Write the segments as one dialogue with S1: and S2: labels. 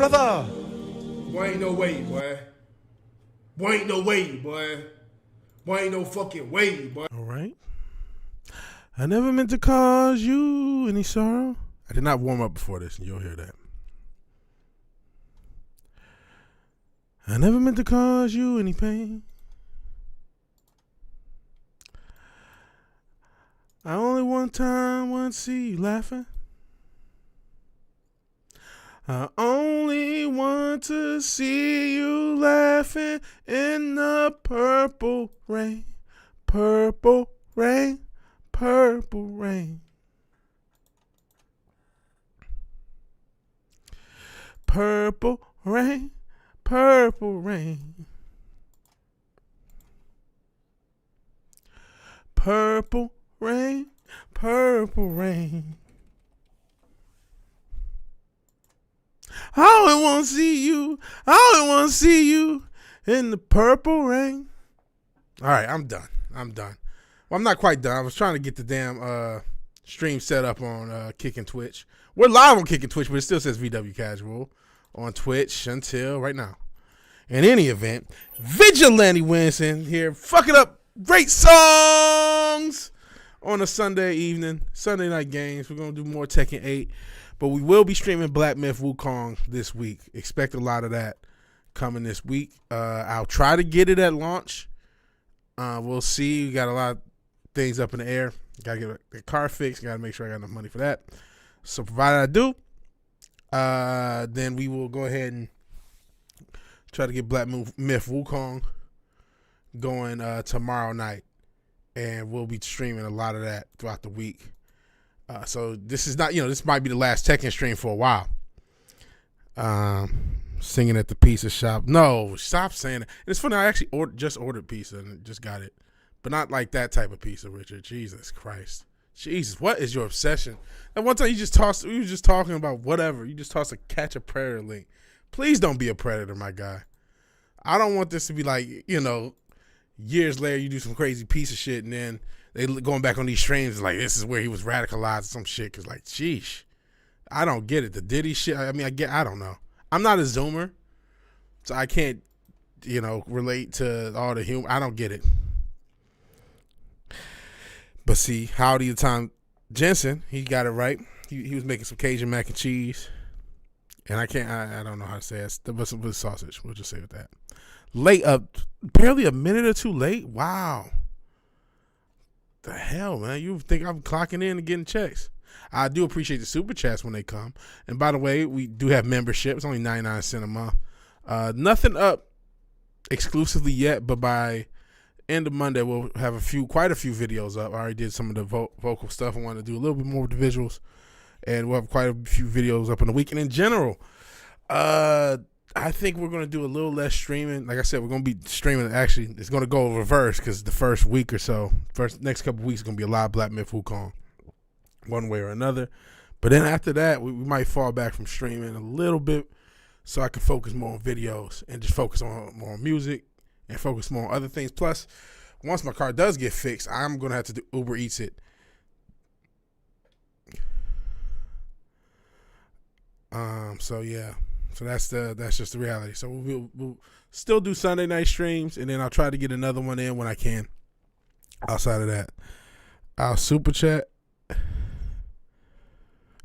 S1: brother.
S2: Boy, ain't no way, boy. Boy, ain't no way, boy. Boy, ain't no fucking way, boy.
S1: All right. I never meant to cause you any sorrow. I did not warm up before this, and you'll hear that. I never meant to cause you any pain. I only one time want to see you laughing. I only want to see you laughing in the purple rain, purple rain, purple rain. Purple rain, purple rain. Purple rain, purple rain. I only want to see you. I only want to see you in the purple rain. All right, I'm done. Well, I'm not quite done. I was trying to get the damn stream set up on Kick and Twitch. We're live on Kick and Twitch, but it still says VW Casual on Twitch until right now. In any event, VigilanteWilliamson here, fucking up great songs on a Sunday evening, Sunday night games. We're going to do more Tekken 8. But we will be streaming Black Myth Wukong this week. Expect a lot of that coming this week. I'll try to get it at launch. We'll see. We got a lot of things up in the air. Got to get the car fixed. Got to make sure I got enough money for that. So provided I do, then we will go ahead and try to get Black Myth Wukong going tomorrow night. And we'll be streaming a lot of that throughout the week. So this is not, this might be the last Tekken stream for a while. Singing at the pizza shop. No, stop saying it. It's funny. I actually just ordered pizza and just got it, but not like that type of pizza, Richard. Jesus Christ. Jesus, what is your obsession? And one time we were just talking about whatever. You just tossed a catch a predator link. Please don't be a predator, my guy. I don't want this to be like, years later you do some crazy piece of shit and then they going back on these streams like this is where he was radicalized or some shit. Cause like, sheesh, I don't get it. The Diddy shit. I mean, I don't know. I'm not a Zoomer, so I can't, relate to all the humor. I don't get it. But see, howdy the time, Jensen, he got it right. He was making some Cajun mac and cheese, and I don't know how to say it. But some sausage. We'll just say with that. Late up, barely a minute or two late. Wow. The hell, man. You think I'm clocking in and getting checks. I do appreciate the super chats when they come. And by the way, we do have membership. It's only 99 cents a month. Nothing up exclusively yet, but by end of Monday, we'll have quite a few videos up. I already did some of the vocal stuff. I want to do a little bit more with the visuals. And we'll have quite a few videos up in the week. And in general, I think we're going to do a little less streaming. Like I said, we're going to be streaming. Actually, it's going to go reverse because the first week or so, next couple of weeks, is going to be a lot of Black Myth Wukong, one way or another. But then after that, we might fall back from streaming a little bit so I can focus more on videos and just focus more on music and focus more on other things. Plus, once my car does get fixed, I'm going to have to do Uber Eats it. So yeah. So that's just the reality. So we'll still do Sunday night streams, and then I'll try to get another one in when I can. Outside of that, I'll super chat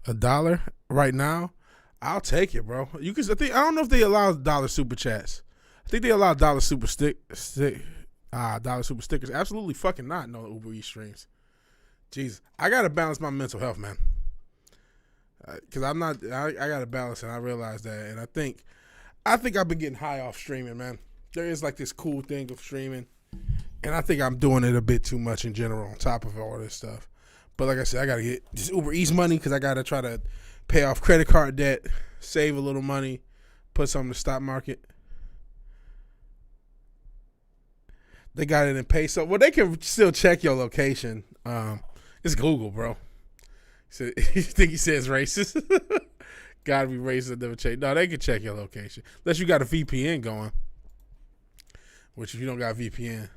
S1: $1 right now. I'll take it, bro. I don't know if they allow dollar super chats. I think they allow dollar super dollar super stickers. Absolutely fucking not. No Uber Eats streams. Jeez, I gotta balance my mental health, man. Because I got to balance, and I realize that. And I think I've been getting high off streaming, man. There is like this cool thing of streaming, and I think I'm doing it a bit too much in general on top of all this stuff. But like I said, I got to get this Uber Eats money because I got to try to pay off credit card debt, save a little money, put some in the stock market. They got it in peso. Well, they can still check your location. It's Google, bro. You think he says racist? Gotta be racist, never change. No, they can check your location. Unless you got a VPN going. Which if you don't got VPN.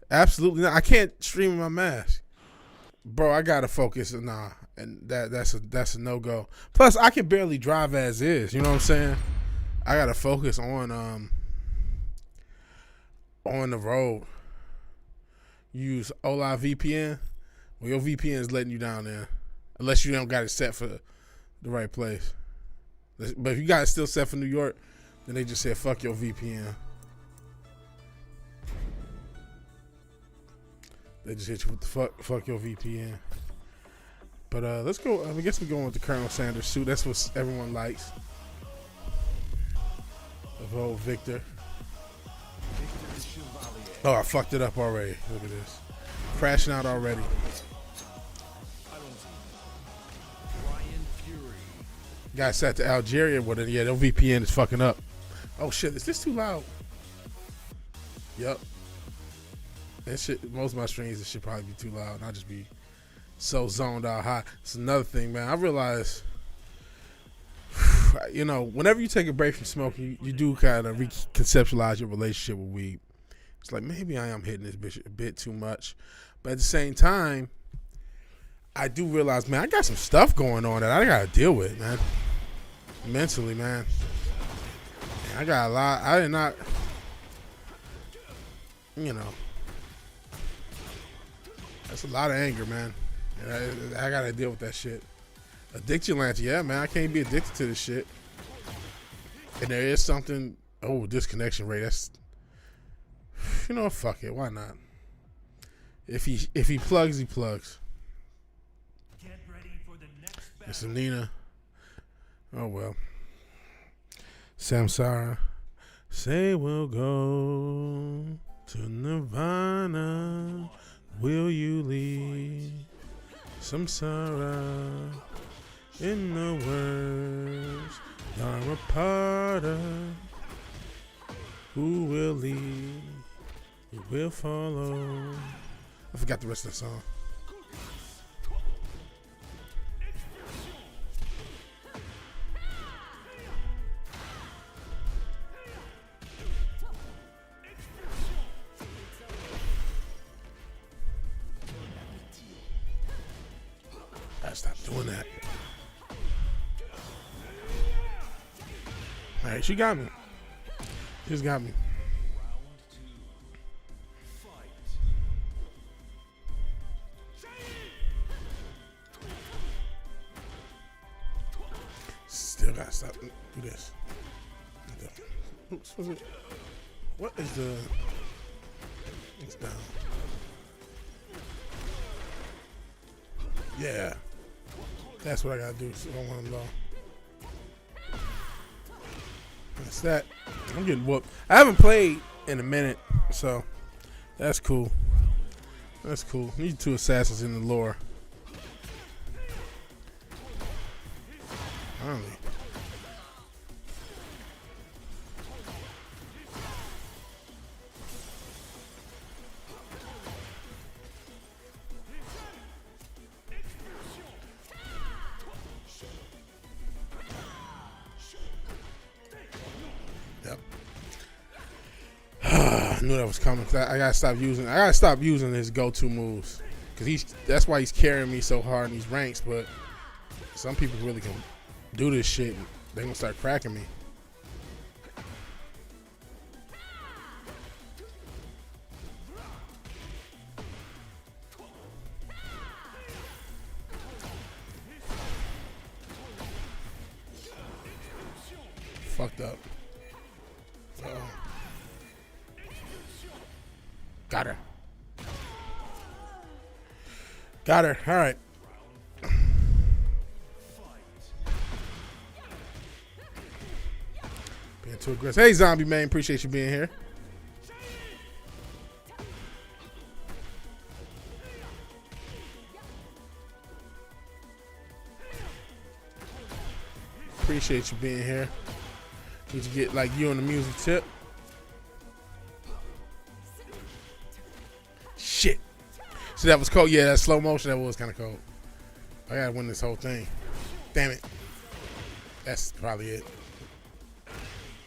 S1: Absolutely not. I can't stream in my mask. Bro, I gotta focus. Nah. And that's a no-go. Plus, I can barely drive as is. You know what I'm saying? I gotta focus on the road. Use Ola VPN. Well, your VPN is letting you down there, unless you don't got it set for the right place. But if you got it still set for New York, then they just said fuck your VPN. They just hit you with the fuck your VPN. But let's go. I guess we're going with the Colonel Sanders suit. That's what everyone likes. Of old Victor. Oh, I fucked it up already. Look at this. Crashing out already. Guy sat to Algeria with it. Yeah, their VPN is fucking up. Oh shit, is this too loud? Yep. That shit, most of my streams, this should probably be too loud. And I'll just be so zoned out high. It's another thing, man. I realize, you know, whenever you take a break from smoking, you do kind of reconceptualize your relationship with weed. It's like, maybe I am hitting this bitch a bit too much. But at the same time, I do realize, man, I got some stuff going on that I got to deal with, man. Mentally, man. I got a lot. I did not, you know. That's a lot of anger, man. And I got to deal with that shit. Vigilante, yeah, man. I can't be addicted to this shit. And there is something, disconnection rate. That's, you know, fuck it. Why not? If he plugs, he plugs. It's a Nina. Oh well. Samsara. Say we'll go to Nirvana. Will you leave Samsara? In the words Dara Potter. Who will lead? Who will follow? I forgot the rest of the song. I stopped doing that. All right, she got me. She just got me. Still gotta stop. Do this. Oops, what is the? It's down. Yeah, that's what I gotta do. So I don't want them low. That's that. I'm getting whooped. I haven't played in a minute, so that's cool. That's cool. Need two assassins in the lore. Finally. Yep. I knew that was coming. I gotta stop using his go-to moves, because that's why he's carrying me so hard in these ranks. But some people really can do this shit. They gonna start cracking me. Fucked up. Got her. Got her. All right. Being too aggressive. Hey, Zombie Man. Appreciate you being here. Appreciate you being here. Need to get like you on the music tip. Shit. So that was cold. Yeah, that slow motion, that was kind of cold. I gotta win this whole thing. Damn it. That's probably it.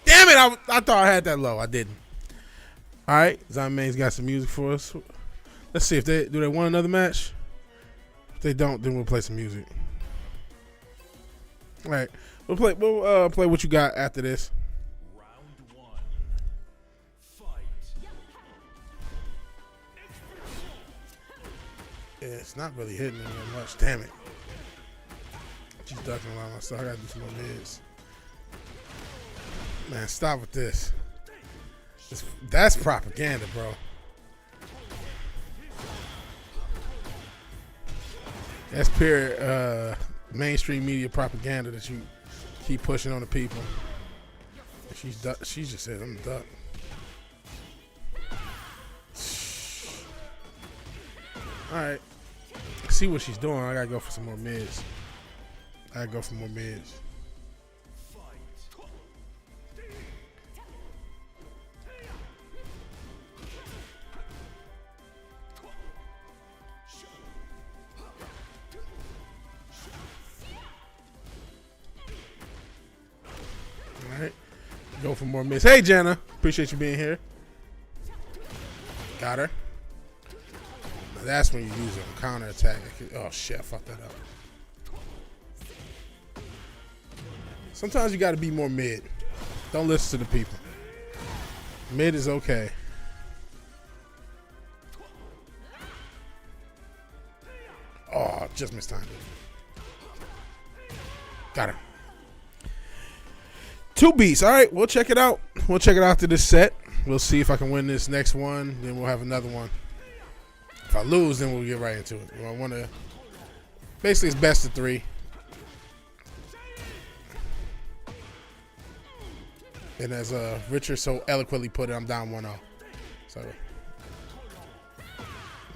S1: Damn it! I thought I had that low. I didn't. All right, Zombie Man's got some music for us. Let's see if they want another match. If they don't, then we'll play some music. All right, we'll play what you got after this. Yeah, it's not really hitting him that much. Damn it. She's ducking around my stuff. I gotta do some more mids. Man, stop with this. That's propaganda, bro. That's pure mainstream media propaganda that you keep pushing on the people. She just said, I'm a duck. Alright. See what she's doing. I gotta go for some more mids. Alright. Go for more mids. Hey, Jenna. Appreciate you being here. Got her. Now that's when you use a counter attack. Oh, shit. I fucked that up. Sometimes you got to be more mid. Don't listen to the people. Mid is okay. Oh, just missed time. Got her. 2 beats. All right, we'll check it out. We'll check it out after this set. We'll see if I can win this next one. Then we'll have another one. If I lose, then we'll get right into it. I want to. Basically, it's best of 3. And as Richard so eloquently put it, I'm down 1-0. So,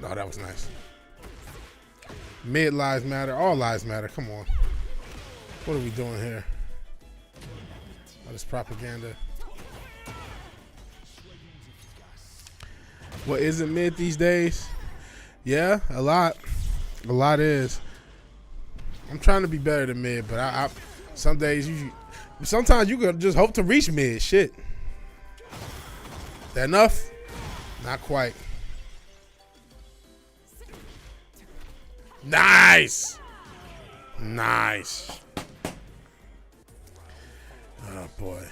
S1: no, that was nice. Mid lives matter. All lives matter. Come on. What are we doing here? All this propaganda. What isn't mid these days? Yeah, a lot. A lot is. I'm trying to be better than mid, but I some days sometimes you could just hope to reach mid. Shit. That enough? Not quite. Nice. Nice. Oh boy.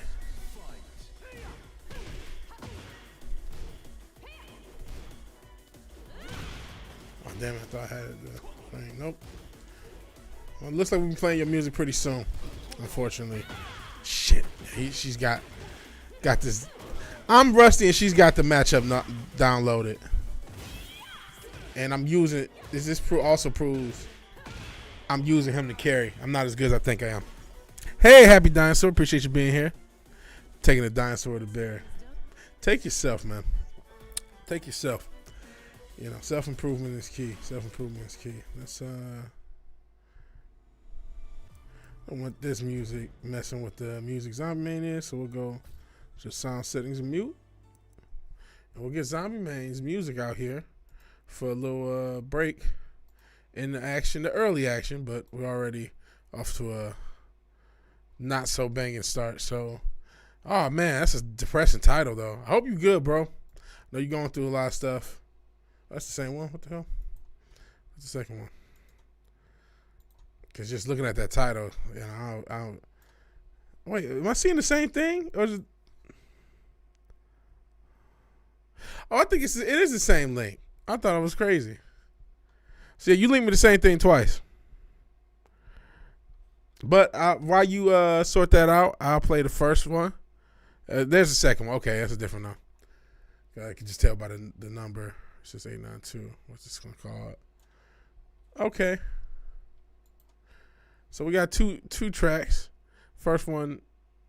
S1: Oh damn it, I thought I had it playing. Nope. Well, it looks like we'll be playing your music pretty soon, unfortunately. Shit. She's got this. I'm rusty and she's got the matchup not downloaded. And I'm using this also proves I'm using him to carry. I'm not as good as I think I am. Hey, Happy Dinosaur. Appreciate you being here. Taking a dinosaur to bear. Take yourself, man. Take yourself. You know, self-improvement is key. Self-improvement is key. Let's, I don't want this music messing with the music Zombie Man is, so we'll go to sound settings and mute. And we'll get Zombie Man's music out here for a little break in the action, the early action, but we're already off to a not so banging start. So, oh man, that's a depressing title though. I hope you're good, bro. I know you're going through a lot of stuff. That's the same one. What the hell? What's the second one? Because just looking at that title, you know, I don't. Wait, am I seeing the same thing? Or is it? Oh, I think it is the same link. I thought I was crazy. So yeah, you linked me the same thing twice. But while you sort that out, I'll play the first one. There's a second one. Okay, that's a different one. I can just tell by the number. It's just 892. What's this one called? Okay. So we got two tracks. First one,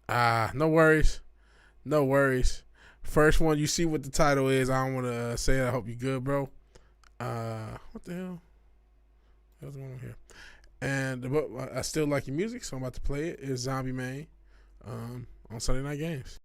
S1: no worries. No worries. First one, you see what the title is. I don't want to say it. I hope you're good, bro. What the hell? What's going on here? And but I still like your music, so I'm about to play it. It's Zombie Man on Sunday Night Games.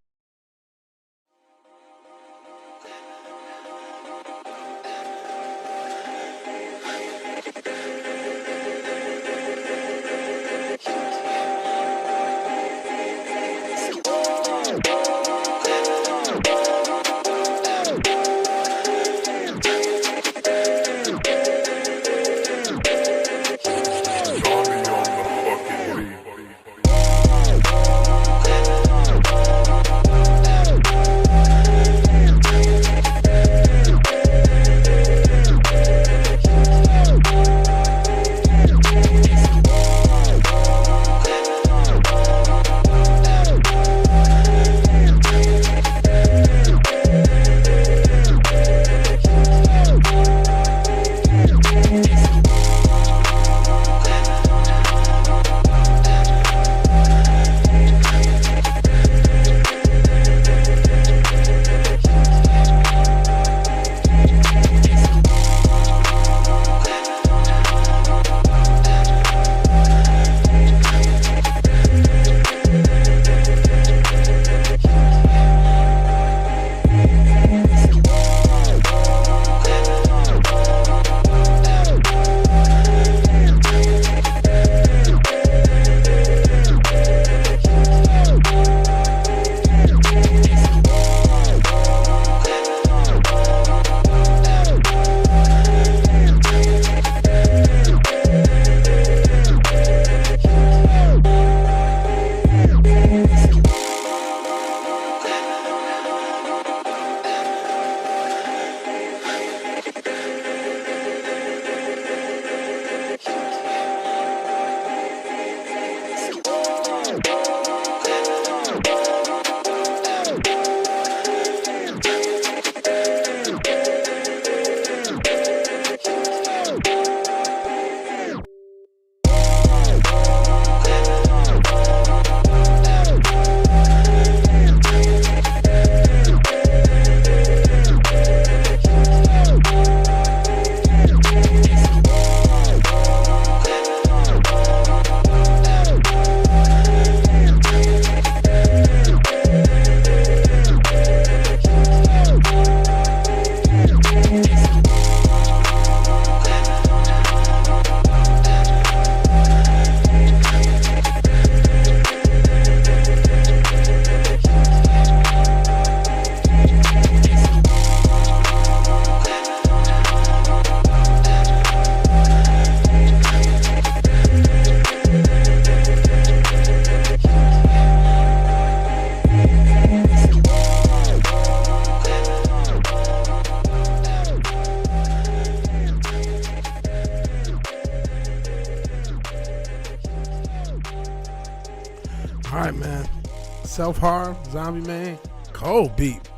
S1: Self-harm, Zombie Man. Cold beat,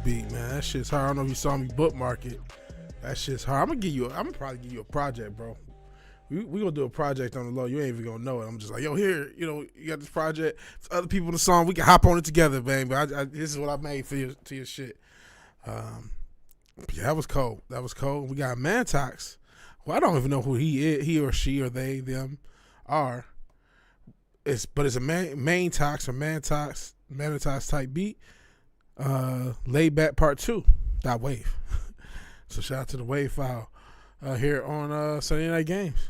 S1: man. That shit's hard. I don't know if you saw me bookmark it. That shit's hard. I'm gonna probably give you a project, bro. We gonna do a project on the low. You ain't even gonna know it. I'm just like, yo, here, you got this project. If other people in the song, we can hop on it together, man. But this is what I made for your shit. Yeah, that was cold. We got Mantox. Well, I don't even know who he or she or they, them are. It's a main tox or Mantox type beat. Laid Back Part 2. .wave. So shout out to the Wave file here on Sunday Night Games.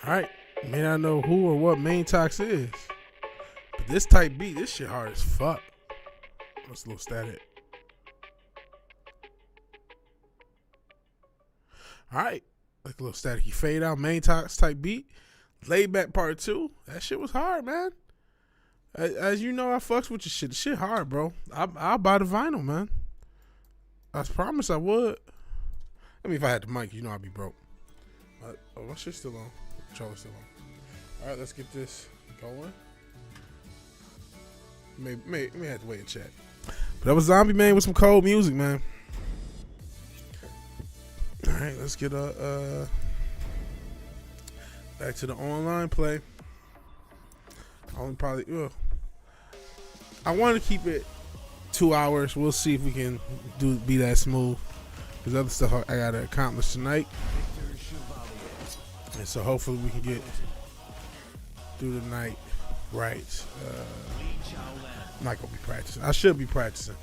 S1: Alright, may not know who or what Mantox is, but this type beat, this shit hard as fuck. What's a little static? Alright, like a little staticky fade out, Mantox type beat. Laid Back Part 2, that shit was hard, man. As you know, I fucks with your shit. The shit hard, bro. I'll buy the vinyl, man. I promise I would. I mean, if I had the mic, you know I'd be broke. Oh, my shit's still on. Controller's still on. All right, let's get this going. May have to wait and check. But that was Zombie Man with some cold music, man. All right, let's get back to the online play. I want to keep it 2 hours. We'll see if we can be that smooth. Because other stuff I gotta accomplish tonight. And so hopefully we can get through the night right. I'm not gonna be practicing. I should be practicing.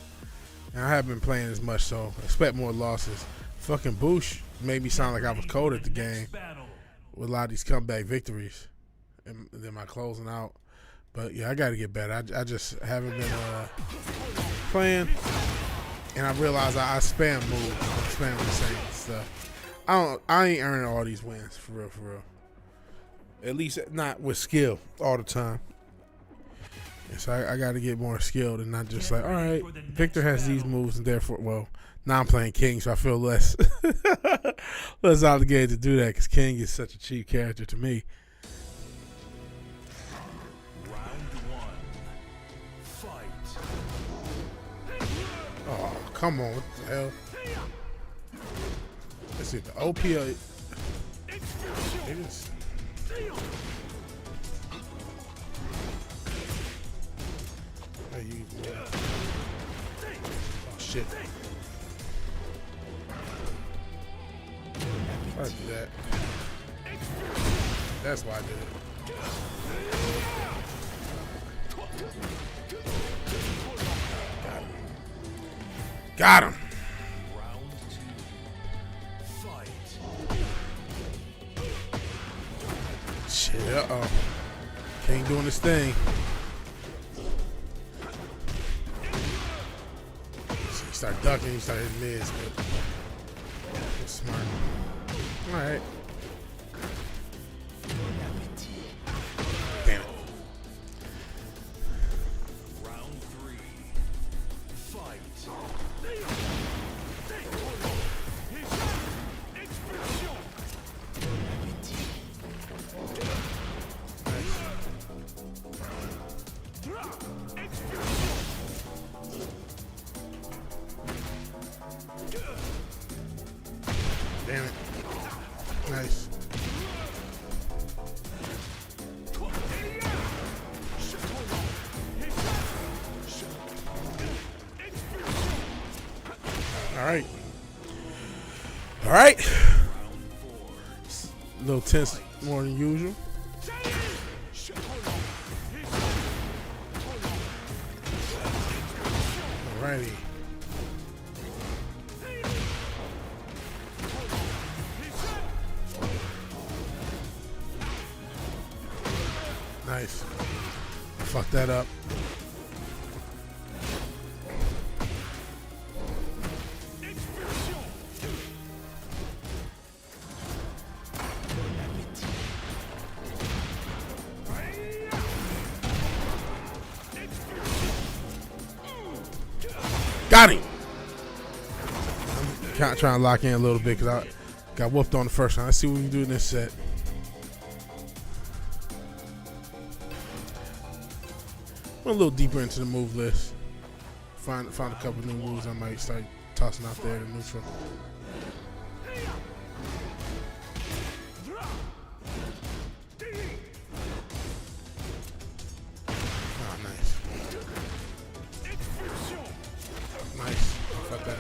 S1: And I haven't been playing as much, so expect more losses. Fucking Boosh made me sound like I was cold at the game with a lot of these comeback victories. And then my closing out But yeah, I got to get better. I just haven't been playing, and I realized I spam moves, spam the same stuff. I ain't earning all these wins for real, for real. At least not with skill all the time. And so I got to get more skilled and not just like, all right, Victor has these moves, and therefore, well, now I'm playing King, so I feel less less obligated to do that because King is such a cheap character to me. Oh, come on. What the hell? Let's see. The OPA. It is. Oh, shit. Why'd I do that? That's why I did it. Got him. Shit, uh-oh. King doing his thing. So he started ducking, he started hitting mids, but it's smart. Alright. Damn it. Damn it. Nice. All right. All right. It's a little tense more than usual. All righty. Nice. Fuck that up. Got him. I'm kind of trying to lock in a little bit because I got whooped on the first one. Let's see what we can do in this set. Went a little deeper into the move list. Found a couple new moves I might start tossing out there to neutral. Oh, nice. Nice. Fuck that up.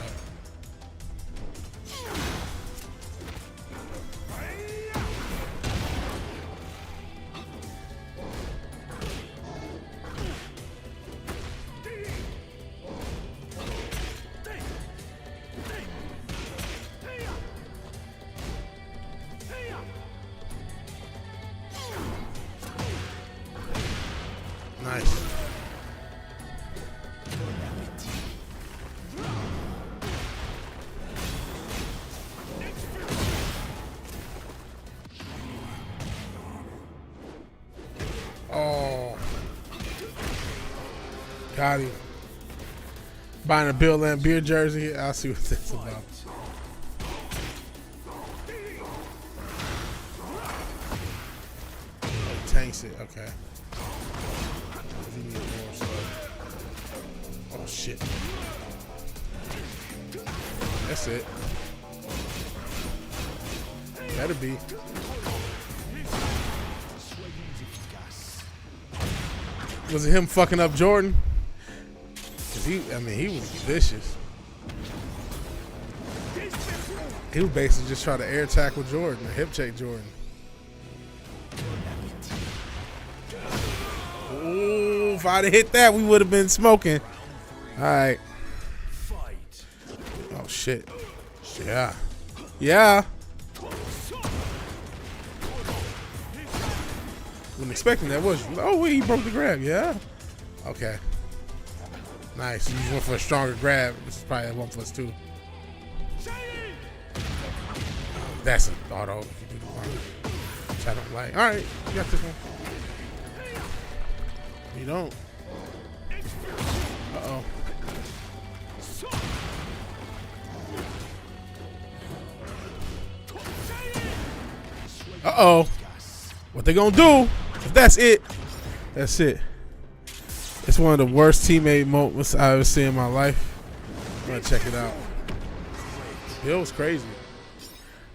S1: Nice. Oh. Got him. Buying a Bill Lambier jersey. I'll see what that's about. Oh, tanks it. Okay. Oh shit. That's it. Better be. Was it him fucking up Jordan? Cause he was vicious. He was basically just trying to air tackle Jordan, hip check Jordan. Ooh, if I'd have hit that, we would have been smoking. All right. Oh shit. Yeah. Yeah. Wasn't expecting that, was you? Oh, wait, he broke the grab. Yeah. Okay. Nice. You went for a stronger grab. This is probably a 1+2. That's an auto. If you do the one, which I don't like. All right, you got this one. You don't. Uh-oh. Uh-oh. What they gonna do? If that's it, that's it. It's one of the worst teammate moments I've ever seen in my life. I'm gonna check it out. It was crazy.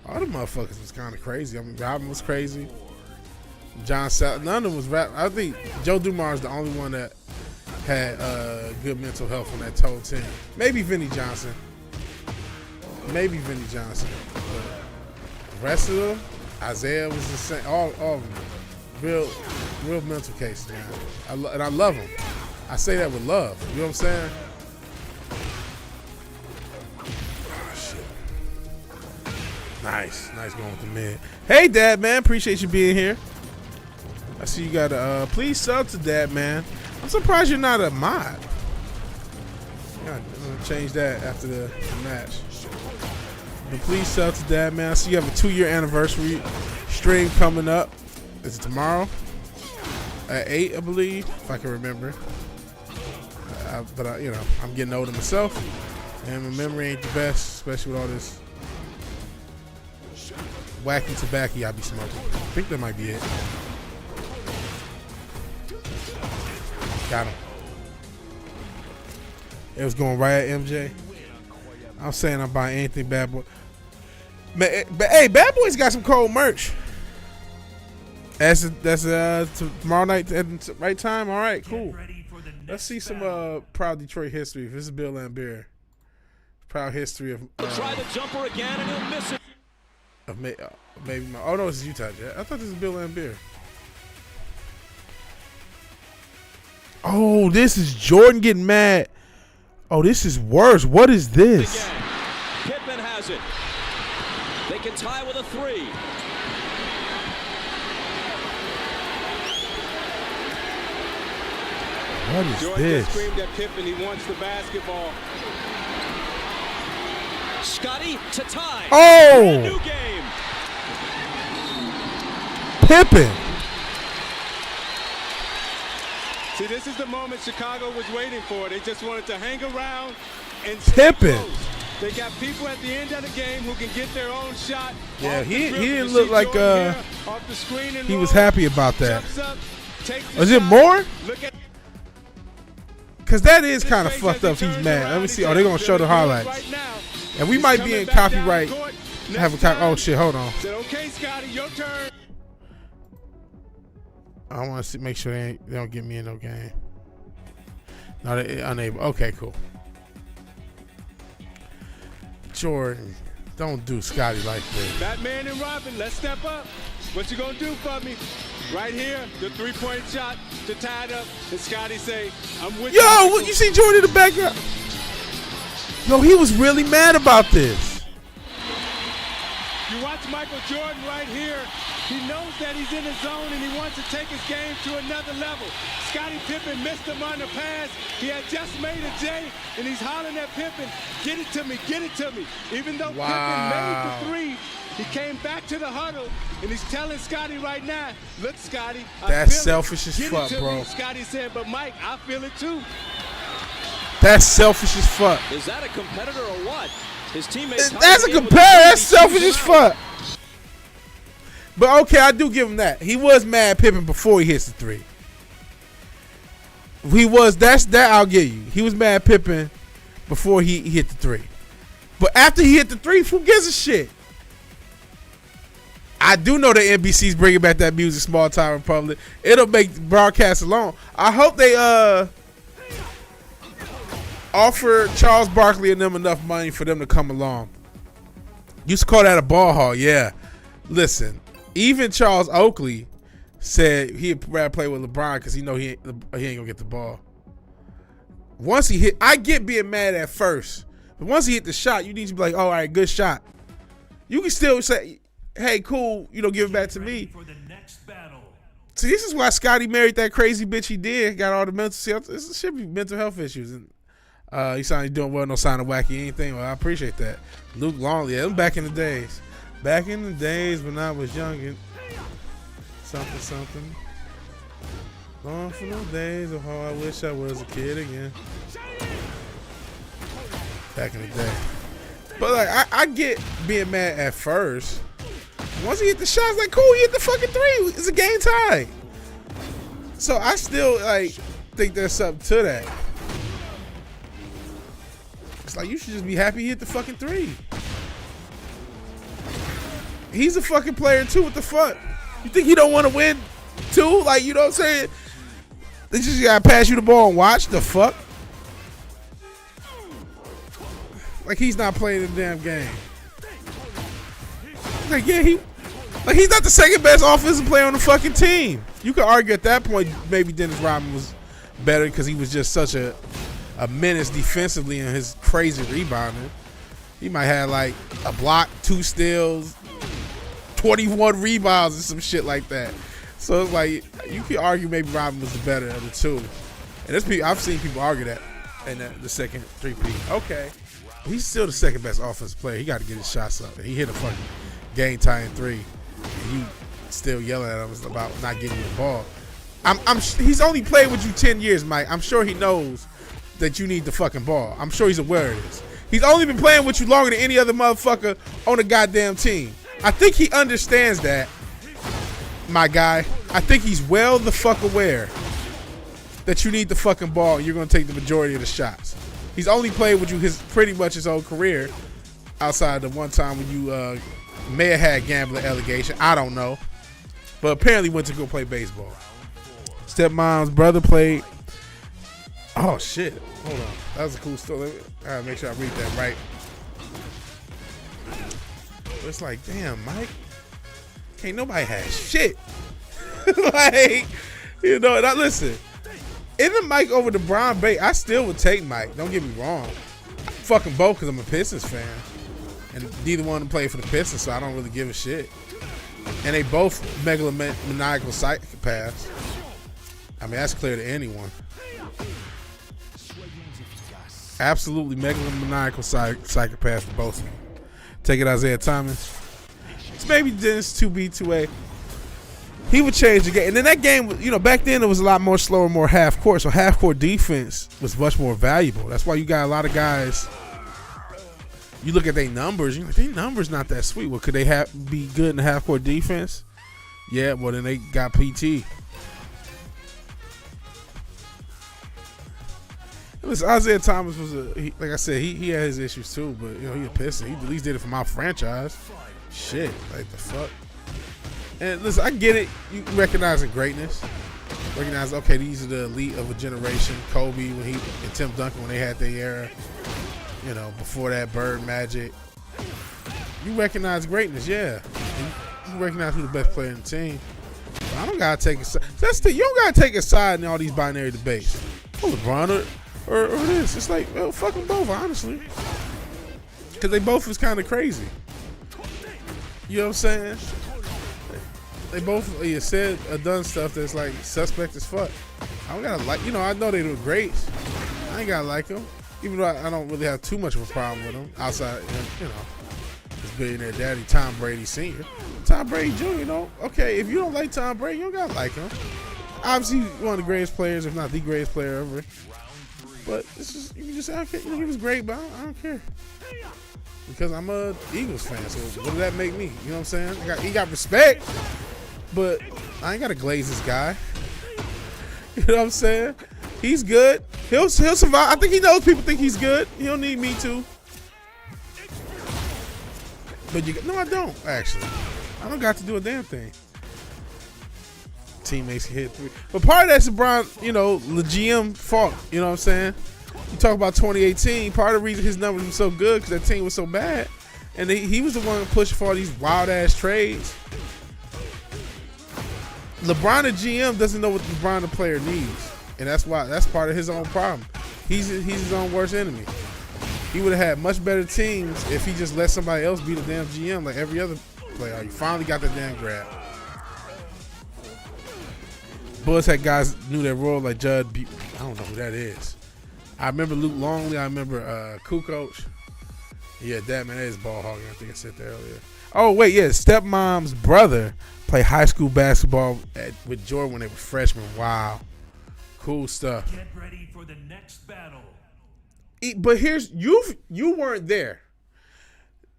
S1: All the motherfuckers was kind of crazy. I mean, Robin was crazy. John Sal, none of them was rap. I think Joe Dumars is the only one that had good mental health on that total team. Maybe Vinnie Johnson. Maybe Vinnie Johnson. But the rest of them, Isaiah was the same. All of them. Real mental cases, man. And I love them. I say that with love. You know what I'm saying? Oh, shit. Nice going with the mid. Hey, Dad, man. Appreciate you being here. I see you got a please sub to Dad, man. I'm surprised you're not a mod. Yeah, I'm gonna change that after the match. But please sub to Dad, man. I see you have a 2-year anniversary stream coming up. Is it tomorrow? At 8, I believe, if I can remember. But you know, I'm getting older myself, and my memory ain't the best, especially with all this wacky tobacco I be smoking. I think that might be it. Got him. It was going right at MJ. I'm saying I'm buying anything Bad Boy. But hey, Bad Boy's got some cold merch. That's tomorrow night at the right time. All right, cool. Let's see some proud Detroit history. This is Bill Lambier. Proud history of.
S3: Try the jumper again and he'll miss it.
S1: Maybe no. Oh no, this is Utah Jet. I thought this was Bill Lambier. Oh, this is Jordan getting mad. Oh, this is worse. What is this?
S3: Again. Pippen has it. They can tie with a 3.
S1: What is
S4: Jordan
S1: this?
S4: just screamed at Pippen. He wants the basketball.
S3: Scotty to tie.
S1: Oh!
S3: New game.
S1: Pippen.
S4: See, this is the moment Chicago was waiting for. They just wanted to hang around and
S1: Pippen.
S4: close. They got people at the end of the game who can get their own shot.
S1: Yeah, he
S4: dribble.
S1: didn't
S4: You
S1: look
S4: see
S1: like
S4: Jordan here, off the screen and
S1: he was
S4: roll,
S1: happy about that.
S4: jumps up, takes the
S1: Is it
S4: shot.
S1: more?
S4: Look at
S1: Because that is kind of fucked up. He's mad. Let me see. Oh, they're gonna show the highlights.
S4: right now.
S1: And we might be in copyright. Have a oh shit, hold on.
S4: Said, okay, Scotty, your turn.
S1: I want to make sure they don't get me in no game. No, they unable. Okay, cool. Jordan, don't do Scotty like this.
S4: Batman and Robin, let's step up. What you gonna do for me? Right here, the 3-point shot to tie it up. And Scotty say, I'm with you.
S1: Yo, you see Jordan in the background? Yo, he was really mad about this.
S4: You watch Michael Jordan right here. He knows that he's in the zone and he wants to take his game to another level. Scottie Pippen missed him on the pass. He had just made a J and he's hollering at Pippen, get it to me, get it to me. Even though Pippen made the 3, he came back to the huddle and he's telling Scotty right now, look, Scotty,
S1: that's selfish as fuck, bro.
S4: Scotty said, but Mike, I feel it too.
S1: That's selfish as fuck.
S3: Is that a competitor or what? His teammates.
S1: That's a compare. That's selfish as fuck. But okay, I do give him that. He was mad at Pippen before he hits the 3. He was. That I'll give you. He was mad at Pippen before he hit the 3. But after he hit the 3, who gives a shit? I do know that NBC's bringing back that music, Small Town Republic. It'll make the broadcast alone. I hope they offer Charles Barkley and them enough money for them to come along. Used to call that a ball hall, yeah. Listen, even Charles Oakley said he'd rather play with LeBron because he know he ain't gonna get the ball. Once he hit, I get being mad at first, but once he hit the shot, you need to be like, oh, all right, good shot. You can still say, hey, cool, give it back to me. See, this is why Scotty married that crazy bitch he did. Got all the mental health. This should be mental health issues. And he sounded like doing well, no sign of wacky anything. Well, I appreciate that. Luke Longley, yeah, them back in the days. Back in the days when I was young and something. Long for those days of how I wish I was a kid again. Back in the day. But like I get being mad at first. Once he hit the shots, like cool, he hit the fucking three. It's a game tie. So I still like think there's something to that. It's like you should just be happy he hit the fucking three. He's a fucking player too. What the fuck? You think he don't want to win too? Like, you know what I'm saying? They just gotta pass you the ball and watch. The fuck? Like he's not playing the damn game. Like yeah, he's not the second best offensive player on the fucking team. You could argue at that point maybe Dennis Rodman was better because he was just such a menace defensively and his crazy rebounding. He might have like a block, 2 steals, 21 rebounds and some shit like that. So it's like you could argue maybe Rodman was the better of the two. And I've seen people argue that in the second 3P. Okay. He's still the second best offensive player. He got to get his shots up. He hit a fucking game tying 3. And you still yelling at him about not getting you the ball. He's only played with you 10 years, Mike. I'm sure he knows that you need the fucking ball. I'm sure he's aware of this. He's only been playing with you longer than any other motherfucker on the goddamn team. I think he understands that, my guy. I think he's well the fuck aware that you need the fucking ball and you're going to take the majority of the shots. He's only played with you pretty much his whole career outside the one time when you may have had gambling allegation. I don't know. But apparently went to go play baseball. Stepmom's brother played. Oh, shit. Hold on. That was a cool story. I gotta make sure I read that right. It's like, damn, Mike. Can't nobody have shit. Like, you know, now listen. In the Mike over the Brown Bay, I still would take Mike. Don't get me wrong. I fuck them both because I'm a Pistons fan. And neither one of them play for the Pistons, so I don't really give a shit. And they both megalomaniacal psychopaths. I mean, that's clear to anyone. Absolutely megalomaniacal psychopaths for both of them. Take it, Isaiah Thomas. It's maybe Dennis 2B, 2A. He would change the game. And then that game, you know, back then it was a lot more slower, more half court. So half court defense was much more valuable. That's why you got a lot of guys. You look at their numbers, you know, their numbers not that sweet. Well, could they be good in the half court defense? Yeah, well then they got PT. Listen, Isaiah Thomas was like I said, he had his issues too, but you know, he a Piston. He at least did it for my franchise. Shit, like the fuck. And listen, I get it. You recognizing greatness. Recognize, okay, these are the elite of a generation. Kobe and Tim Duncan when they had their era. You know, before that, Bird, Magic. You recognize greatness, yeah. And you recognize who's the best player in the team. But I don't gotta take a side. You don't gotta take a side in all these binary debates. Oh, LeBron or this. It's like, well, fuck them both, honestly. Because they both was kind of crazy. You know what I'm saying? They both said or done stuff that's like suspect as fuck. I don't gotta like, you know, I know they do great. I ain't gotta like them. Even though I don't really have too much of a problem with them outside, you know, his billionaire daddy, Tom Brady Sr. Tom Brady Jr., you know, okay, if you don't like Tom Brady, you don't gotta like him. Obviously, one of the greatest players, if not the greatest player ever. But it's just, you can just say, okay, you know, he was great, but I don't care. Because I'm a Eagles fan, so what does that make me? You know what I'm saying? He got respect, but I ain't got to glaze this guy. You know what I'm saying? He's good. He'll survive. I think he knows people think he's good. He don't need me to. But no, I don't, actually. I don't got to do a damn thing. Teammates can hit 3. But part of that's LeBron, you know, the GM fault. You know what I'm saying? You talk about 2018. Part of the reason his numbers were so good because that team was so bad. And he was the one pushing for all these wild-ass trades. LeBron, the GM, doesn't know what LeBron, the player, needs. And that's part of his own problem. He's his own worst enemy. He would have had much better teams if he just let somebody else be the damn GM like every other player. You finally got the damn grab. Bulls had guys knew their role like Judd. I don't know who that is. I remember Luke Longley. I remember Kukoc. Yeah, that man, that is ball hogging. I think I said that earlier. Oh wait, yeah, stepmom's brother played high school basketball with Jordan when they were freshmen. Wow, cool stuff.
S5: Get ready for the next battle.
S1: But here's you weren't there.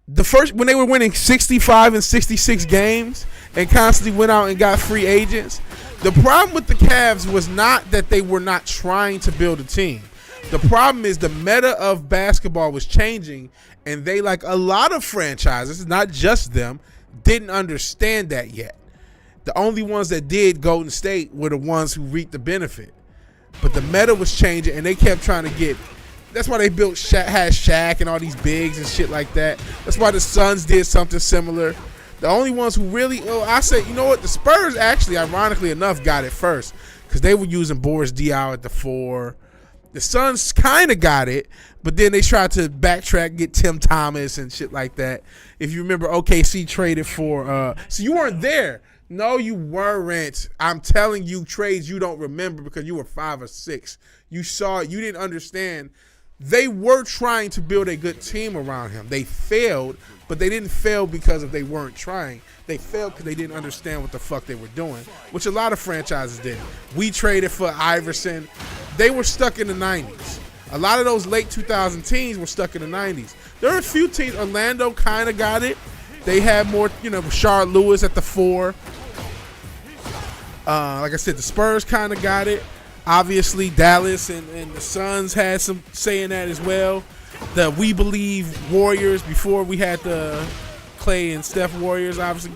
S1: The first when they were winning 65 and 66 games and constantly went out and got free agents. The problem with the Cavs was not that they were not trying to build a team. The problem is the meta of basketball was changing, and they, like a lot of franchises, not just them, didn't understand that yet. The only ones that did, Golden State, were the ones who reaped the benefit. But the meta was changing, and they kept trying to get. That's why they built had Shaq and all these bigs and shit like that. That's why the Suns did something similar. The only ones who really, I say, you know what? The Spurs actually, ironically enough, got it first because they were using Boris Diaw at the 4. The Suns kind of got it, but then they tried to backtrack, get Tim Thomas and shit like that. If you remember, OKC traded for. So you weren't there. No, you weren't. I'm telling you, trades you don't remember because you were 5 or 6. You saw it. You didn't understand. They were trying to build a good team around him. They failed, but they didn't fail because they weren't trying. They failed because they didn't understand what the fuck they were doing, which a lot of franchises didn't. We traded for Iverson. They were stuck in the 90s. A lot of those late 2000 teams were stuck in the 90s. There are a few teams. Orlando kind of got it. They had more, Rashard Lewis at the 4. Like I said, the Spurs kind of got it. Obviously, Dallas and the Suns had some say in that as well. The We Believe Warriors, before we had the Clay and Steph Warriors, obviously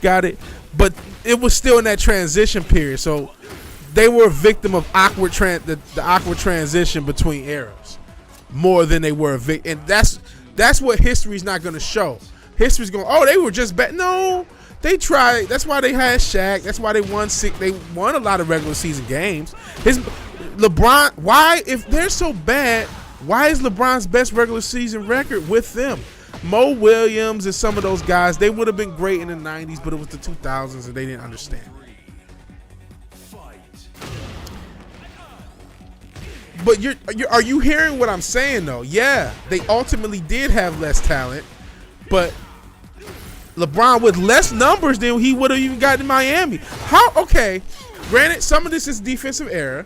S1: got it. But it was still in that transition period. So they were a victim of the awkward transition between eras more than they were a victim. And that's what history's not going to show. History's going, they were just bad. No. They tried. That's why they had Shaq. That's why they won 6. They won a lot of regular season games. LeBron. Why, if they're so bad, why is LeBron's best regular season record with them? Mo Williams and some of those guys, they would have been great in the 90s, but it was the 2000s and they didn't understand. But are you hearing what I'm saying though? Yeah, they ultimately did have less talent, but LeBron with less numbers than he would have even gotten in Miami. Okay, granted, some of this is defensive error,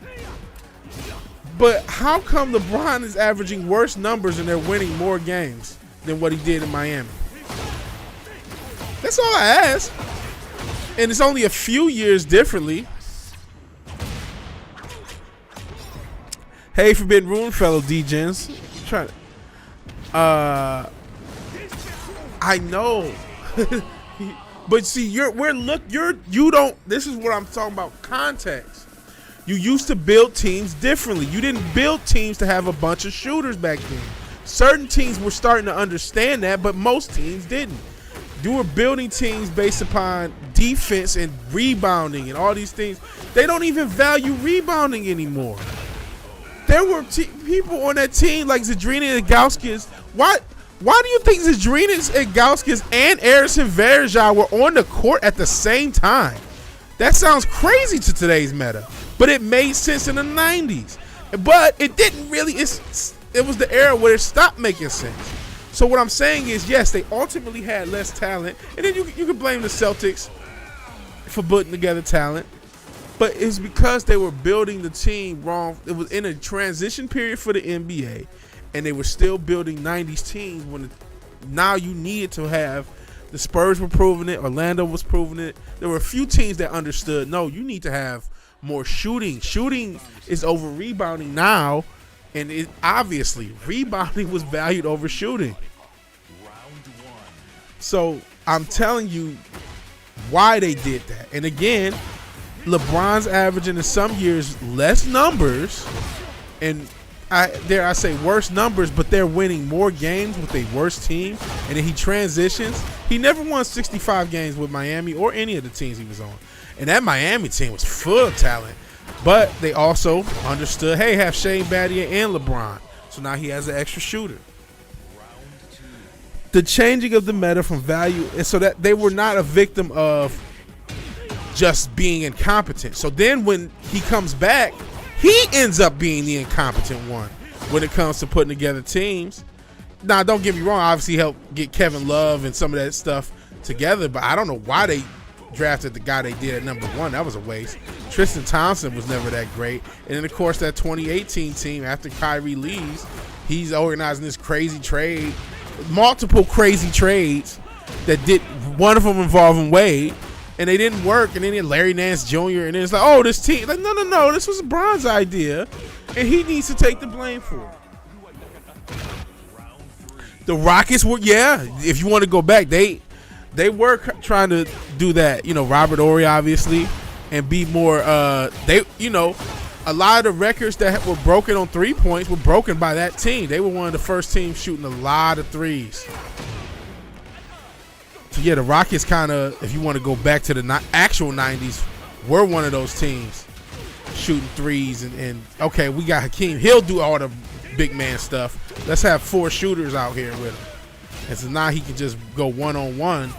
S1: but how come LeBron is averaging worse numbers and they're winning more games than what he did in Miami? That's all I ask. And it's only a few years differently. Hey, Forbidden Ruin fellow D-Gens. I know. But see, you don't. This is what I'm talking about. Context. You used to build teams differently. You didn't build teams to have a bunch of shooters back then. Certain teams were starting to understand that, but most teams didn't. You were building teams based upon defense and rebounding and all these things. They don't even value rebounding anymore. There were people on that team like Zadrina and Gauskas. Why do you think Zadrinas and Gauskas and Erison Varejao were on the court at the same time? That sounds crazy to today's meta, but it made sense in the 90s. But it didn't really. It was the era where it stopped making sense. So what I'm saying is, yes, they ultimately had less talent, and then you can blame the Celtics for putting together talent. But it's because they were building the team wrong. It was in a transition period for the NBA. And they were still building 90s teams when now you needed to have. The Spurs were proving it. Orlando was proving it. There were a few teams that understood, no, you need to have more shooting. Shooting is over rebounding now. And it obviously, rebounding was valued over shooting. So I'm telling you why they did that. And again, LeBron's averaging in some years less numbers and I say worse numbers, but they're winning more games with a worse team. And then he transitions. He never won 65 games with Miami or any of the teams he was on. And that Miami team was full of talent. But they also understood, hey, have Shane Battier and LeBron. So now he has an extra shooter. The changing of the meta from value, and so that they were not a victim of just being incompetent. So then when he comes back, he ends up being the incompetent one when it comes to putting together teams. Now, don't get me wrong. Obviously, he helped get Kevin Love and some of that stuff together, but I don't know why they drafted the guy they did at number 1. That was a waste. Tristan Thompson was never that great. And then, of course, that 2018 team, after Kyrie leaves, he's organizing this crazy trade, multiple crazy trades that did, one of them involving Wade, and they didn't work. And then he had Larry Nance Jr., and then it's like, oh, this team. Like, no, this was Bron's idea, and he needs to take the blame for it. The Rockets were, if you want to go back, they were trying to do that. You know, Robert Horry, obviously, and be more, a lot of the records that were broken on 3 points were broken by that team. They were one of the first teams shooting a lot of threes. So, the Rockets kind of, if you want to go back to the actual 90s, were one of those teams shooting threes. And okay, we got Hakeem. He'll do all the big man stuff. Let's have 4 shooters out here with him. And so now he can just go one-on-one,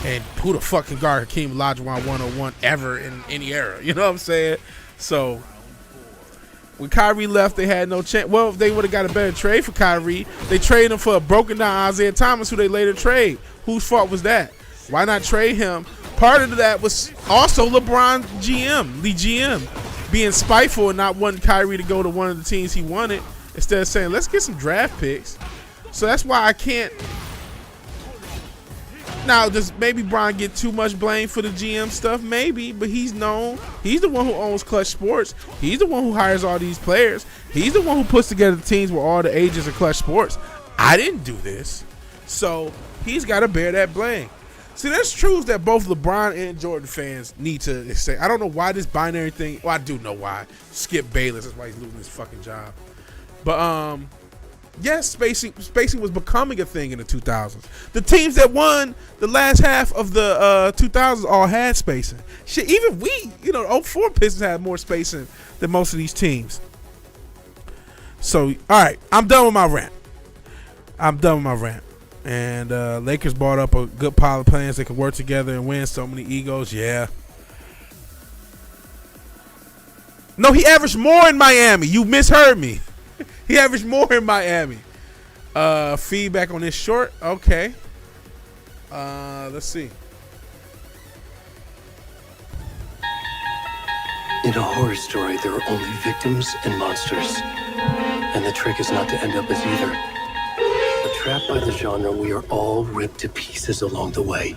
S1: and who the fuck can guard Hakeem Olajuwon one-on-one ever in any era? You know what I'm saying? So when Kyrie left, they had no chance. Well, if they would have got a better trade for Kyrie, they traded him for a broken down Isaiah Thomas, who they later trade. Whose fault was that? Why not trade him? Part of that was also LeBron the GM, being spiteful and not wanting Kyrie to go to one of the teams he wanted, instead of saying, let's get some draft picks. So that's why I can't. Now, does maybe Bron get too much blame for the GM stuff? Maybe, but he's known. He's the one who owns Clutch Sports. He's the one who hires all these players. He's the one who puts together the teams with all the agents of Clutch Sports. I didn't do this. So he's got to bear that blame. See, there's truths that both LeBron and Jordan fans need to say. I don't know why this binary thing. Well, I do know why. Skip Bayless. That's why he's losing his fucking job. But, yes, spacing was becoming a thing in the 2000s. The teams that won the last half of the 2000s all had spacing. Shit, even we, 04 Pistons had more spacing than most of these teams. So, all right, I'm done with my rant. And Lakers brought up a good pile of plans that could work together and win. So many egos, yeah. No, he averaged more in Miami. You misheard me. He averaged more in Miami. Feedback on this short. Okay. Let's see.
S6: In a horror story, there are only victims and monsters. And the trick is not to end up as either. But trapped by the genre, we are all ripped to pieces along the way.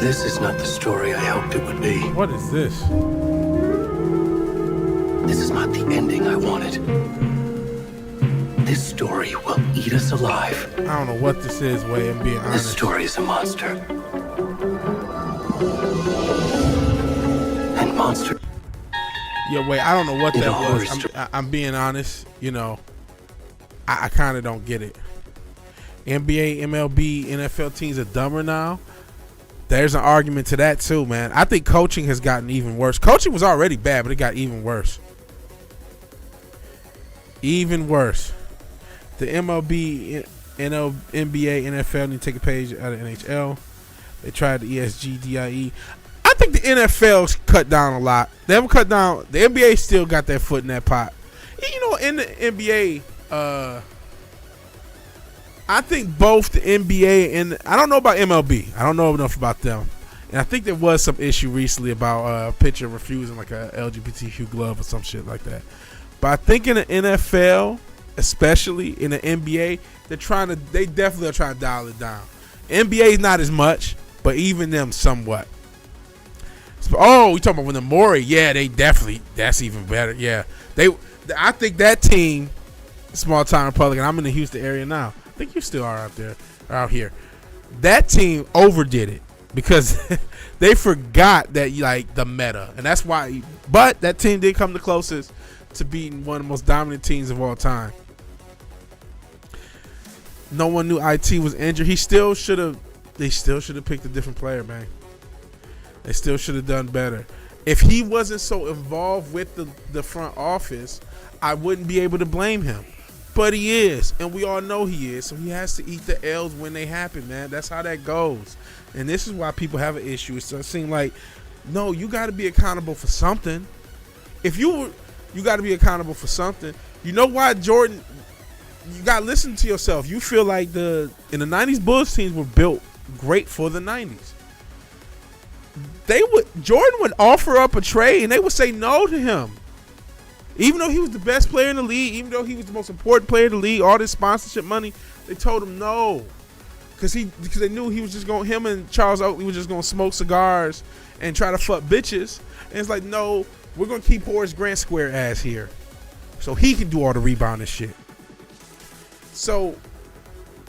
S6: This is not the story I hoped it would be.
S1: What is this?
S6: This is not the ending I wanted. This story will eat us alive.
S1: I don't know what this is, Way, I'm being honest.
S6: This story is a monster. And monster.
S1: Yeah, Way, I don't know what that was. I'm being honest. I kind of don't get it. NBA, MLB, NFL teams are dumber now. There's an argument to that too, man. I think coaching has gotten even worse. Coaching was already bad, but it got even worse. Even worse. The MLB, NBA, NFL need to take a page out of NHL. They tried the ESG, DIE. I think the NFL's cut down a lot. They haven't cut down. The NBA still got their foot in that pot. In the NBA, I think both the NBA and I don't know about MLB. I don't know enough about them. And I think there was some issue recently about a pitcher refusing like a LGBTQ glove or some shit like that. But I think in the NFL, especially in the NBA, they definitely are trying to dial it down. NBA not as much, but even them somewhat. So, we talking about when the Morey? Yeah, that's even better. Yeah, I think that team, small time Republican. I'm in the Houston area now. I think you still are out here. That team overdid it because they forgot that the meta, and that's why. But that team did come the closest to beating one of the most dominant teams of all time. No one knew IT was injured. They still should have picked a different player, man. They still should have done better. If he wasn't so involved with the front office, I wouldn't be able to blame him. But he is, and we all know he is. So he has to eat the L's when they happen, man. That's how that goes. And this is why people have an issue. It doesn't seem like, no, you got to be accountable for something. If you got to be accountable for something. You know why, Jordan? You got to listen to yourself. You feel like in the 90s, Bulls teams were built great for the 90s. Jordan would offer up a trade, and they would say no to him. Even though he was the best player in the league, even though he was the most important player in the league, all this sponsorship money, they told him no. Because they knew he was just going, him and Charles Oakley was just going to smoke cigars and try to fuck bitches. And it's like, no, we're going to keep Horace Grant square ass here so he can do all the rebounding shit. So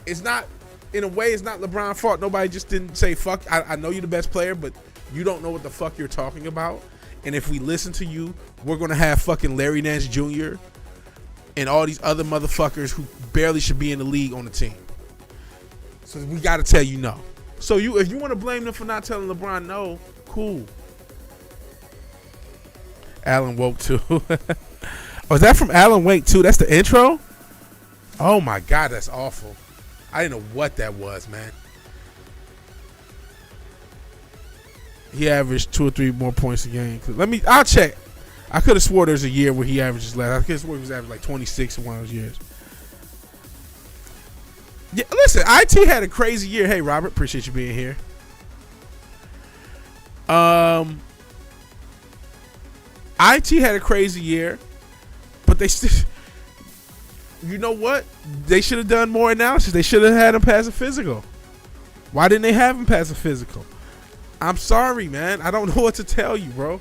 S1: it's not, in a way, it's not LeBron's fault. Nobody just didn't say, fuck, I know you're the best player, but you don't know what the fuck you're talking about. And if we listen to you, we're going to have fucking Larry Nance Jr. and all these other motherfuckers who barely should be in the league on the team. So we got to tell you no. So if you want to blame them for not telling LeBron no, cool. Alan Woke too. Oh, is that from Alan Wake too? That's the intro? Oh my God, that's awful. I didn't know what that was, man. He averaged 2 or 3 more points a game. I'll check. I could have swore there's a year where he averages less. I could have swore he was averaging like 26 in one of those years. Yeah, listen, IT had a crazy year. Hey, Robert, appreciate you being here. IT had a crazy year, but they still, you know what? They should have done more analysis. They should have had him pass a physical. Why didn't they have him pass a physical? I'm sorry, man. I don't know what to tell you, bro.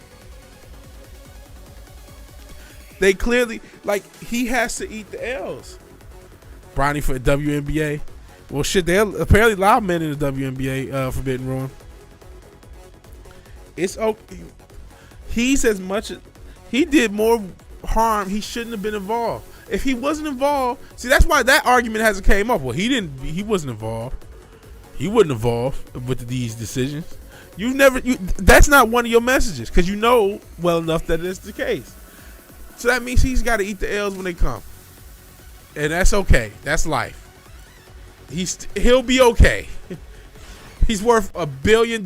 S1: They clearly, he has to eat the L's. Bronny for the WNBA. Well, shit, they apparently allow men in the WNBA, Forbidden Ruin. It's okay. He did more harm. He shouldn't have been involved. If he wasn't involved, see, that's why that argument hasn't came up. Well, he wasn't involved. He wasn't involved with these decisions. That's not one of your messages because you know well enough that it's the case. So that means he's got to eat the L's when they come. And that's okay. That's life. He'll be okay. He's worth $1 billion.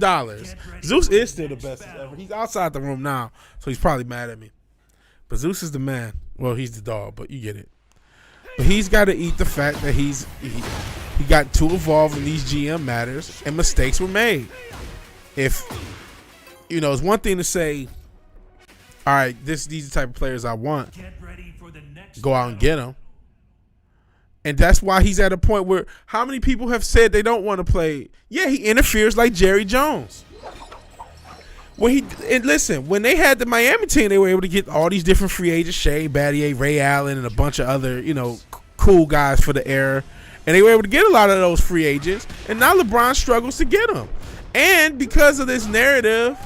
S1: Zeus is still the best ever. He's outside the room now, so he's probably mad at me. But Zeus is the man. Well, he's the dog, but you get it. But he's got to eat the fact that he got too involved in these GM matters and mistakes were made. If, it's one thing to say, all right, these are the type of players I want. Go out and get them. And that's why he's at a point where how many people have said they don't want to play? Yeah, he interferes like Jerry Jones. When they had the Miami team, they were able to get all these different free agents, Shea Battier, Ray Allen, and a bunch of other, cool guys for the era. And they were able to get a lot of those free agents. And now LeBron struggles to get them. And because of this narrative,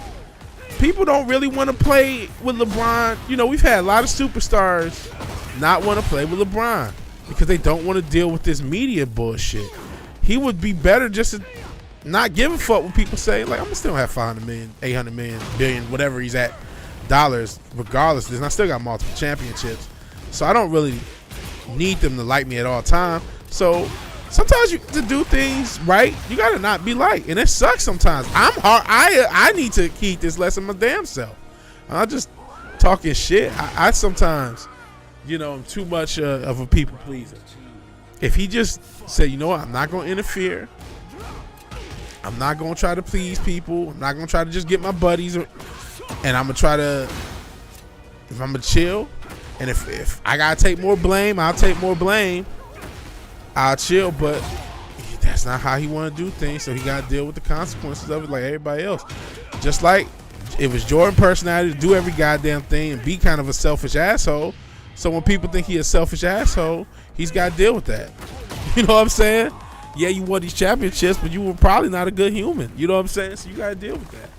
S1: people don't really want to play with LeBron. We've had a lot of superstars not want to play with LeBron because they don't want to deal with this media bullshit. He would be better just to not give a fuck what people say. Like, I'm going to still have 500 million, 800 million, billion, whatever he's at, dollars, regardless of this. And I still got multiple championships. So I don't really need them to like me at all time. So sometimes to do things right, you got to not be liked. And it sucks sometimes. I'm hard. I need to keep this lesson my damn self. I'm just talking shit. I sometimes, I'm too much of a people pleaser. If he just said, you know what, I'm not going to interfere. I'm not going to try to please people. I'm not going to try to just get my buddies. And I'm going to try to, if I'm going to chill. And if I got to take more blame, I'll take more blame. I'll chill. But that's not how he want to do things. So he got to deal with the consequences of it like everybody else. Just like it was Jordan's personality to do every goddamn thing and be kind of a selfish asshole. So when people think he's a selfish asshole, he's got to deal with that. You know what I'm saying? Yeah, you won these championships, but you were probably not a good human. You know what I'm saying? So you got to deal with that.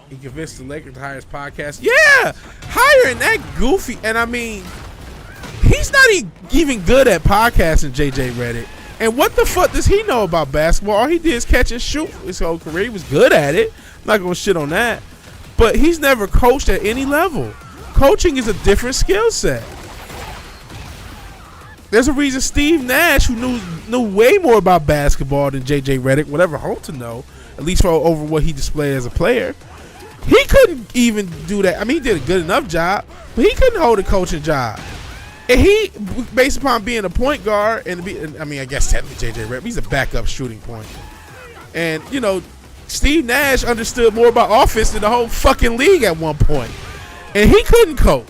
S1: He convinced the Lakers to hire his podcast. Yeah, hiring that goofy. And I mean, he's not even good at podcasting, JJ Redick. And what the fuck does he know about basketball? All he did is catch and shoot his whole career. He was good at it. I'm not going to shit on that. But he's never coached at any level. Coaching is a different skill set. There's a reason Steve Nash, who knew way more about basketball than J.J. Redick would ever hope to know, at least over what he displayed as a player, he couldn't even do that. I mean, he did a good enough job, but he couldn't hold a coaching job. And he, based upon being a point guard, I guess technically J.J. Redick, he's a backup shooting point. And, you know, Steve Nash understood more about offense than the whole fucking league at one point. And he couldn't coach.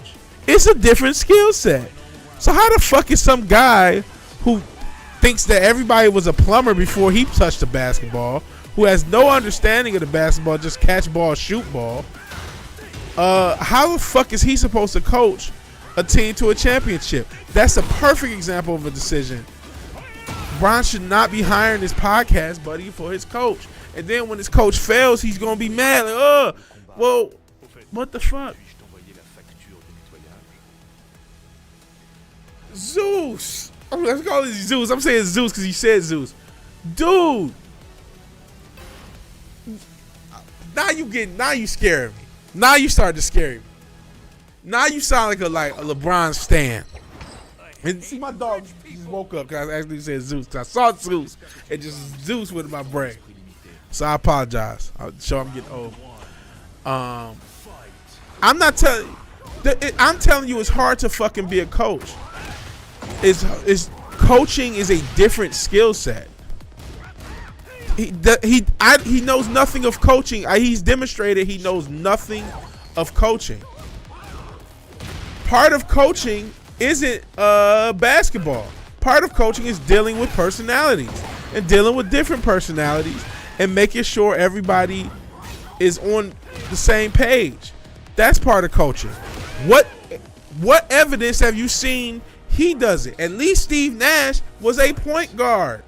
S1: It's a different skill set. So how the fuck is some guy who thinks that everybody was a plumber before he touched the basketball, who has no understanding of the basketball, just catch ball, shoot ball, how the fuck is he supposed to coach a team to a championship? That's a perfect example of a decision. Bron should not be hiring his podcast buddy for his coach. And then when his coach fails, he's going to be mad. Like, well, what the fuck? Zeus. Let's call it Zeus. I'm saying Zeus because he said Zeus. Dude. Now you scaring me. Now you started to scare me. Now you sound like a LeBron stan. And see, my dog just woke up because I actually said Zeus. I saw Zeus. It just Zeus went in my brain. So I apologize. I'm getting old. I'm telling you, it's hard to fucking be a coach. Coaching is a different skill set. He knows nothing of coaching. He's demonstrated he knows nothing of coaching. Part of coaching isn't basketball. Part of coaching is dealing with personalities and dealing with different personalities and making sure everybody is on the same page. That's part of coaching. What evidence have you seen he does it? At least Steve Nash was a point guard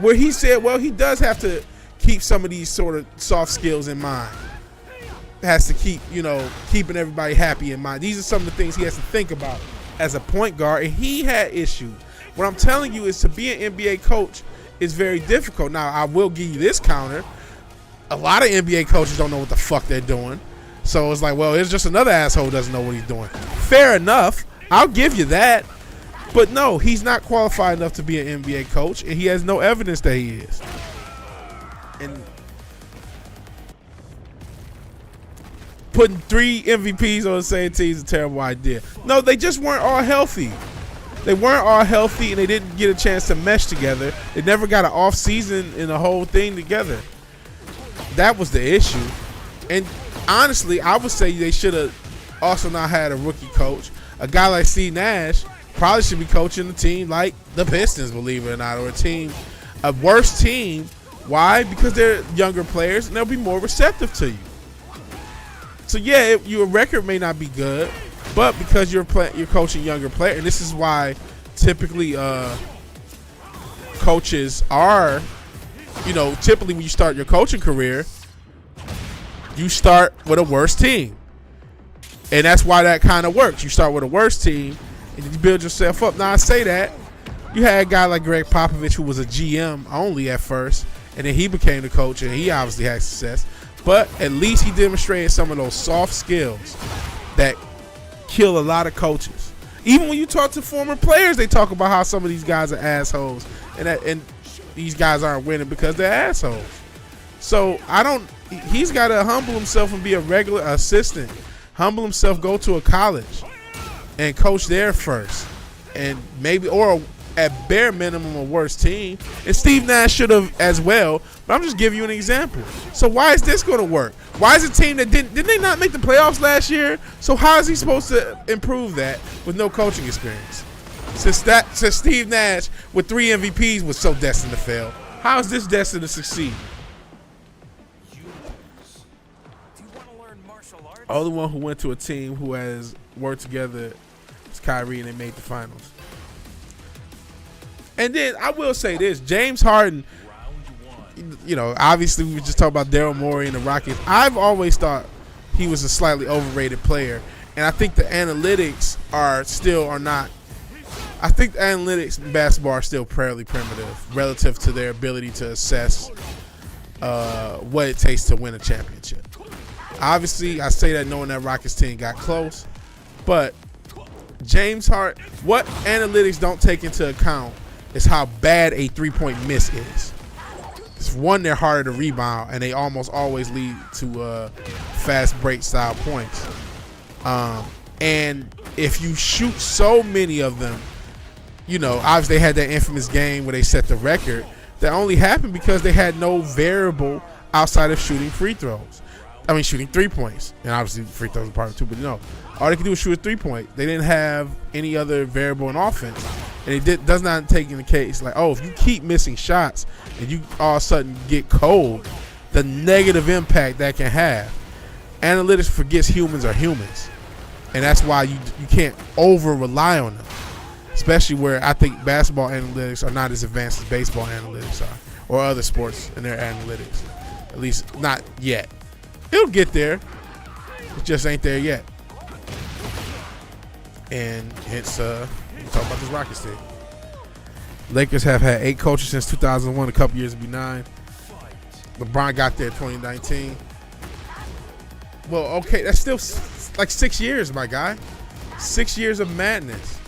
S1: where he said, well, he does have to keep some of these sort of soft skills in mind. Has to keep, keeping everybody happy in mind. These are some of the things he has to think about as a point guard, and he had issues. What I'm telling you is to be an NBA coach is very difficult. Now, I will give you this counter. A lot of NBA coaches don't know what the fuck they're doing. So it's like, well, it's just another asshole who doesn't know what he's doing. Fair enough. I'll give you that. But no, he's not qualified enough to be an NBA coach, and he has no evidence that he is. And putting 3 MVPs on the same team is a terrible idea. No, they just weren't all healthy. They weren't all healthy, and they didn't get a chance to mesh together. They never got an off season and the whole thing together. That was the issue. And honestly, I would say they should have also not had a rookie coach. A guy like Steve Nash probably should be coaching a team like the Pistons, believe it or not, or a worse team. Why? Because they're younger players and they'll be more receptive to you. So yeah, your record may not be good, but because you're coaching younger players, and this is why typically coaches are, typically when you start your coaching career, you start with a worse team. And that's why that kind of works. You start with a worse team, and you build yourself up. Now, I say that. You had a guy like Greg Popovich who was a GM only at first, and then he became the coach, and he obviously had success. But at least he demonstrated some of those soft skills that kill a lot of coaches. Even when you talk to former players, they talk about how some of these guys are assholes, and these guys aren't winning because they're assholes. So he's got to humble himself and be a regular assistant. Humble himself, go to a college and coach there first, and maybe, or at bare minimum, a worse team. And Steve Nash should have as well, but I'm just giving you an example. So why is this going to work? Why is a team that didn't they not make the playoffs last year? So how is he supposed to improve that with no coaching experience? Since Steve Nash with 3 MVPs was so destined to fail, how is this destined to succeed? Only one who went to a team who has worked together is Kyrie, and they made the finals. And then I will say this, James Harden, obviously we were just talking about Daryl Morey and the Rockets. I've always thought he was a slightly overrated player, and I think the analytics are not. I think the analytics in basketball are still fairly primitive relative to their ability to assess what it takes to win a championship. Obviously, I say that knowing that Rockets team got close, but James Harden, what analytics don't take into account is how bad a three-point miss is. It's one, they're harder to rebound, and they almost always lead to fast break style points. And if you shoot so many of them, you know, obviously they had that infamous game where they set the record. That only happened because they had no variable outside of shooting free throws. I mean, shooting 3 points. And obviously free throws are part of it too, but no. All they could do was shoot a 3 point. They didn't have any other variable in offense. And it does not take in the case like, oh, if you keep missing shots and you all of a sudden get cold, the negative impact that can have. Analytics forgets humans are humans. And that's why you can't over-rely on them. Especially where I think basketball analytics are not as advanced as baseball analytics are. Or other sports in their analytics. At least not yet. It'll get there. It just ain't there yet. And hence, we talk about this Rockets thing. Lakers have had 8 coaches since 2001. A couple years to be 9. LeBron got there in 2019. Well, okay, that's still like 6 years, my guy. 6 years of madness.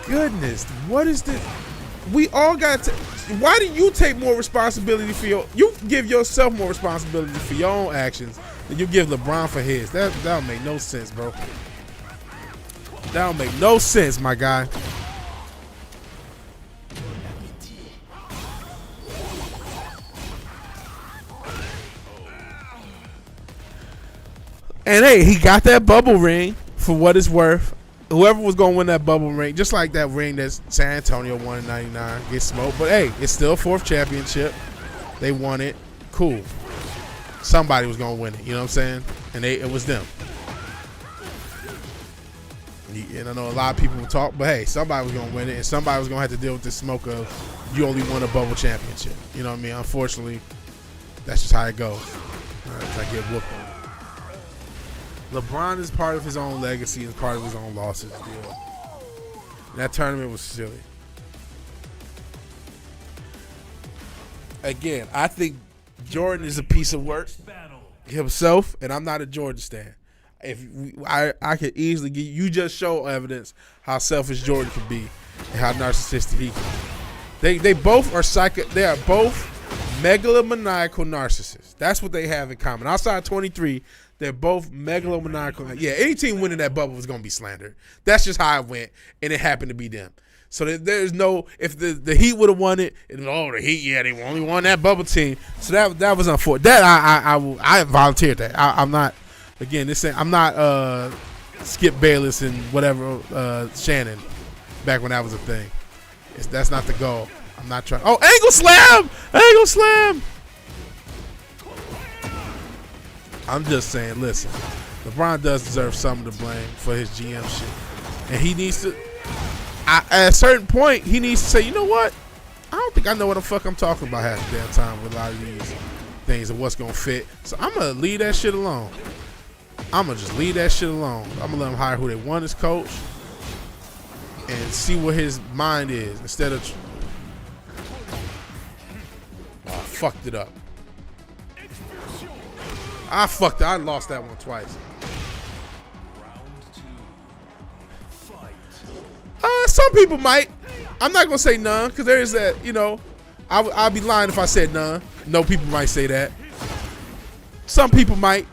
S1: Goodness, what is this? We all got to. Why do you take more responsibility for you give yourself more responsibility for your own actions than you give LeBron for his? That don't make no sense, bro. That don't make no sense, my guy. And hey, he got that bubble ring for what it's worth. Whoever was going to win that bubble ring, just like that ring that San Antonio won in 99, gets smoked. But hey, it's still a 4th championship. They won it. Cool. Somebody was going to win it. You know what I'm saying? And it was them. And I know a lot of people will talk, but hey, somebody was going to win it. And somebody was going to have to deal with the smoke of you only won a bubble championship. You know what I mean? Unfortunately, that's just how it goes. I get whooped on. LeBron is part of his own legacy and part of his own losses deal. And that tournament was silly. Again, I think Jordan is a piece of work himself, and I'm not a Jordan stan. I could easily give you just show evidence how selfish Jordan can be and how narcissistic he can be. They both are They are both megalomaniacal narcissists. That's what they have in common. Outside 23. They're both megalomaniacal. Yeah, any team winning that bubble was going to be slandered. That's just how it went, and it happened to be them. So there's no, if the Heat would have won it, the Heat, yeah, they only won that bubble team. So that was unfortunate. That I volunteered that. I'm not, again, I'm not Skip Bayless and whatever Shannon back when that was a thing. That's not the goal. I'm not trying. Oh, angle slam! Angle slam! I'm just saying, listen, LeBron does deserve some of the blame for his GM shit. And he needs to, at a certain point, he needs to say, you know what? I don't think I know what the fuck I'm talking about half the damn time with a lot of these things and what's going to fit. So I'm going to leave that shit alone. I'm going to just leave that shit alone. I'm going to let him hire who they want as coach and see what his mind is instead of, I fucked it up. I fucked it. I lost that one twice. Some people might. I'm not going to say none because there is that, you know, I'll be lying if I said none. No, people might say that. Some people might.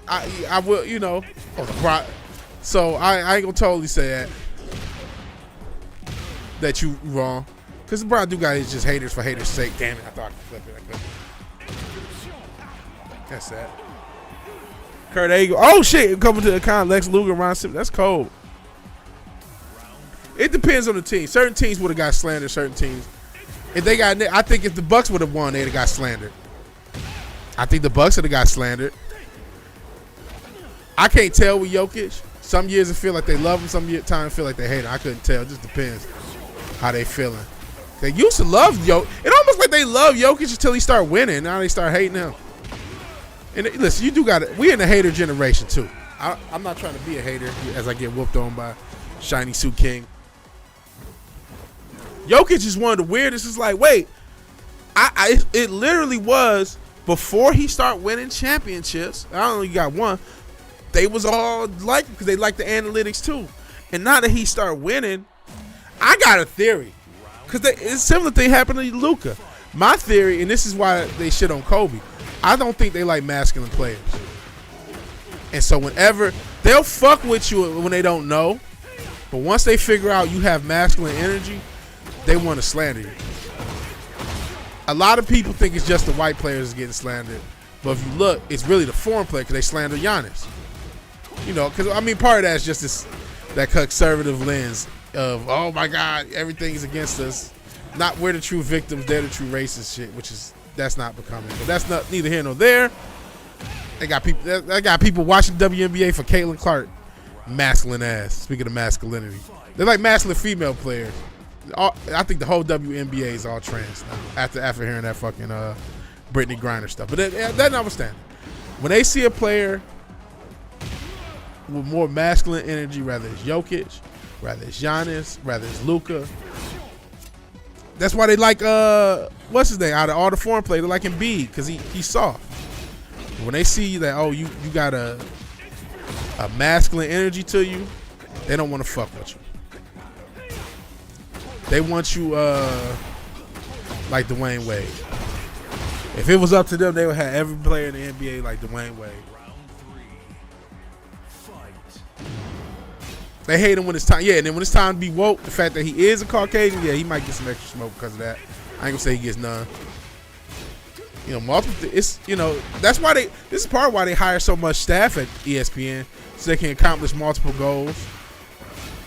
S1: I will, you know. So I ain't going to totally say that you wrong. Because LeBron do got his just haters for haters' sake. Damn it, I thought I could flip it. I couldn't. That's that. Kurt Angle. Oh shit! Coming to the con. Lex Luger, Ron Simmons. That's cold. It depends on the team. Certain teams would have got slandered. Certain teams, if they got, I think if the Bucks would have won, they'd have got slandered. I think the Bucks would have got slandered. I can't tell with Jokic. Some years I feel like they love him. Some times I feel like they hate him. I couldn't tell. It just depends how they feeling. They used to love Jokic. It almost like they love Jokic until he start winning. Now they start hating him. And listen, you do got it. We in the hater generation too. I'm not trying to be a hater as I get whooped on by Shiny Suit King. Jokic is one of the weirdest. It's like, wait, it literally was before he started winning championships. I only got one. they was all like because they like the analytics too. And now that he started winning, I got a theory. Because it's a similar thing happened to Luka. My theory, and this is why they shit on Kobe, I don't think they like masculine players. And so whenever, they'll fuck with you when they don't know, but once they figure out you have masculine energy, they want to slander you. A lot of people think it's just the white players getting slandered, but if you look, it's really the foreign player because they slander Giannis. You know, because, I mean, part of that is just that conservative lens of, oh my God, everything's against us. Not we're the true victims, they're the true racist shit, which is, that's not becoming. But that's not neither here nor there. They got people watching WNBA for Caitlin Clark. Masculine ass. Speaking of masculinity. They're like masculine female players. I think the whole WNBA is all trans now, after hearing that fucking Brittany Griner stuff. But that notwithstanding, when they see a player with more masculine energy, rather it's Jokic, rather it's Giannis, rather it's Luka, that's why they like what's his name out of all the foreign players. They like Embiid because he's soft. When they see that, oh, you got a masculine energy to you, they don't want to fuck with you. They want you like Dwayne Wade. If it was up to them, they would have every player in the NBA like Dwayne Wade. They hate him when it's time. Yeah, and then when it's time to be woke, the fact that he is a Caucasian, yeah, he might get some extra smoke because of that. I ain't gonna say he gets none. You know, multiple. It's, you know, that's why this is part of why they hire so much staff at ESPN, so they can accomplish multiple goals.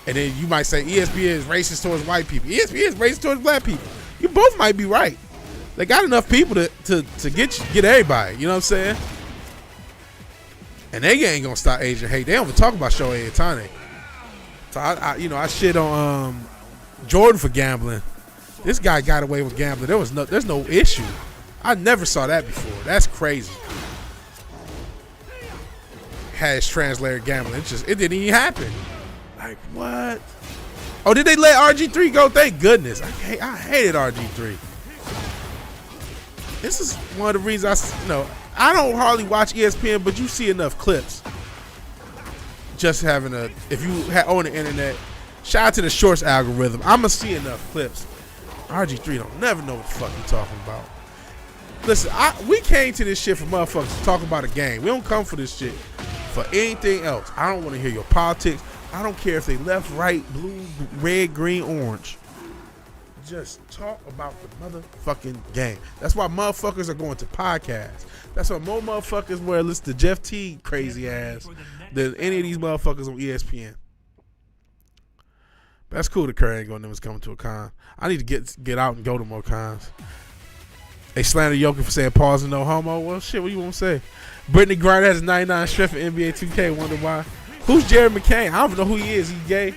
S1: And then you might say ESPN is racist towards white people. ESPN is racist towards black people. You both might be right. They got enough people to get everybody. You know what I'm saying? And they ain't gonna stop Asian hate. They don't even talk about Shohei Ohtani. So I shit on Jordan for gambling. This guy got away with gambling. There's no issue. I never saw that before. That's crazy. Had his translator gambling. It didn't even happen. Like, what? Oh, did they let RG3 go? Thank goodness. I hated RG3. This is one of the reasons I don't hardly watch ESPN, but you see enough clips. Just having if you own the internet, shout out to the shorts algorithm. I'm going to see enough clips. RG3 don't never know what the fuck you talking about. Listen, we came to this shit for motherfuckers to talk about a game. We don't come for this shit for anything else. I don't want to hear your politics. I don't care if they left, right, blue, red, green, orange. Just talk about the motherfucking game. That's why motherfuckers are going to podcasts. That's why more motherfuckers wear listen to Jeff T crazy ass than any of these motherfuckers on ESPN. But that's cool that Curry ain't gonna never coming to a con. I need to get out and go to more cons. They slander Jokic for saying pause and no homo. Well, shit, what do you want to say? Brittany Griner has 99 strength in NBA 2K. Wonder why. Who's Jared McCain? I don't even know who he is. He's gay.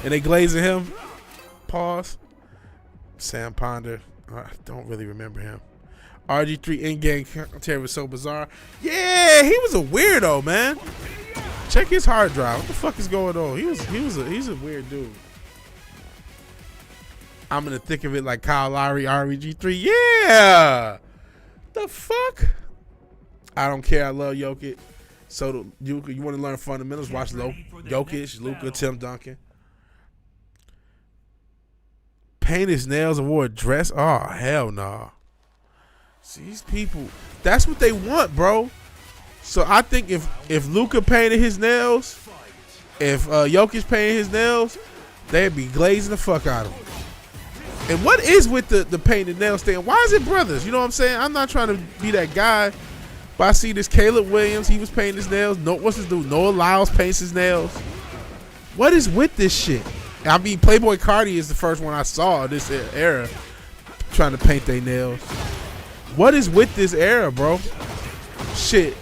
S1: And they glazing him. Pause. Sam Ponder. I don't really remember him. RG3 in-game commentary was so bizarre. Yeah, he was a weirdo, man. Check his hard drive. What the fuck is going on? He's a weird dude. I'm in the thick of it like Kyle Lowry, RG3. Yeah. The fuck? I don't care. I love Jokic. So you want to learn fundamentals? Watch Jokic, Luka, Tim Duncan. Paint his nails and wore a dress? Oh, hell no. Nah. See, these people, that's what they want, bro. So I think if Luka painted his nails, if Jokic painted his nails, they'd be glazing the fuck out of him. And what is with the painted nails thing? Why is it brothers? You know what I'm saying? I'm not trying to be that guy, but I see this Caleb Williams. He was painting his nails. What's his dude? Noah Lyles paints his nails. What is with this shit? I mean, Playboy Cardi is the first one I saw this era trying to paint their nails. What is with this era, bro? Shit.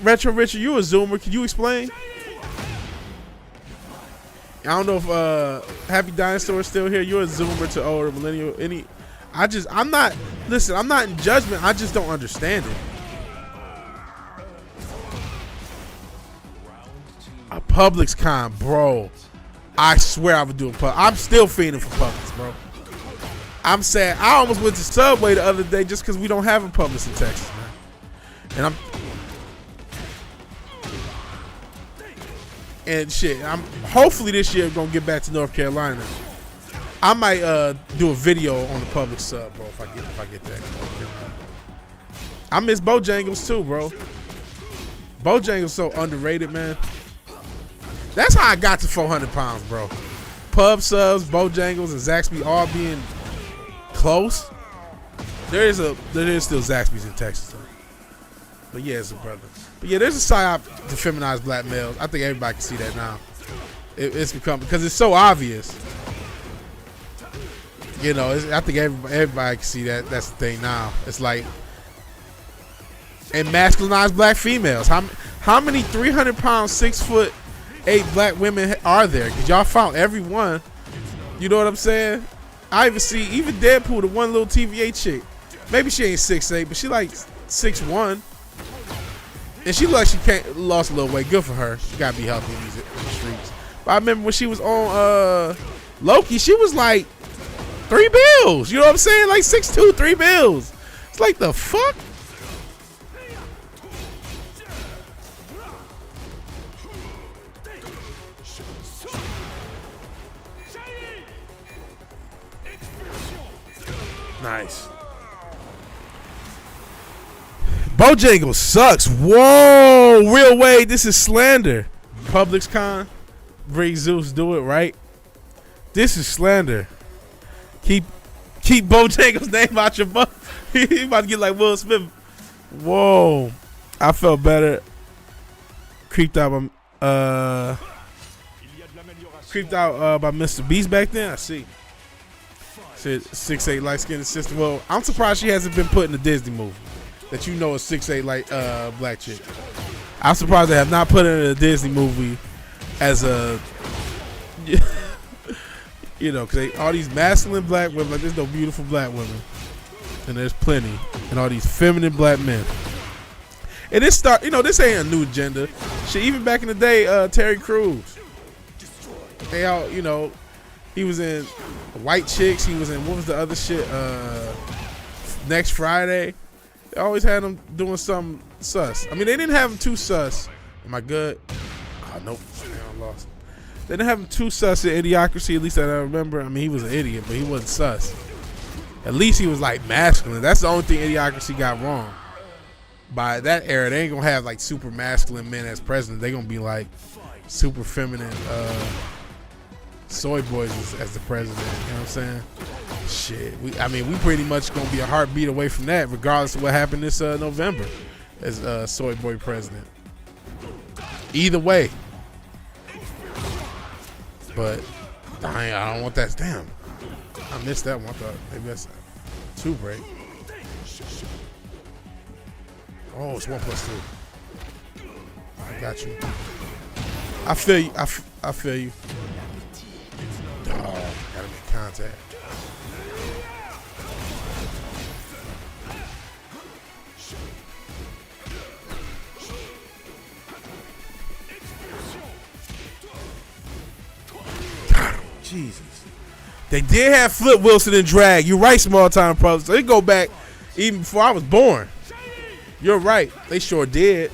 S1: Retro Richard, you a Zoomer. Can you explain? I don't know if Happy Dinosaur is still here. You're a Zoomer to older millennial. I'm not in judgment. I just don't understand it. A Publix con, bro. I swear I would do a Publix. I'm still fiending for Publix, bro. I'm saying I almost went to Subway the other day just because we don't have a Publix in Texas, man. And And shit, I'm hopefully this year gonna get back to North Carolina. I might do a video on the public sub, bro, if I get that. I miss Bojangles too, bro. Bojangles so underrated, man. That's how I got to 400 pounds, bro. Pub subs, Bojangles, and Zaxby all being close. There is still Zaxby's in Texas, though. But yeah, it's a brother. But yeah, there's a psyop to feminize black males. I think everybody can see that now. It's become, because it's so obvious. You know, I think everybody can see that. That's the thing now. It's like, and masculinize black females. How many 300-pound, 6'8" black women are there? Because y'all found every one. You know what I'm saying? I even see, even Deadpool, the one little TVA chick. Maybe she ain't 6'8", but she like 6'1". And she lost a little weight. Good for her. She gotta be healthy in the streets. But I remember when she was on Loki, she was like 3 bills. You know what I'm saying? Like 6'2", 3 bills. It's like, the fuck? Nice. Bojangles sucks. Whoa, real way. This is slander. PublixCon, bring Zeus, do it right. This is slander. Keep Bojangles' name out your mouth. He about to get like Will Smith. Whoa, I felt better. Creeped out by Mr. Beast back then. I see. Said 6'8" light skinned sister. Well, I'm surprised she hasn't been put in a Disney movie that you know a 6'8" light black chick. I'm surprised they have not put her in a Disney movie as a, you know, because all these masculine black women, like there's no beautiful black women, and there's plenty, and all these feminine black men. And this this ain't a new agenda. Shit, even back in the day, Terry Crews, they all, you know, he was in White Chicks. He was in, what was the other shit? Next Friday. They always had him doing something sus. I mean, they didn't have him too sus. Am I good? Oh, nope. I lost. They didn't have him too sus in Idiocracy, at least that I remember. I mean, he was an idiot, but he wasn't sus. At least he was, like, masculine. That's the only thing Idiocracy got wrong. By that era, they ain't going to have, like, super masculine men as president. They going to be, like, super feminine soy boys as the president. You know what I'm saying? Shit. We pretty much going to be a heartbeat away from that, regardless of what happened this November as soy boy president. Either way. But I don't want that. Damn. I missed that one. I thought maybe that's a 2 break. Oh, it's 1+2. I got you. I feel you. I feel you. Oh, gotta make contact. Jesus. They did have Flip Wilson in drag. You're right, small time brothers. So they go back even before I was born. You're right. They sure did.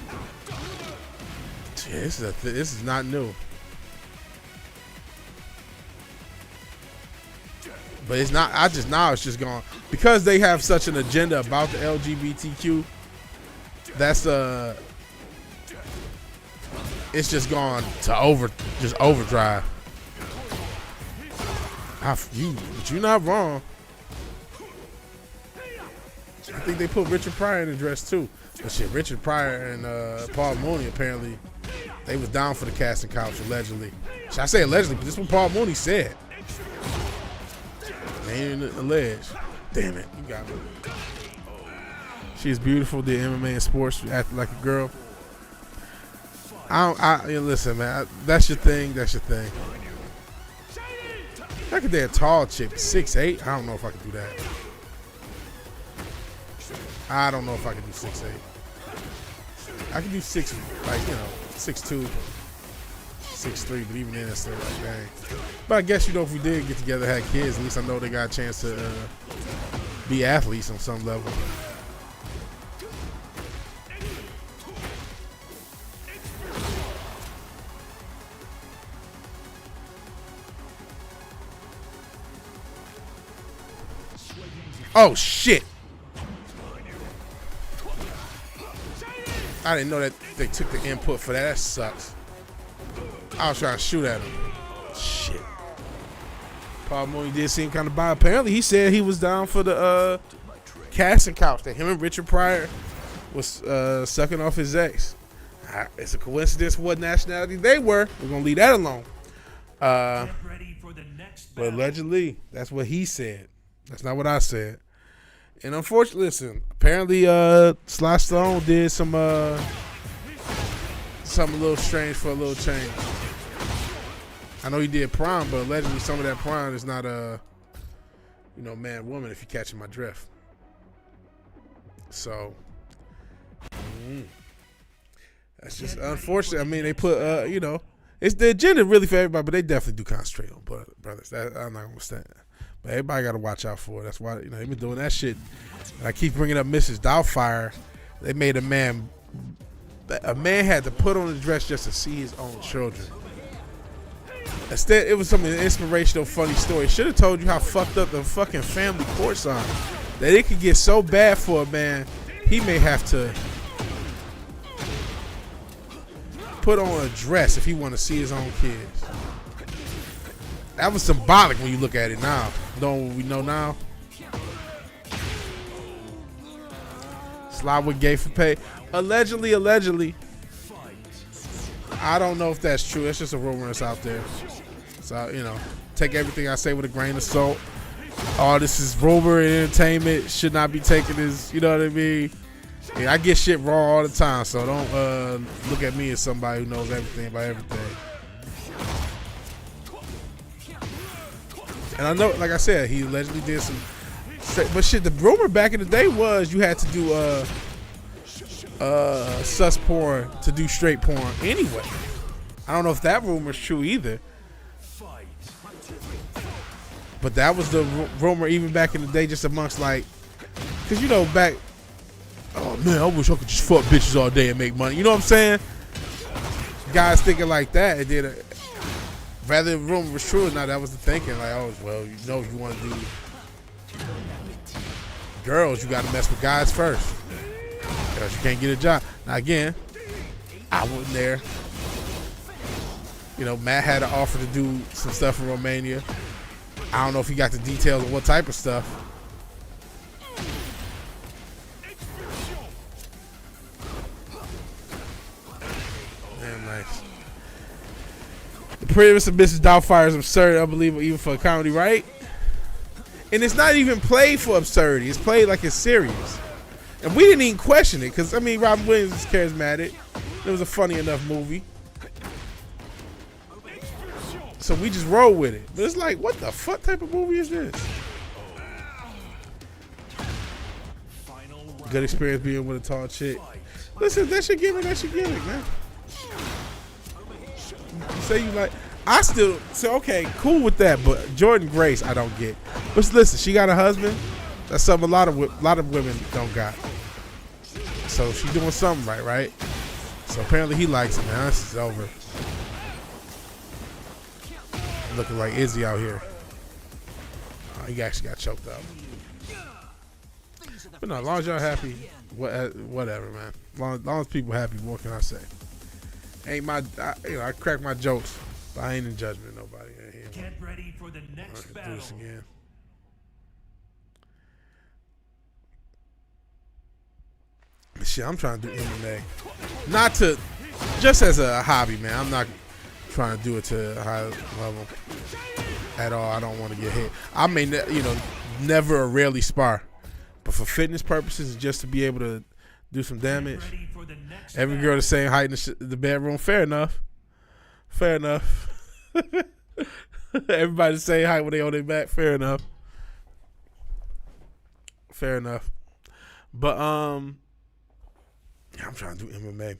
S1: Yeah, this is not new. But it's not. It's just gone because they have such an agenda about the LGBTQ. That's it's just gone to overdrive. But you're not wrong. I think they put Richard Pryor in the dress too. But shit, Richard Pryor and Paul Mooney apparently they was down for the casting couch allegedly. Should I say allegedly? But this is what Paul Mooney said. They ain't alleged. Damn it, you got me. She's beautiful. Did MMA and sports. Acted like a girl. Listen, man. That's your thing. That's your thing. I could date a tall chick, 6'8". I don't know if I could do that. I don't know if I could do 6'8". I could do 6, like, 6'2", 6'3", but even then it's still like, dang. But I guess, if we did get together and had kids, at least I know they got a chance to be athletes on some level. Oh shit! I didn't know that they took the input for that. That sucks. I was trying to shoot at him. Shit. Paul Mooney did seem kind of biased. Apparently, he said he was down for the casting couch that him and Richard Pryor was sucking off his ex. It's a coincidence what nationality they were. We're gonna leave that alone.
S5: Get ready for the next
S1: But
S5: battle.
S1: allegedly, that's what he said. That's not what I said. And unfortunately, listen, apparently Sly Stone did something a little strange for a little change. I know he did prom, but allegedly some of that prom is not man, woman, if you're catching my drift. So that's just unfortunate. I mean, they put it's the agenda really for everybody, but they definitely do concentrate on brothers. That I'm not gonna stand. But everybody got to watch out for it. That's why, they've been doing that shit. And I keep bringing up Mrs. Doubtfire. They made a man had to put on a dress just to see his own children. Instead, it was some inspirational, funny story. Should have told you how fucked up the fucking family courts are. That it could get so bad for a man, he may have to put on a dress if he want to see his own kids. That was symbolic when you look at it now. Knowing what we know now. Sly with gay for pay. Allegedly. I don't know if that's true. It's just a rumor that's out there. So, take everything I say with a grain of salt. All this is rumor and entertainment. Should not be taken as, you know what I mean? Yeah, I get shit wrong all the time, so don't look at me as somebody who knows everything about everything. And I know, like I said, he allegedly did some. But shit, the rumor back in the day was you had to do sus porn to do straight porn anyway. I don't know if that rumor's true either. But that was the rumor even back in the day, just amongst because back. Oh man, I wish I could just fuck bitches all day and make money. You know what I'm saying? Guys thinking like that, and then. Rather the rumor was true or not, that was the thinking. If you want to do girls, you got to mess with guys first. Because you can't get a job. Now, again, I wasn't there. Matt had an offer to do some stuff in Romania. I don't know if he got the details of what type of stuff. Damn nice. The premise of Mrs. Doubtfire is absurd, unbelievable, even for a comedy, right? And it's not even played for absurdity. It's played like it's serious. And we didn't even question it, because, Robin Williams is charismatic. It was a funny enough movie. So we just roll with it. But it's like, what the fuck type of movie is this? Good experience being with a tall chick. Listen, that's your gimmick, man. You say you like, I still say, okay, cool with that, but Jordan Grace, I don't get. But listen, she got a husband. That's something a lot of women don't got. So she's doing something right? So apparently he likes it, man. This is over. Looking like Izzy out here. Oh, he actually got choked up. But no, as long as y'all happy, whatever, man. As long as people happy, what can I say? Ain't I crack my jokes, but I ain't in judgment of nobody.
S5: Get ready for the next battle.
S1: Do this again. Shit, I'm trying to do MMA. Not to, just as a hobby, man. I'm not trying to do it to a high level at all. I don't want to get hit. I may, never or rarely spar. But for fitness purposes, just to be able to do some damage. Every girl the same height in the bedroom. Fair enough. Everybody the same height when they on their back. Fair enough. But I'm trying to do MMA.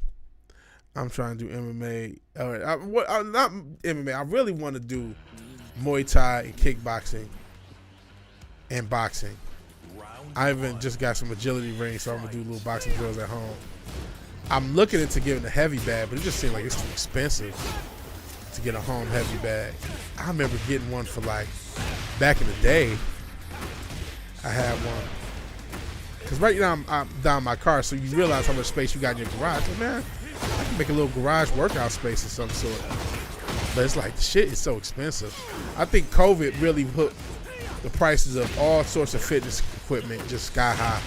S1: All right, not MMA. I really want to do Muay Thai and kickboxing and boxing. I even just got some agility rings, so I'm gonna do little boxing drills at home. I'm looking into getting a heavy bag, but it just seems like it's too expensive to get a home heavy bag. I remember getting one for back in the day. I had one. Because right now I'm down my car, so you realize how much space you got in your garage. So, man, I can make a little garage workout space of some sort. But it's like, the shit is so expensive. I think COVID really put the prices of all sorts of fitness equipment just sky high.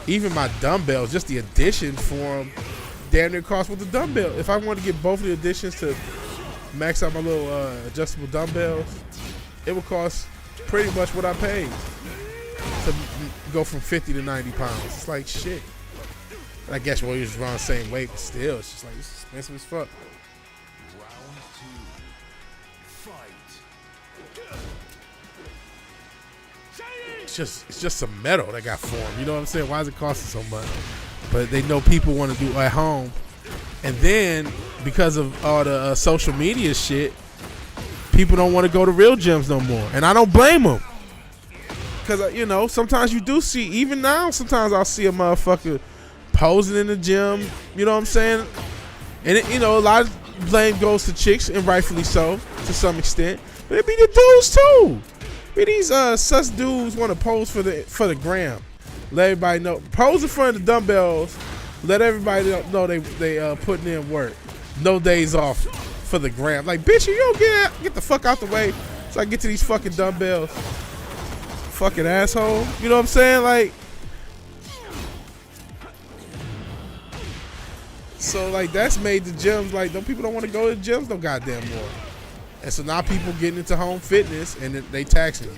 S1: Even my dumbbells, just the additions for them, damn near cost with the dumbbell. If I wanted to get both of the additions to max out my little adjustable dumbbells, it would cost pretty much what I paid to go from 50 to 90 pounds. It's like shit. I guess we'll just run the same weight, but still, it's just like, it's expensive as fuck.
S5: Round 2. Fight.
S1: It's just some metal that got formed. You know what I'm saying? Why is it costing so much? But they know people want to do it at home. And then, because of all the social media shit, people don't want to go to real gyms no more. And I don't blame them. Because, you know, sometimes you do see, even now, sometimes I'll see a motherfucker posing in the gym. You know what I'm saying? And, it, you know, a lot of blame goes to chicks, and rightfully so, to some extent. But it be the dudes, too. Be these sus dudes want to pose for the gram. Let everybody know. Pose in front of the dumbbells. Let everybody know they putting in work. No days off for the gram. Like, bitch, you don't get the fuck out the way so I can get to these fucking dumbbells. Fucking asshole. You know what I'm saying? Like, so like that's made the gyms like people don't want to go to the gyms no goddamn more. And so now people getting into home fitness and they taxing you.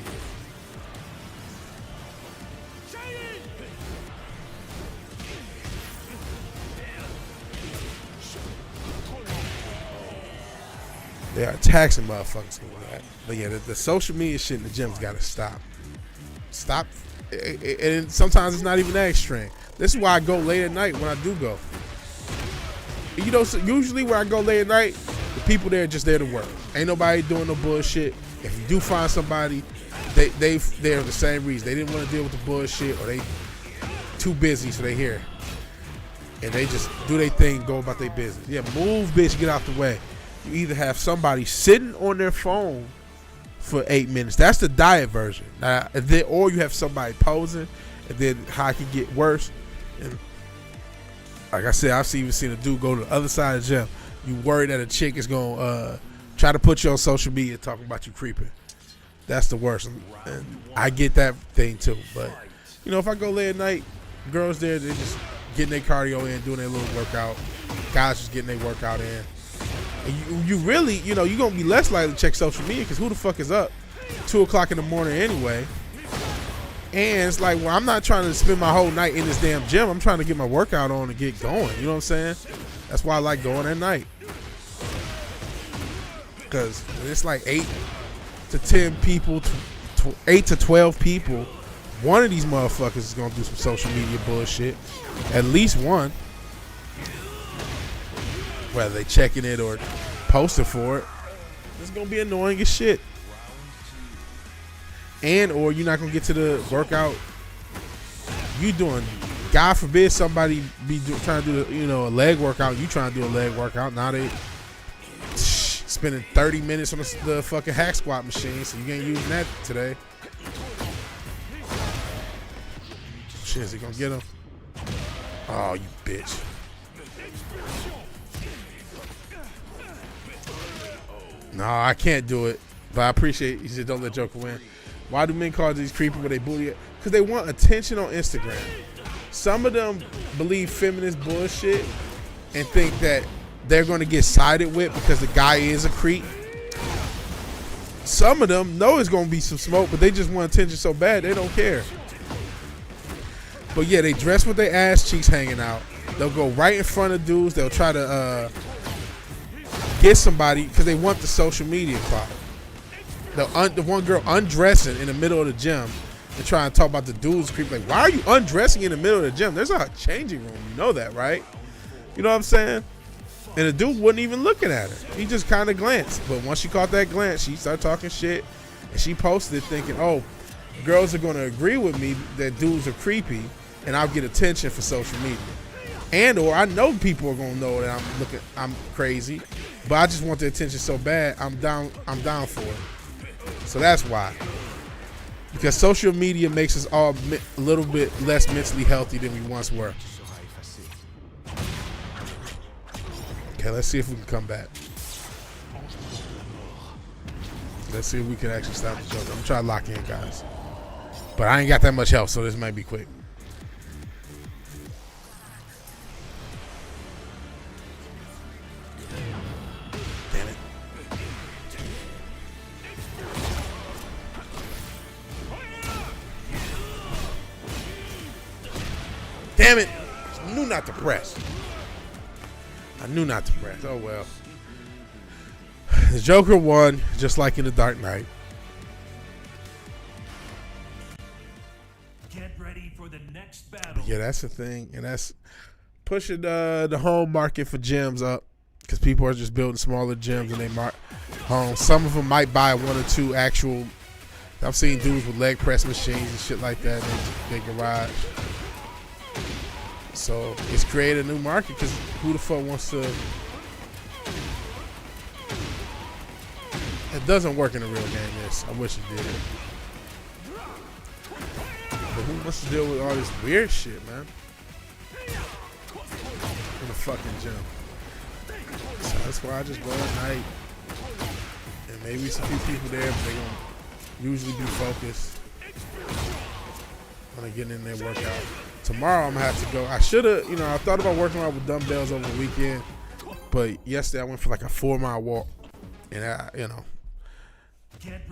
S1: They are taxing motherfuckers. But yeah, the social media shit in the gym's got to stop. Stop. And sometimes it's not even that extreme. This is why I go late at night when I do go. You know, so usually when I go late at night, the people there are just there to work. Ain't nobody doing no bullshit. If you do find somebody, they're the same reason. They didn't want to deal with the bullshit, or they too busy, so they here. And they just do their thing, go about their business. Yeah, move, bitch, get out the way. You either have somebody sitting on their phone for 8 minutes. That's the diet version. Or you have somebody posing, and then how it can get worse. And like I said, I've even seen a dude go to the other side of the gym. You worried that a chick is going to try to put you on social media talking about you creeping. That's the worst. And I get that thing too. But, you know, if I go late at night, girls there, they're just getting their cardio in, doing their little workout. Guys just getting their workout in. And you really, you know, you're going to be less likely to check social media because who the fuck is up 2 o'clock in the morning anyway? And it's like, well, I'm not trying to spend my whole night in this damn gym. I'm trying to get my workout on and get going. You know what I'm saying? That's why I like going at night. Because it's like 8 to 10 people, 8 to 12 people. One of these motherfuckers is going to do some social media bullshit. At least one. Whether they checking it or posting for it. It's going to be annoying as shit. And or you're not going to get to the workout you doing. God forbid somebody be trying to do a leg workout. You trying to do a leg workout. Now they spending 30 minutes on the fucking hack squat machine, so you ain't using that today. Shit, is he gonna get him? Oh, you bitch. No, I can't do it. But I appreciate he said don't let Joker win. Why do men call these creepy when they bully it? Because they want attention on Instagram. Some of them believe feminist bullshit and think that they're going to get sided with because the guy is a creep. Some of them know it's going to be some smoke, but they just want attention so bad they don't care. But yeah, they dress with their ass cheeks hanging out. They'll go right in front of dudes. They'll try to get somebody because they want the social media clout. The one girl undressing in the middle of the gym and trying to talk about the dudes creep. Like, why are you undressing in the middle of the gym? There's a changing room. You know that, right? You know what I'm saying? And the dude wasn't even looking at her. He just kind of glanced. But once she caught that glance, she started talking shit. And she posted thinking, oh, girls are going to agree with me that dudes are creepy and I'll get attention for social media. And or I know people are going to know that I'm crazy, but I just want the attention so bad, I'm down for it. So that's why. Because social media makes us all a little bit less mentally healthy than we once were. Okay, let's see if we can come back. Let's see if we can actually stop the joke. I'm trying to lock in, guys. But I ain't got that much health, so this might be quick. Damn it. Damn it. I knew not to press. I knew not to press. Oh, well. The Joker won, just like in The Dark Knight.
S5: Get ready for the next battle.
S1: Yeah, that's the thing. And that's pushing the home market for gyms up. Because people are just building smaller gyms in their homes. Some of them might buy one or two actual. I've seen dudes with leg press machines and shit like that in their garage. So it's created a new market because who the fuck wants to? It doesn't work in a real game. This I wish it did. But who wants to deal with all this weird shit, man? In the fucking gym. So that's why I just go at night. And maybe it's a few people there, but they gonna usually be focused when they get in their workout. Tomorrow I'm gonna have to go. I should have, I thought about working out with dumbbells over the weekend, but yesterday I went for like a 4-mile walk, and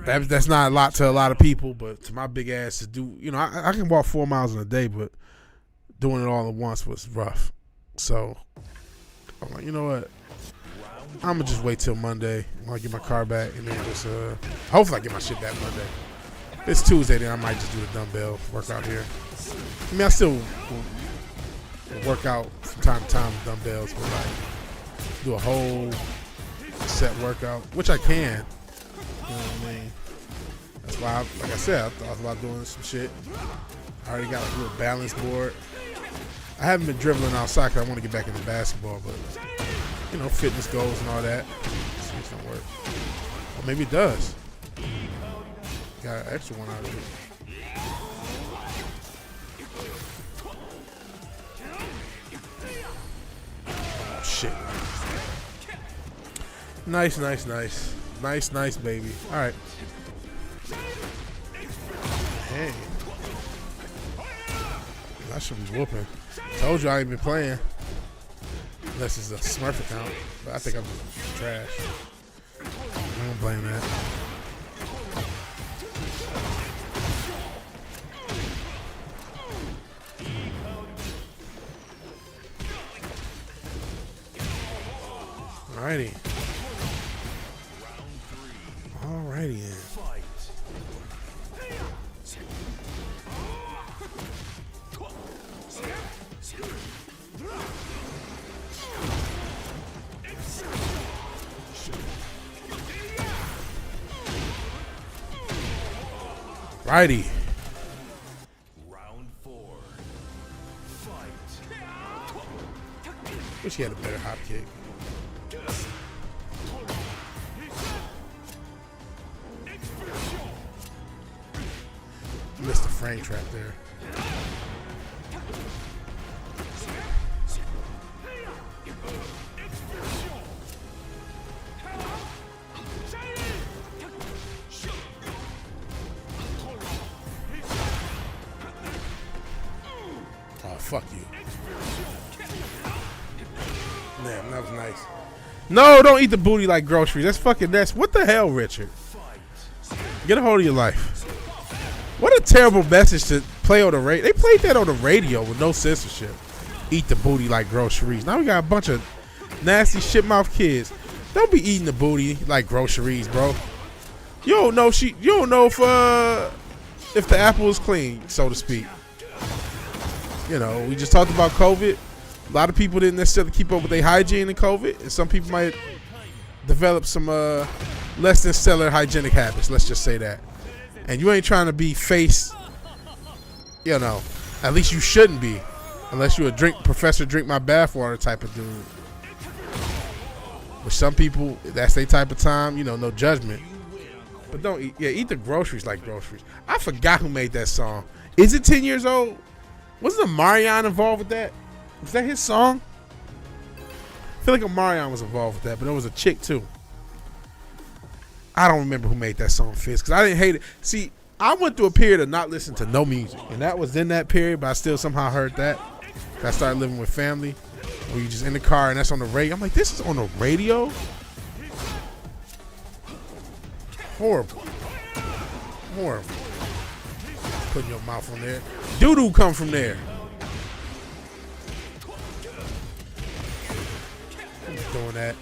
S1: that's not a lot to a lot of people, but to my big ass to do, I can walk 4 miles in a day, but doing it all at once was rough. So I'm like, you know what? I'm gonna just wait till Monday when I get my car back, and then just hopefully I get my shit back Monday. If it's Tuesday, then I might just do the dumbbell workout here. I mean, I still will work out from time to time with dumbbells, but like do a whole set workout, which I can. You know what I mean? That's why, like I said, I thought about doing some shit. I already got like a little balance board. I haven't been dribbling outside because I want to get back into basketball, but fitness goals and all that. Let's see if it's gonna work. Or maybe it does. Got an extra one out of it. Oh, shit. Nice, baby. All right. Hey. I should be whooping. Told you I ain't been playing. Unless it's a Smurf account. But I think I'm just trash. I don't blame that. Alrighty. Alrighty then. Righty.
S5: Round 4. Fight.
S1: Wish he had a better hop kick. Missed the frame trap there. Oh, fuck you. Damn, that was nice. No, don't eat the booty like groceries. That's what the hell, Richard? Get a hold of your life. What a terrible message to play on the radio. They played that on the radio with no censorship. Eat the booty like groceries. Now we got a bunch of nasty shitmouth kids. Don't be eating the booty like groceries, bro. You don't know if the apple is clean, so to speak. We just talked about COVID. A lot of people didn't necessarily keep up with their hygiene in COVID, and some people might develop some less than stellar hygienic habits. Let's just say that. And you ain't trying to be at least you shouldn't be, unless you're a professor drink my bathwater type of dude. With some people, that's their type of time, no judgment. But don't eat. Yeah, eat the groceries like groceries. I forgot who made that song. Is it 10 years old? Wasn't Marion involved with that? Was that his song? I feel like Marion was involved with that, but it was a chick too. I don't remember who made that song, Fizz, because I didn't hate it. See, I went through a period of not listening to no music, and that was in that period, but I still somehow heard that. I started living with family, where you just in the car and that's on the radio. I'm like, this is on the radio? Horrible. Horrible. Putting your mouth on there. Doo-doo come from there. Who's doing that?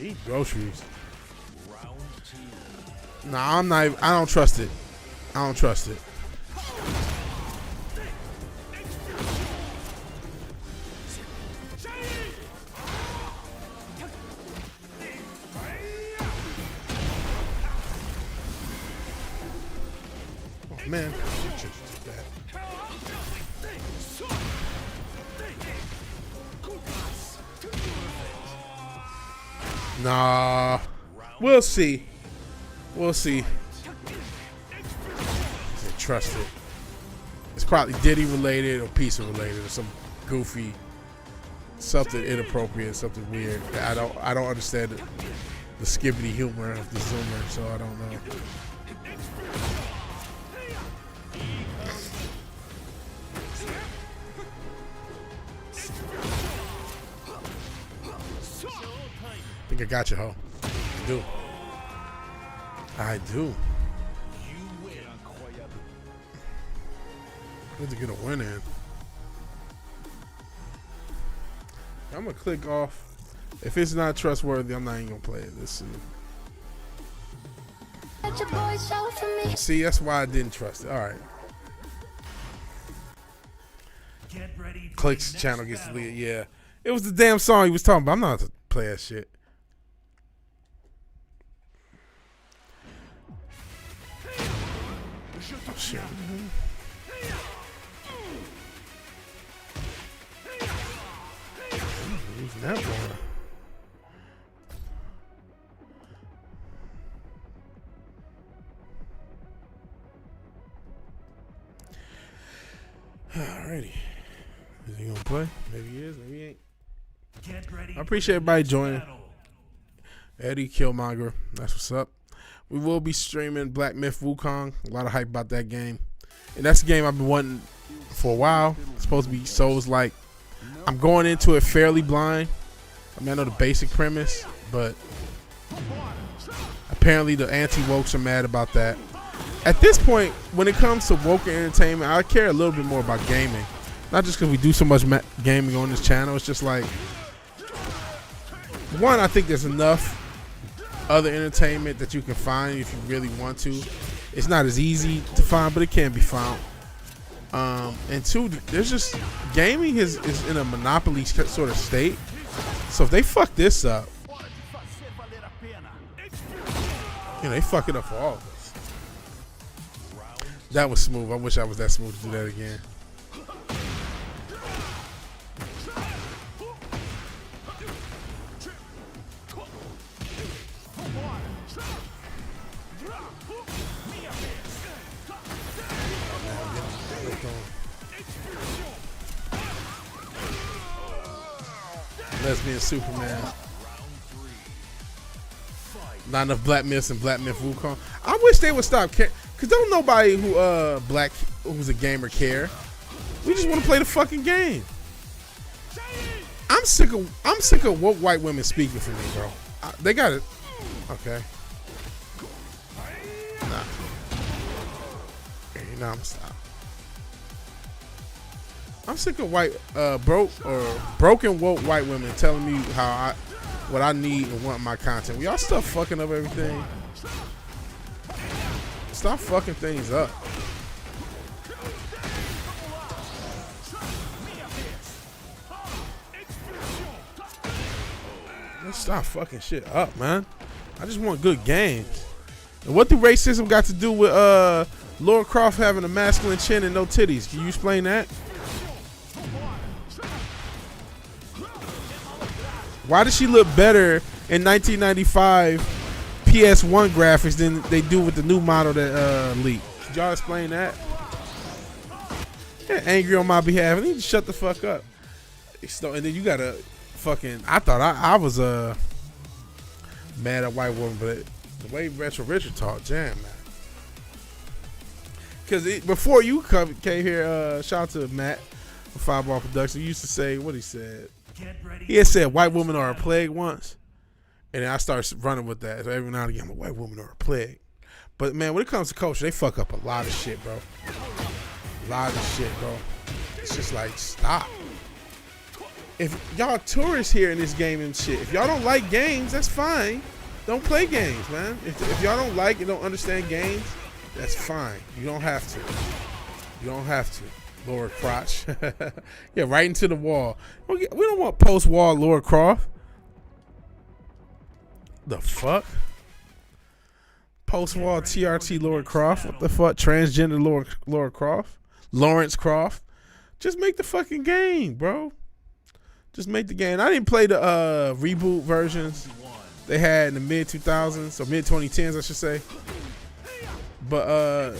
S1: Eat groceries. Nah, I'm not. I don't trust it. I don't trust it. Oh man. Nah, we'll see. We'll see. Trust it. It's probably Diddy related or Pizza related or some goofy, something inappropriate, something weird. I don't understand the skibbity humor of the Zoomer, so I don't know. I think I got you, ho. I do. I do. Good to get a win in. I'm gonna click off. If it's not trustworthy, I'm not even gonna play it. Let's see. See, that's why I didn't trust it. All right. Clicks channel gets deleted. Yeah, it was the damn song he was talking about. I'm not to play that shit. Oh, shit. Losing that one. Alrighty. Is he gonna play? Maybe he is, maybe he ain't. I appreciate everybody joining. Eddie Killmonger, that's what's up. We will be streaming Black Myth Wukong. A lot of hype about that game. And that's a game I've been wanting for a while. It's supposed to be Souls-like. I'm going into it fairly blind. I mean, I know the basic premise, but apparently the anti-wokes are mad about that. At this point, when it comes to woke entertainment, I care a little bit more about gaming. Not just because we do so much gaming on this channel. It's just like, one, I think there's enough other entertainment that you can find if you really want to. It's not as easy to find, but it can be found. And two, there's just gaming is in a monopoly sort of state. So if they fuck this up, you know, they fuck it up for all of us. That was smooth. I wish I was that smooth to do that again. Lesbian Superman. Not enough Black Myths and Black Myth Wukong. I wish they would stop because don't nobody who's a gamer care. We just want to play the fucking game. I'm sick of woke white women speaking for me, bro. They got it. Okay. Nah. Hey, nah, I'm stop. I'm sick of broken woke white women telling me what I need and want my content. Y'all stop fucking up everything. Stop fucking things up. Let's stop fucking shit up, man. I just want good games. And what do racism got to do with Laura Croft having a masculine chin and no titties. Can you explain that? Why does she look better in 1995 PS1 graphics than they do with the new model that leaked? Could y'all explain that? They're angry on my behalf. I need to shut the fuck up. So, and then you gotta fucking. I thought I was mad at white woman, but the way Retro Richard talked, jam, man. Because before you came here, shout out to Matt from Fireball Production. He used to say what he said. He had said white women are a plague once, and then I started running with that. So every now and again, I'm a white woman are a plague. But man, when it comes to culture, they fuck up a lot of shit, bro. A lot of shit, bro. It's just like, stop. If y'all tourists here in this game and shit, if y'all don't like games, that's fine. Don't play games, man. If y'all don't like and don't understand games, that's fine. You don't have to. You don't have to. Laura Crotch. Yeah, right into the wall. We don't want post-wall Laura Croft. The fuck? Post-wall TRT Laura Croft. What the fuck? Transgender Laura Croft. Lawrence Croft. Just make the fucking game, bro. Just make the game. I didn't play the reboot versions they had in the mid-2000s, or mid-2010s, I should say. But,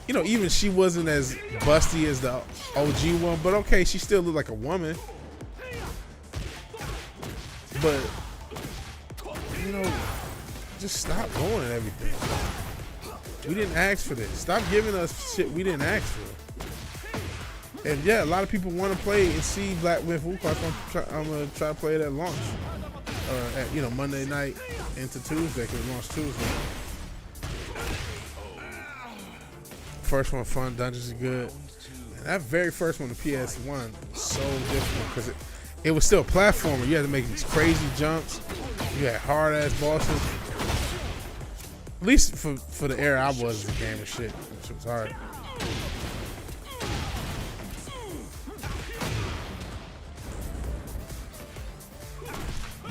S1: you know, even she wasn't as busty as the OG one. But, okay, she still looked like a woman. But, you know, just stop going at everything. We didn't ask for this. Stop giving us shit we didn't ask for. And yeah, a lot of people want to play and see Black Widow. I'm gonna try to play it at launch, at Monday night into Tuesday, because it launched Tuesday. First one fun, dungeons are good. And that very first one, the PS1, was so difficult because it was still a platformer. You had to make these crazy jumps. You had hard ass bosses. At least for the era I was in the game and shit. It was hard.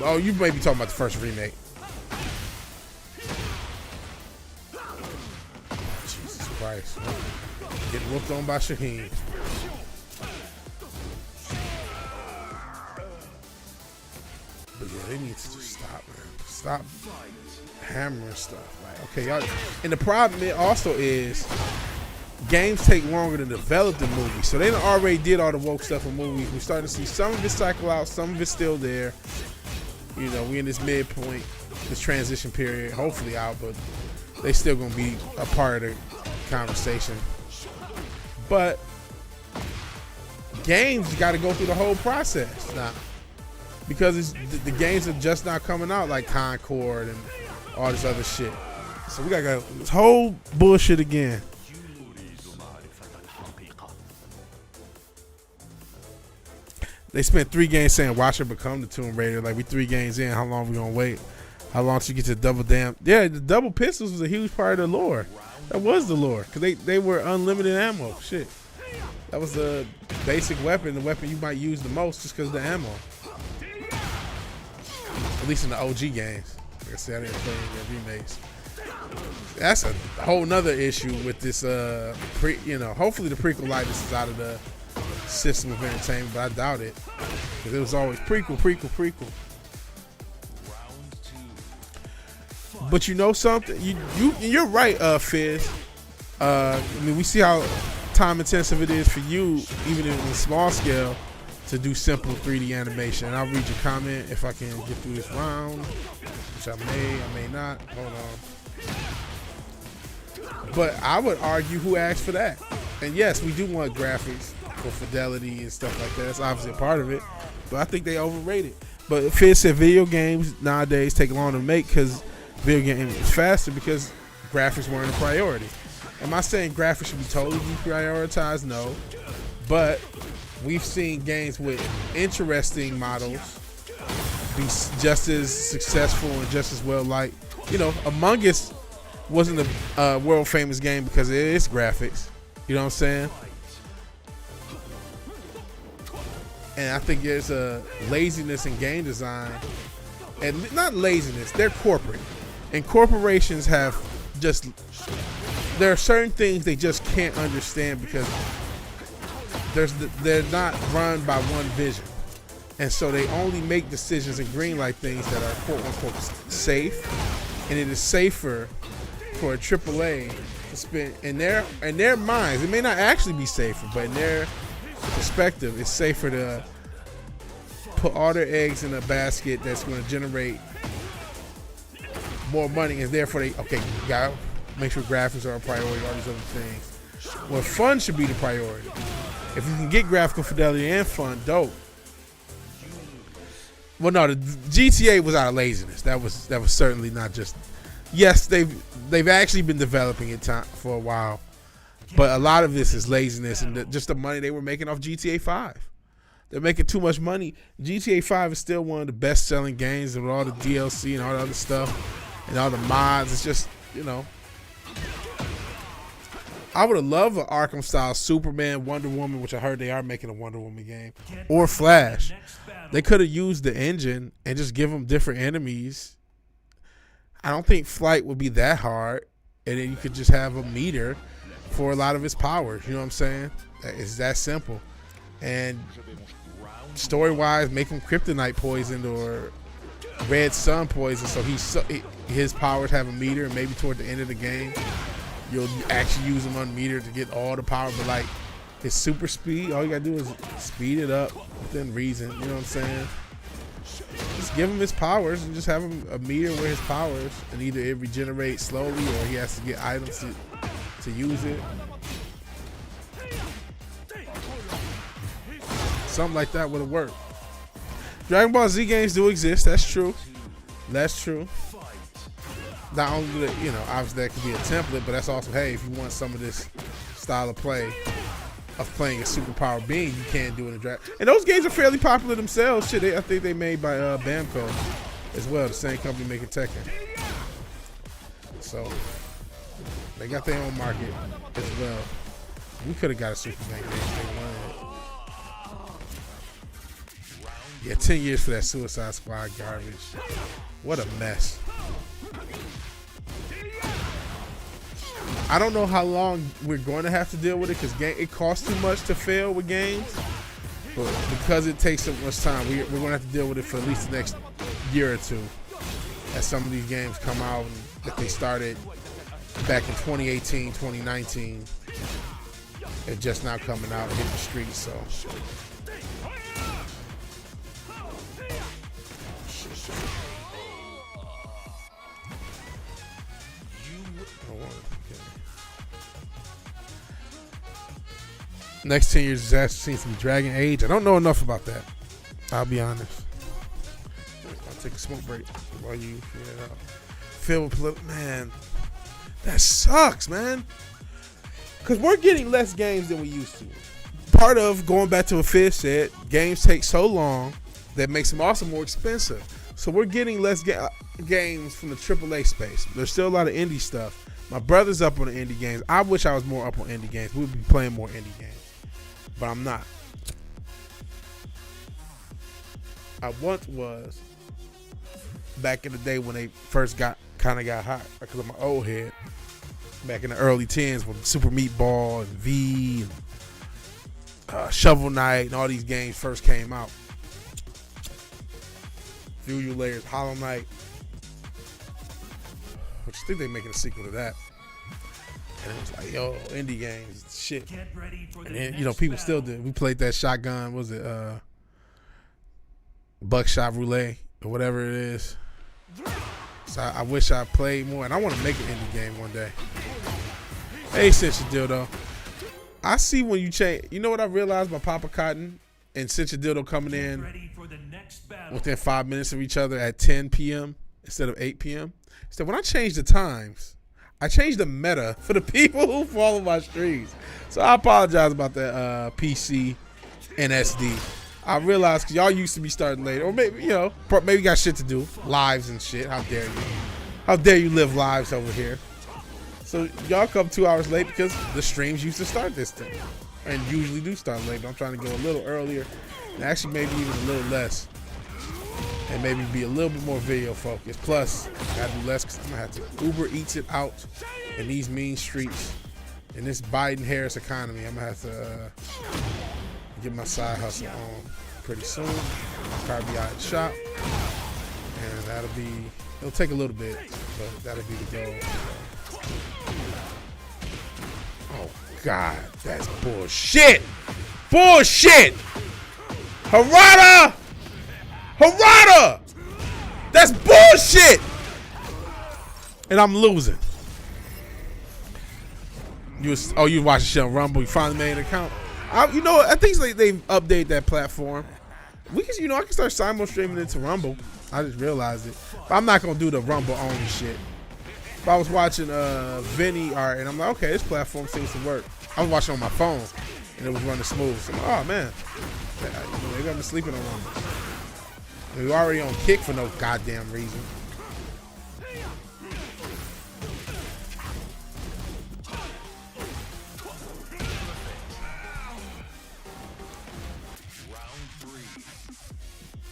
S1: Oh, you may be talking about the first remake. Jesus Christ. Getting whooped on by Shaheen. But yeah, they need to just stop, man. Stop hammering stuff. Like, okay, y'all. And the problem also is games take longer to develop the movie. So they done already did all the woke stuff in movies. We're starting to see some of it cycle out, some of it's still there. You know, we in this midpoint, this transition period, hopefully out, but they still gonna be a part of the conversation. But games got to go through the whole process now, because the games are just not coming out like Concord and all this other shit. So we gotta go this whole bullshit again. They spent 3 games saying watch her become the Tomb Raider. Like, we 3 games in, how long we gonna wait? How long till you get to double damn? Yeah, the double pistols was a huge part of the lore. That was the lore, because they were unlimited ammo. Shit, that was the basic weapon, the weapon you might use the most just because of the ammo. At least in the OG games. Like I said, I didn't play any of the remakes. That's a whole nother issue with this. Hopefully the prequel likeness is out of the system of entertainment, but I doubt it, because it was always prequel. But you know something, you're right, Fizz. I mean, we see how time intensive it is for you, even in a small scale, to do simple 3D animation. And I'll read your comment if I can get through this round, which I may not. Hold on. But I would argue, who asked for that? And yes, we do want graphics for fidelity and stuff like that. That's obviously a part of it, but I think they overrate it. But Fizz said video games nowadays take long to make because video games is faster because graphics weren't a priority. Am I saying graphics should be totally deprioritized? No, but we've seen games with interesting models be just as successful and just as well. Like, Among Us wasn't a world famous game because it is graphics. You know what I'm saying? And I think there's a laziness in game design, and not laziness, they're corporate, and corporations have just there are certain things they just can't understand because they're not run by one vision. And so they only make decisions and greenlight things that are quote unquote safe. And it is safer for a AAA to spend in their minds. It may not actually be safer, but in their perspective, it's safer to put all their eggs in a basket that's going to generate more money, and therefore you gotta make sure graphics are a priority, all these other things. Well, fun should be the priority. If you can get graphical fidelity and fun, dope. Well, no, the GTA was out of laziness. That was certainly not just. Yes, they've actually been developing it for a while, but a lot of this is laziness and just the money they were making off GTA 5. They're making too much money. GTA 5 is still one of the best-selling games with all the DLC and all the other stuff and all the mods. It's just, I would have loved an Arkham-style Superman, Wonder Woman, which I heard they are making a Wonder Woman game, or Flash. They could have used the engine and just give them different enemies. I don't think Flight would be that hard, and then you could just have a meter for a lot of his powers. You know what I'm saying? It's that simple. And story-wise, make him kryptonite poisoned or red sun poisoned, so his powers have a meter, and maybe toward the end of the game, you'll actually use him on meter to get all the power. But like his super speed, all you gotta do is speed it up within reason. You know what I'm saying? Just give him his powers and just have him a meter with his powers, and either it regenerates slowly or he has to get items to use it. Something like that would have worked. Dragon Ball Z games do exist. That's true. That's true. Not only obviously that could be a template, but that's also, hey, if you want some of this style of play of playing a superpower being, you can do it in Dragon. And those games are fairly popular themselves. Shit, I think they made by Bamco as well, the same company making Tekken. So they got their own market as well. We could have got a Superman game if they wanted. Yeah, 10 years for that Suicide Squad garbage. What a mess. I don't know how long we're going to have to deal with it because it costs too much to fail with games. But because it takes so much time, we're going to have to deal with it for at least the next year or two. As some of these games come out that they started back in 2018, 2019. They're just now coming out and hitting the streets, so. Next 10 years is actually some Dragon Age. I don't know enough about that. I'll be honest. I'll take a smoke break while you figure it out. Filled with political, man. That sucks, man. Because we're getting less games than we used to. Part of going back to what Fizz said, games take so long that makes them also more expensive. So we're getting less games from the AAA space. There's still a lot of indie stuff. My brother's up on the indie games. I wish I was more up on indie games. We'd be playing more indie games. But I'm not. I once was back in the day when they first got hot because of my old head. Back in the early 10s when Super Meat Ball and V and Shovel Knight and all these games first came out. Fusion Layers, Hollow Knight. Which I think they're making a sequel to that. And it was like, yo, indie games, shit. And then, people still did. We played that shotgun, what was it, Buckshot Roulette or whatever it is. So I wish I played more, and I want to make an indie game one day. Hey, Cinch Your Dildo. I see when you change. You know what I realized by Papa Cotton and Cinch Your Dildo coming in within 5 minutes of each other at 10 p.m. instead of 8 p.m.? So when I changed the times, I changed the meta for the people who follow my streams. So I apologize about that PC and SD. I realized because y'all used to be starting later. Or maybe, maybe you got shit to do. Lives and shit. How dare you? How dare you live lives over here? So y'all come 2 hours late because the streams used to start this thing. And usually do start late. But I'm trying to go a little earlier. And actually maybe even a little less. and maybe be a little bit more video focused. Plus, I gotta do less because I'm gonna have to Uber Eats it out in these mean streets. In this Biden-Harris economy, I'm gonna have to get my side hustle on pretty soon. Probably be out at the shop, and it'll take a little bit, but that'll be the goal. Oh God, that's bullshit! Bullshit! Harada! That's bullshit! And I'm losing. You was watching shit on Rumble. You finally made an account. I think they've updated that platform. I can start simul streaming into Rumble. I just realized it. But I'm not gonna do the Rumble only shit. But I was watching Vinny art, and I'm like, okay, this platform seems to work. I was watching on my phone, and it was running smooth. So I'm like, oh man, maybe I've been sleeping on Rumble. We were already on Kick for no goddamn reason.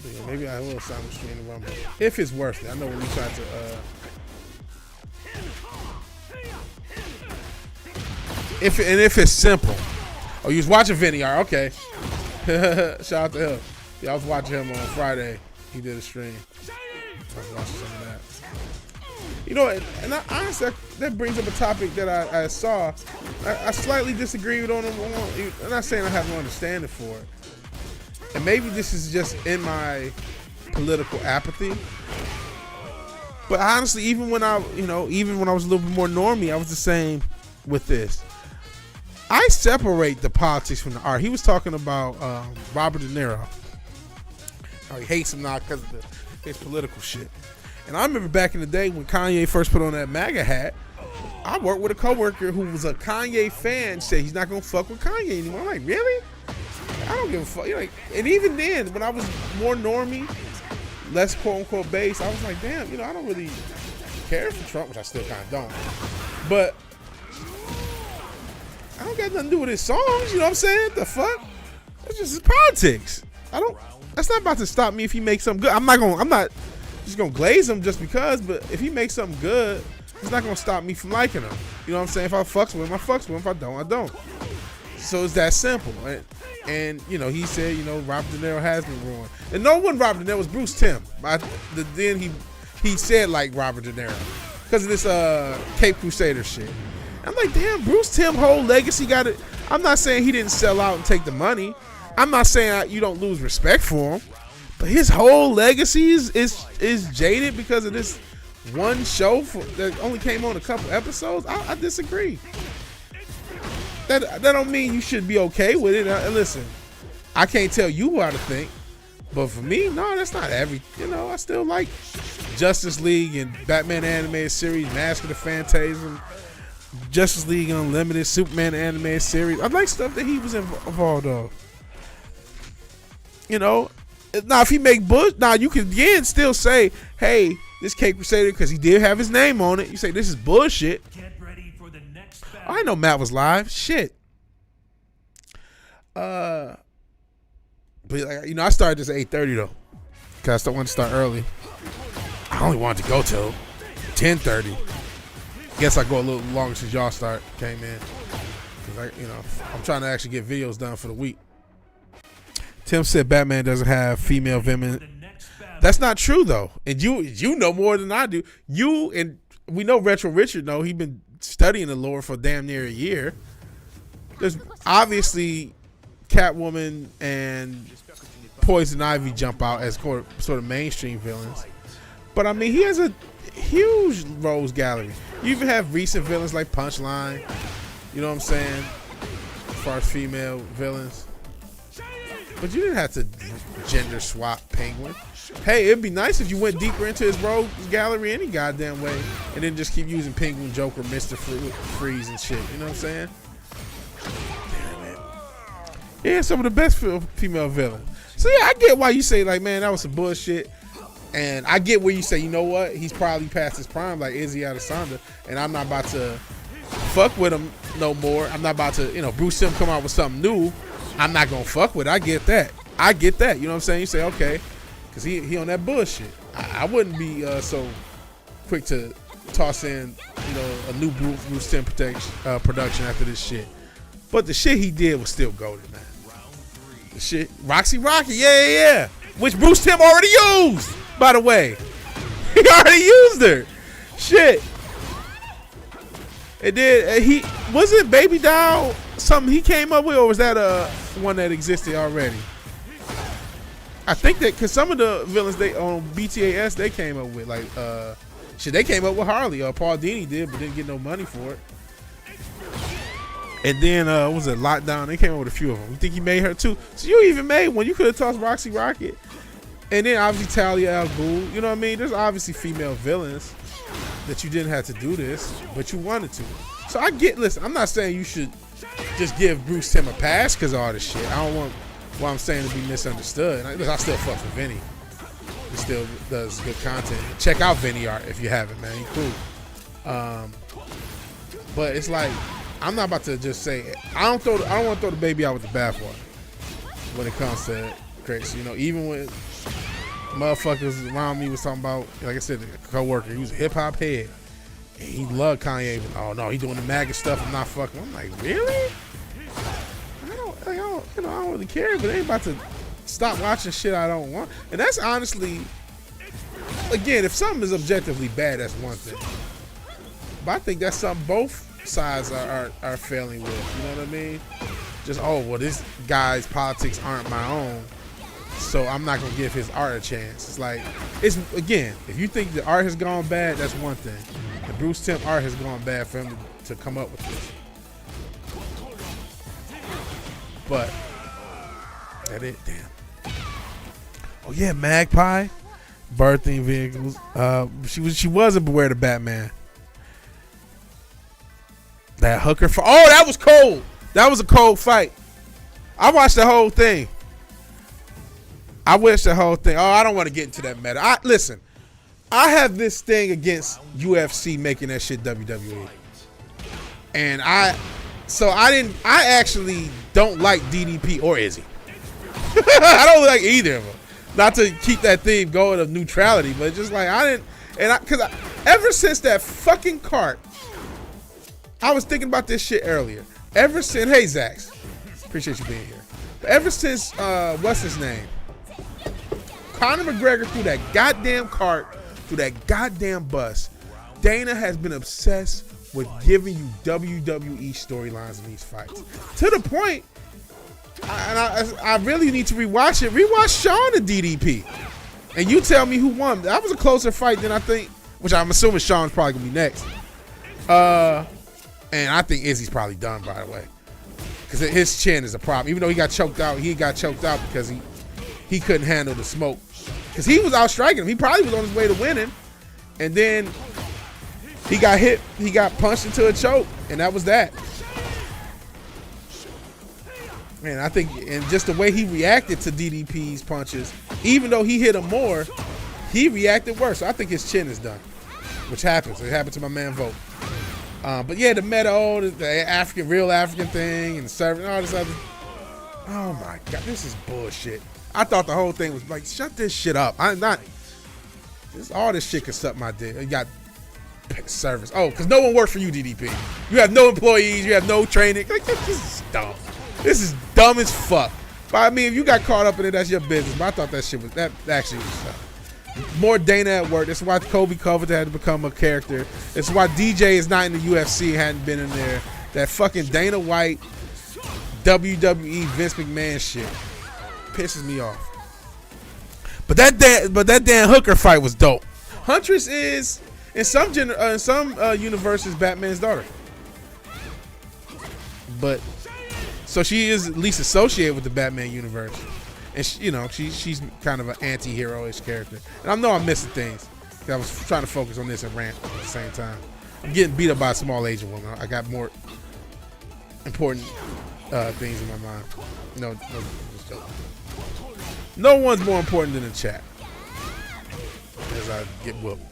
S1: Yeah, maybe I will simul stream the Rumble if it's worth it. I know when we try to if it's simple. Oh, you was watching Vinny, okay. Shout out to him. Yeah, I was watching him on Friday. He did a stream. I was watching some of that. And honestly, that brings up a topic that I saw. I slightly disagree with on him. I'm not saying I have no understanding for it. And maybe this is just in my political apathy. But honestly, even when I was a little bit more normie, I was the same with this. I separate the politics from the art. He was talking about Robert De Niro. How he hates him now because of his political shit. And I remember back in the day when Kanye first put on that MAGA hat, I worked with a coworker who was a Kanye fan, said he's not going to fuck with Kanye anymore. I'm like, really? I don't give a fuck. And even then, when I was more normie, less quote-unquote base, I was like, damn, I don't really care for Trump, which I still kind of don't. But I don't got nothing to do with his songs, you know what I'm saying? The fuck? That's just his politics. That's not about to stop me if he makes something good. I'm not just gonna glaze him just because, but if he makes something good, it's not gonna stop me from liking him. You know what I'm saying? If I fucks with him, I fucks with him. If I don't, I don't. So it's that simple. And he said, Robert De Niro has been ruined. And no one Robert De Niro was Bruce Timm. Then he said like Robert De Niro because of this Cape Crusader shit. I'm like, damn, Bruce Timm whole legacy got it. I'm not saying he didn't sell out and take the money. I'm not saying you don't lose respect for him, but his whole legacy is jaded because of this one show that only came on a couple episodes. I disagree. That don't mean you should be okay with it. Listen, I can't tell you how to think, but for me, no, that's not every. I still like Justice League and Batman animated series, Mask of the Phantasm, Justice League Unlimited, Superman animated series. I like stuff that he was involved of. Now if he make Bush, you can again still say, hey, this Cape Crusader, because he did have his name on it. You say this is bullshit.
S5: Get ready for the next battle.
S1: I know Matt was live. Shit. But I started this at 8:30 though, because I still wanted to start early. I only wanted to go till 10:30. Guess I go a little longer since y'all came in, because I'm trying to actually get videos done for the week. Tim said Batman doesn't have female women. That's not true though, and you know more than I do. You and we know Retro Richard know he's been studying the lore for damn near a year. There's obviously Catwoman and Poison Ivy jump out as sort of mainstream villains, but I mean he has a huge rogues gallery. You even have recent villains like Punchline. You know what I'm saying? As far as female villains. But you didn't have to gender swap Penguin. Hey, it'd be nice if you went deeper into his rogues gallery any goddamn way and then just keep using Penguin, Joker, Mr. Freeze and shit. You know what I'm saying? Damn it. Yeah, some of the best female villains. So yeah, I get why you say like, man, that was some bullshit. And I get where you say, you know what? He's probably past his prime like Izzy Adesanya, and I'm not about to fuck with him no more. I'm not about to, Bruce Timm come out with something new. I'm not gonna fuck with it. I get that. You know what I'm saying? You say, okay, because he on that bullshit. I wouldn't be so quick to toss in, a new Bruce Tim production after this shit. But the shit he did was still golden, man. The shit, Roxy Rocket, yeah. Which Bruce Tim already used, by the way. He already used her. Shit. It did. He was it Baby Doll something he came up with, or was that one that existed already? I think that because some of the villains they on BTAS they came up with they came up with Harley. Paul Dini did, but didn't get no money for it. And then what was it Lockdown? They came up with a few of them. You think he made her too? So you even made one. You could have tossed Roxy Rocket, and then obviously Talia al Ghul. You know what I mean? There's obviously female villains that you didn't have to do this, but you wanted to. So I get. Listen, I'm not saying you should just give Bruce Tim a pass because of all this shit. I don't want what I'm saying to be misunderstood. I still fuck with Vinny. He still does good content. Check out Vinny art if you haven't, man. He's cool. But it's like I'm not about to just say I don't want to throw the baby out with the bathwater when it comes to Chris. Even when motherfuckers around me was talking about, like I said, the coworker, he was a hip hop head and he loved Kanye. Oh no, he doing the MAGA stuff. I'm not fucking. I'm like, really? I don't really care, but they ain't about to stop watching shit I don't want. And that's honestly, again, if something is objectively bad, that's one thing. But I think that's something both sides are failing with. You know what I mean? Just, this guy's politics aren't my own, so I'm not gonna give his art a chance. It's like, again, if you think the art has gone bad, that's one thing. The Bruce Tim art has gone bad for him to come up with this. But that it, damn. Oh yeah, Magpie, birthing vehicles. She was a Beware the Batman. That hooker fight. Oh, that was cold. That was a cold fight. I watched the whole thing. I watched the whole thing. Oh, I don't want to get into that matter. Listen, I have this thing against UFC making that shit WWE. And I actually don't like DDP or Izzy. I don't like either of them. Not to keep that theme going of neutrality, but just like ever since that fucking cart, I was thinking about this shit earlier. Ever since, hey Zax, appreciate you being here. But ever since, what's his name? Conor McGregor threw that goddamn cart, through that goddamn bus, Dana has been obsessed with giving you WWE storylines in these fights. To the point, I really need to rewatch it. Rewatch Shawn and DDP. And you tell me who won. That was a closer fight than I think, which I'm assuming Shawn's probably going to be next. And I think Izzy's probably done, by the way. Because his chin is a problem. Even though he got choked out because he couldn't handle the smoke. Because he was out striking him. He probably was on his way to winning. And then he got hit. He got punched into a choke. And that was that. Man, I think, and just the way he reacted to DDP's punches, even though he hit him more, he reacted worse. So I think his chin is done. Which happens. It happened to my man Vogt. But yeah, the meta, the real African thing, and the serving, all this other. Oh my God, this is bullshit. I thought the whole thing was like, shut this shit up. All this shit could suck my dick. You got service. Oh, because no one works for you, DDP. You have no employees. You have no training. Like, this is dumb. This is dumb as fuck. But I mean, if you got caught up in it, that's your business. But I thought that actually was more Dana at work. That's why Kobe Covington had to become a character. That's why DJ is not in the UFC and hadn't been in there. That fucking Dana White, WWE Vince McMahon shit pisses me off. But that damn hooker fight was dope. Huntress is in some universes Batman's daughter. But so she is at least associated with the Batman universe. And she's kind of an anti-hero-ish character. And I know I'm missing things. I was trying to focus on this and rant at the same time. I'm getting beat up by a small Asian woman. I got more important things in my mind. No, just joking. No one's more important than the chat. As I get whooped.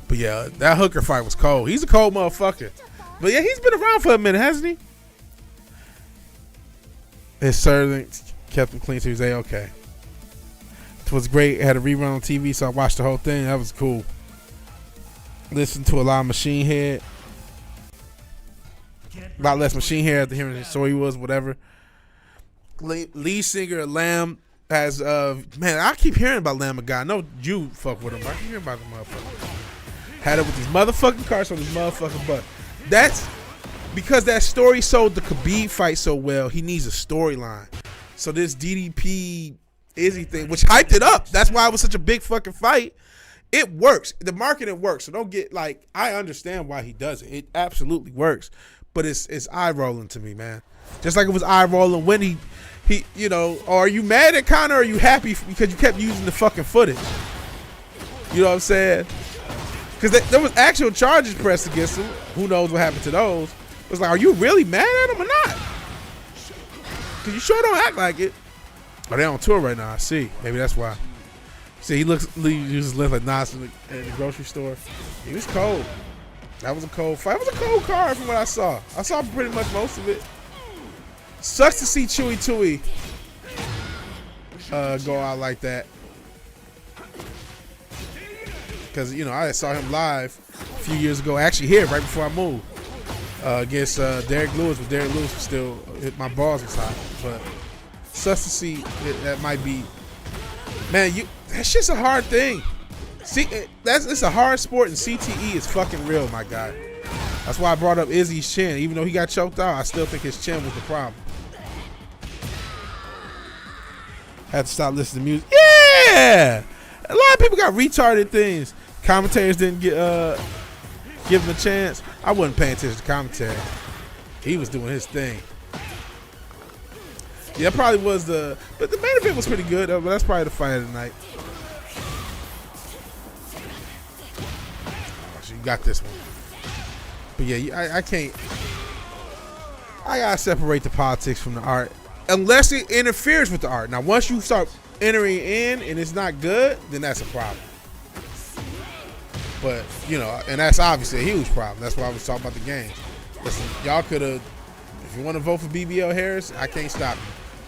S1: But yeah, that hooker fight was cold. He's a cold motherfucker. But yeah, he's been around for a minute, hasn't he? His servant kept him clean, so he was A-okay. was great. It had a rerun on TV, so I watched the whole thing. That was cool. Listened to a lot of Machine Head. A lot less Machine Head after hearing his story was, whatever. Lead singer of Lamb has, man, I keep hearing about Lamb of God. I know you fuck with him. I keep hearing about the motherfucker. Had it with these motherfucking cards on his motherfucking butt. That's because that story sold the Khabib fight so well. He needs a storyline. So this DDP Izzy thing, which hyped it up. That's why it was such a big fucking fight. It works. The marketing works. So don't get like, I understand why he does it. It absolutely works. But it's eye rolling to me, man. Just like it was eye rolling when he you know, are you mad at Conor or are you happy because you kept using the fucking footage? You know what I'm saying? Because there was actual charges pressed against him. Who knows what happened to those? It was like, are you really mad at him or not? Because you sure don't act like it. Oh, they're on tour right now. I see. Maybe that's why. See, he uses lips like Nas in the grocery store. He was cold. That was a cold fight. It was a cold card from what I saw. I saw pretty much most of it. Sucks to see Chewy Tui go out like that. Because, you know, I saw him live a few years ago, actually here, right before I moved, against Derek Lewis, but Derek Lewis was still, my balls was hot. But sucks to see that might be, man, that shit's a hard thing. See, it's a hard sport, and CTE is fucking real, my guy. That's why I brought up Izzy's chin. Even though he got choked out, I still think his chin was the problem. Had to stop listening to music. Yeah! A lot of people got retarded things. Commentators didn't give him a chance. I wasn't paying attention to commentary. He was doing his thing. Yeah, that probably was but the main event was pretty good, but that's probably the fight of the night. Oh, so you got this one. But yeah, I can't. I gotta separate the politics from the art, unless it interferes with the art. Now, once you start entering in and it's not good, then that's a problem. But, you know, and that's obviously a huge problem. That's why I was talking about the games. Listen, y'all could have, if you want to vote for BBL Harris, I can't stop you.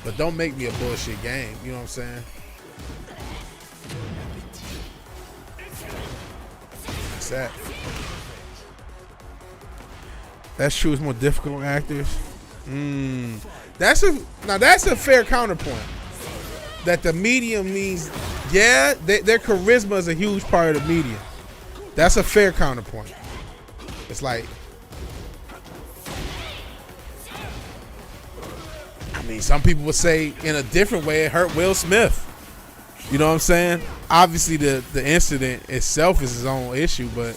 S1: But don't make me a bullshit game. You know what I'm saying? That's that. That's true. It's more difficult on actors. That's a fair counterpoint. That the medium means, yeah, their charisma is a huge part of the medium. That's a fair counterpoint. It's like, I mean, some people would say in a different way it hurt Will Smith. You know what I'm saying? Obviously, the incident itself is his own issue, but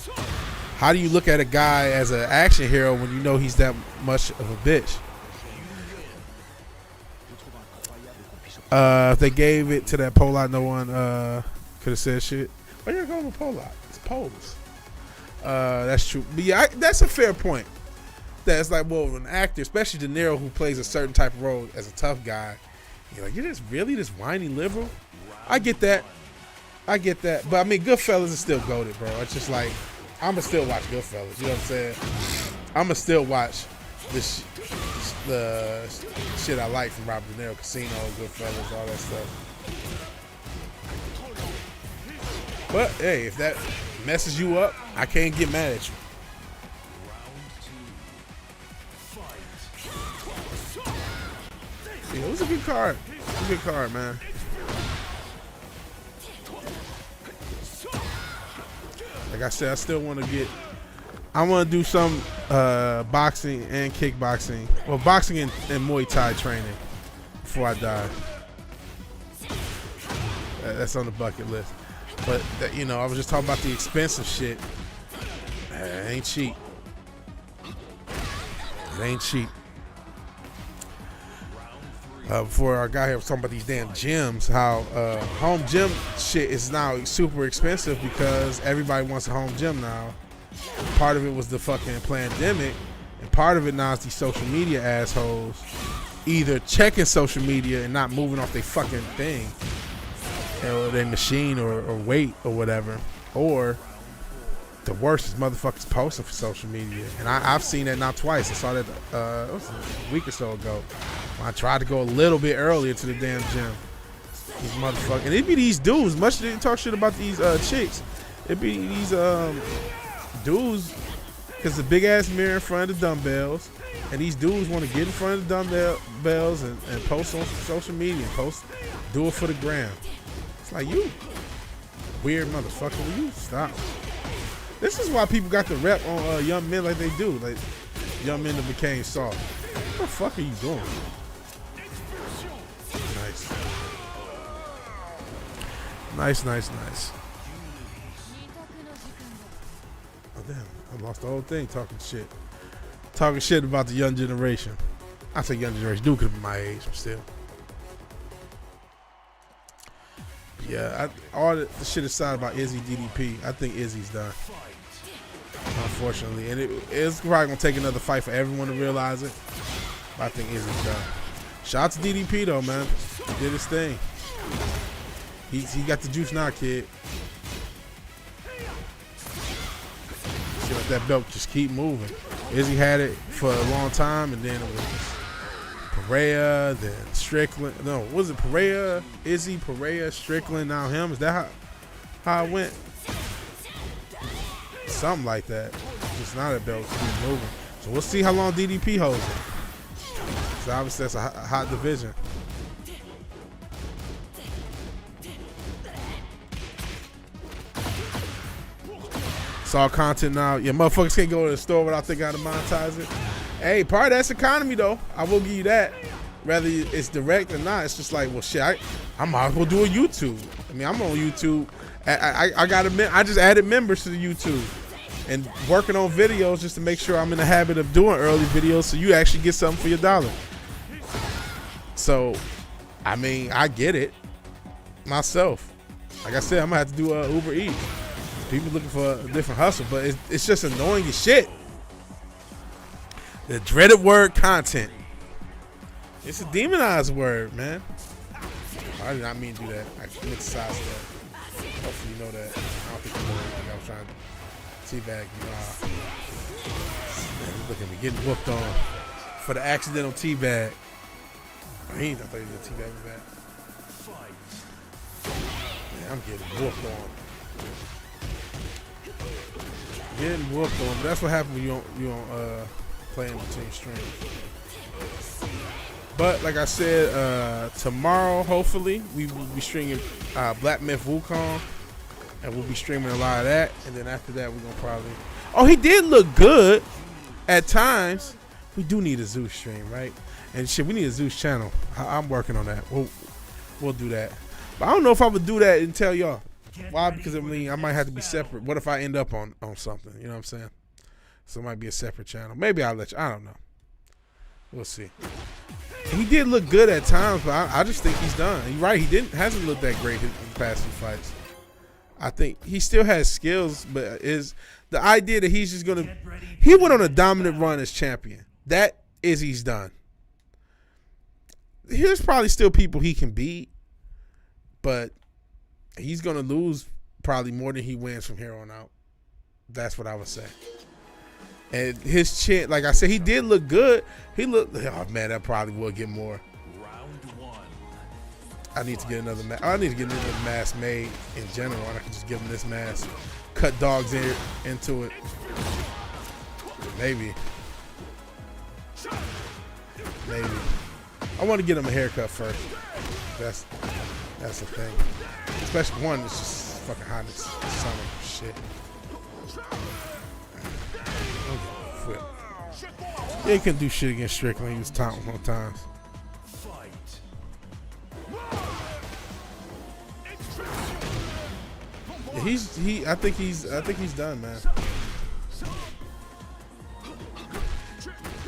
S1: how do you look at a guy as an action hero when you know he's that much of a bitch? If they gave it to that Polak, no one could have said shit. Why you going with Polak? It's Poles. That's true. But yeah, that's a fair point. That's like, well, an actor, especially De Niro, who plays a certain type of role as a tough guy, you're like, you're just really this whiny liberal? I get that. But I mean, Goodfellas is still goated, bro. It's just like, I'ma still watch Goodfellas. You know what I'm saying? I'ma still watch the shit I like from Robert De Niro, Casino, Goodfellas, all that stuff. But hey, if that messes you up, I can't get mad at you. Yeah, it was a good card. It was a good card, man. Like I said, I still want to I want to do some boxing and kickboxing. Well, boxing and Muay Thai training before I die. That's on the bucket list. But, you know, I was just talking about the expensive shit. It ain't cheap. It ain't cheap. Before I got here, I was talking about these damn gyms, how home gym shit is now super expensive because everybody wants a home gym now. Part of it was the fucking pandemic, and part of it now is these social media assholes either checking social media and not moving off their fucking thing, or their machine or weight or whatever, or the worst is motherfuckers posting for social media. And I've seen that now twice. I saw that it was a week or so ago. I tried to go a little bit earlier to the damn gym. These motherfuckers. And it be these dudes. Much as they talk shit about these chicks, it be these dudes, because the big ass mirror in front of the dumbbells, and these dudes want to get in front of the dumbbells and post on social media and do it for the gram. It's like, you weird motherfucker, will you stop? This is why people got the rep on young men like they do, like young men that became soft. What the fuck are you doing? Nice. Oh damn, I lost the whole thing talking shit about the young generation. I say young generation, dude could be my age, but still. Yeah, all the shit aside about Izzy DDP, I think Izzy's done. Unfortunately, and it's probably gonna take another fight for everyone to realize it. But I think Izzy's done. Shout out to DDP though, man. He did his thing. He got the juice now, kid. See, let that belt just keep moving. Izzy had it for a long time, and then it was Pereira, then Strickland. No, was it Pereira, Izzy, Pereira, Strickland, now him? Is that how it went? Something like that. Just now that belt keep moving. So we'll see how long DDP holds it. So obviously that's a hot division. It's all content now. Yeah, motherfuckers can't go to the store without thinking how to monetize it. Hey, part of that's economy though. I will give you that. Whether it's direct or not, it's just like, well, shit, I might as well do a YouTube. I mean, I'm on YouTube. I just added members to the YouTube and working on videos just to make sure I'm in the habit of doing early videos so you actually get something for your dollar. So, I mean, I get it myself. Like I said, I'm gonna have to do Uber Eats. People looking for a different hustle, but it's just annoying as shit. The dreaded word content. It's a demonized word, man. I did not mean to do that. I criticize that. Hopefully you know that. I don't think you know anything. I was trying to teabag you. Man, look at me getting whooped on for the accidental teabag. I thought you were teabag me back. Man, I'm getting whooped on. Getting whooped on. But that's what happens when you don't play in between streams. But like I said, tomorrow hopefully we will be streaming Black Myth Wukong, and we'll be streaming a lot of that. And then after that, we're gonna probably. Oh, he did look good at times. We do need a Zeus stream, right? And shit, we need a Zeus channel. I'm working on that. We'll do that. But I don't know if I would do that and tell y'all. Why? Because I mean, I might have to be separate. What if I end up on something? You know what I'm saying? So it might be a separate channel. Maybe I'll let you. I don't know. We'll see. He did look good at times, but I just think he's done. You're right. He hasn't looked that great in the past few fights. I think he still has skills, but is the idea that he's just gonna. He went on a dominant run as champion. That is, he's done. There's probably still people he can beat, but he's gonna lose probably more than he wins from here on out. That's what I would say. And his chin, like I said, he did look good. He looked, oh man, that probably will get more. I need to get another mask. I need to get another mask made in general, and I can just give him this mask. Cut dog's ear into it. Maybe. I want to get him a haircut first. That's the thing. Especially one that's just fucking hot this summer. Shit. Yeah, he couldn't do shit against Strickland. He was taunting one times. Yeah, I think he's done, man.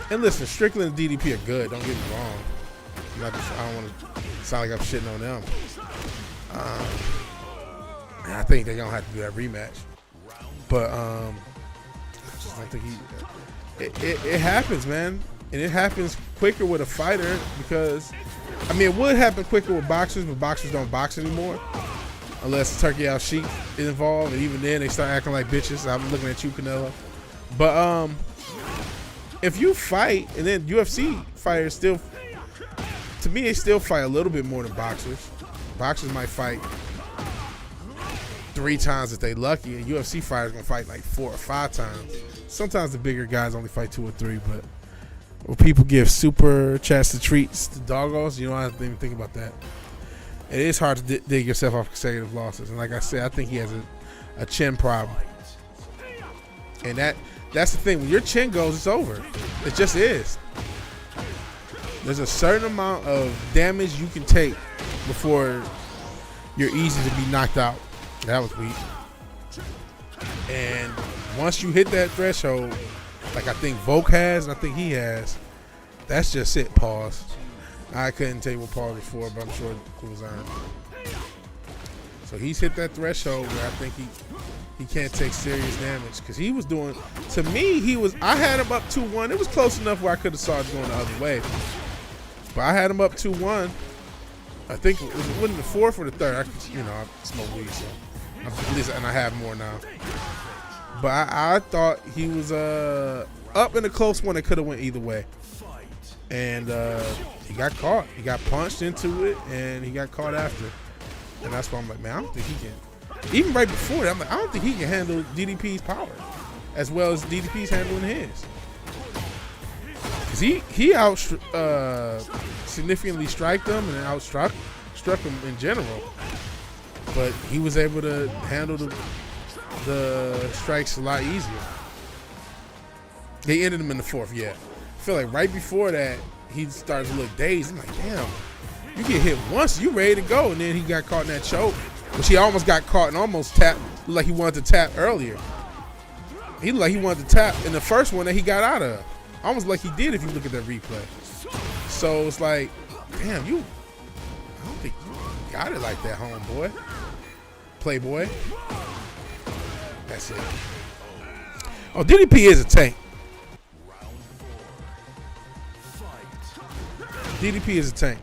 S1: And listen, Strickland and DDP are good. Don't get me wrong. I don't want to sound like I'm shitting on them. I think they're gonna have to do that rematch. But I just don't think it happens, man. And it happens quicker with a fighter because, I mean, it would happen quicker with boxers, but boxers don't box anymore unless Turkey Al Sheikh is involved, and even then they start acting like bitches. I'm looking at you, Canelo. But if you fight, and then UFC fighters still, to me, they still fight a little bit more than boxers. Boxers might fight 3 times if they lucky, and UFC fighters gonna fight like 4 or 5 times. Sometimes the bigger guys only fight 2 or 3, but when people give super chats to treats to doggos, you don't have to even think about that. It is hard to dig yourself off consecutive losses, and like I said, I think he has a chin problem, and that's the thing. When your chin goes, it's over. It just is. There's a certain amount of damage you can take before you're easy to be knocked out. That was weak. And once you hit that threshold, like I think Volk has, and I think he has, that's just it. Pause. I couldn't tell you what pause was for, but I'm sure it was earned. So he's hit that threshold where I think he can't take serious damage, because he was doing, to me, I had him up 2-1. It was close enough where I could have saw it going the other way. But I had him up 2-1. I think it wasn't the 4th or the 3rd. I smoke weed, so at least, and I have more now. But I thought he was up in a close one that could have went either way. And he got caught. He got punched into it, and he got caught after. And that's why I'm like, man, I don't think he can. Even right before that, I'm like, I don't think he can handle DDP's power as well as DDP's handling his. Because he out significantly striked him and outstruck him in general. But he was able to handle the strikes a lot easier. They ended him in the 4th, yeah. I feel like right before that, he started to look dazed. I'm like, damn, you get hit once, you ready to go. And then he got caught in that choke, which he almost got caught and almost tapped, like he wanted to tap earlier. He looked like he wanted to tap in the first one that he got out of. Almost like he did if you look at that replay. So it's like, damn, I don't think you got it like that, homeboy. Playboy. That's it. Oh, DDP is a tank. DDP is a tank.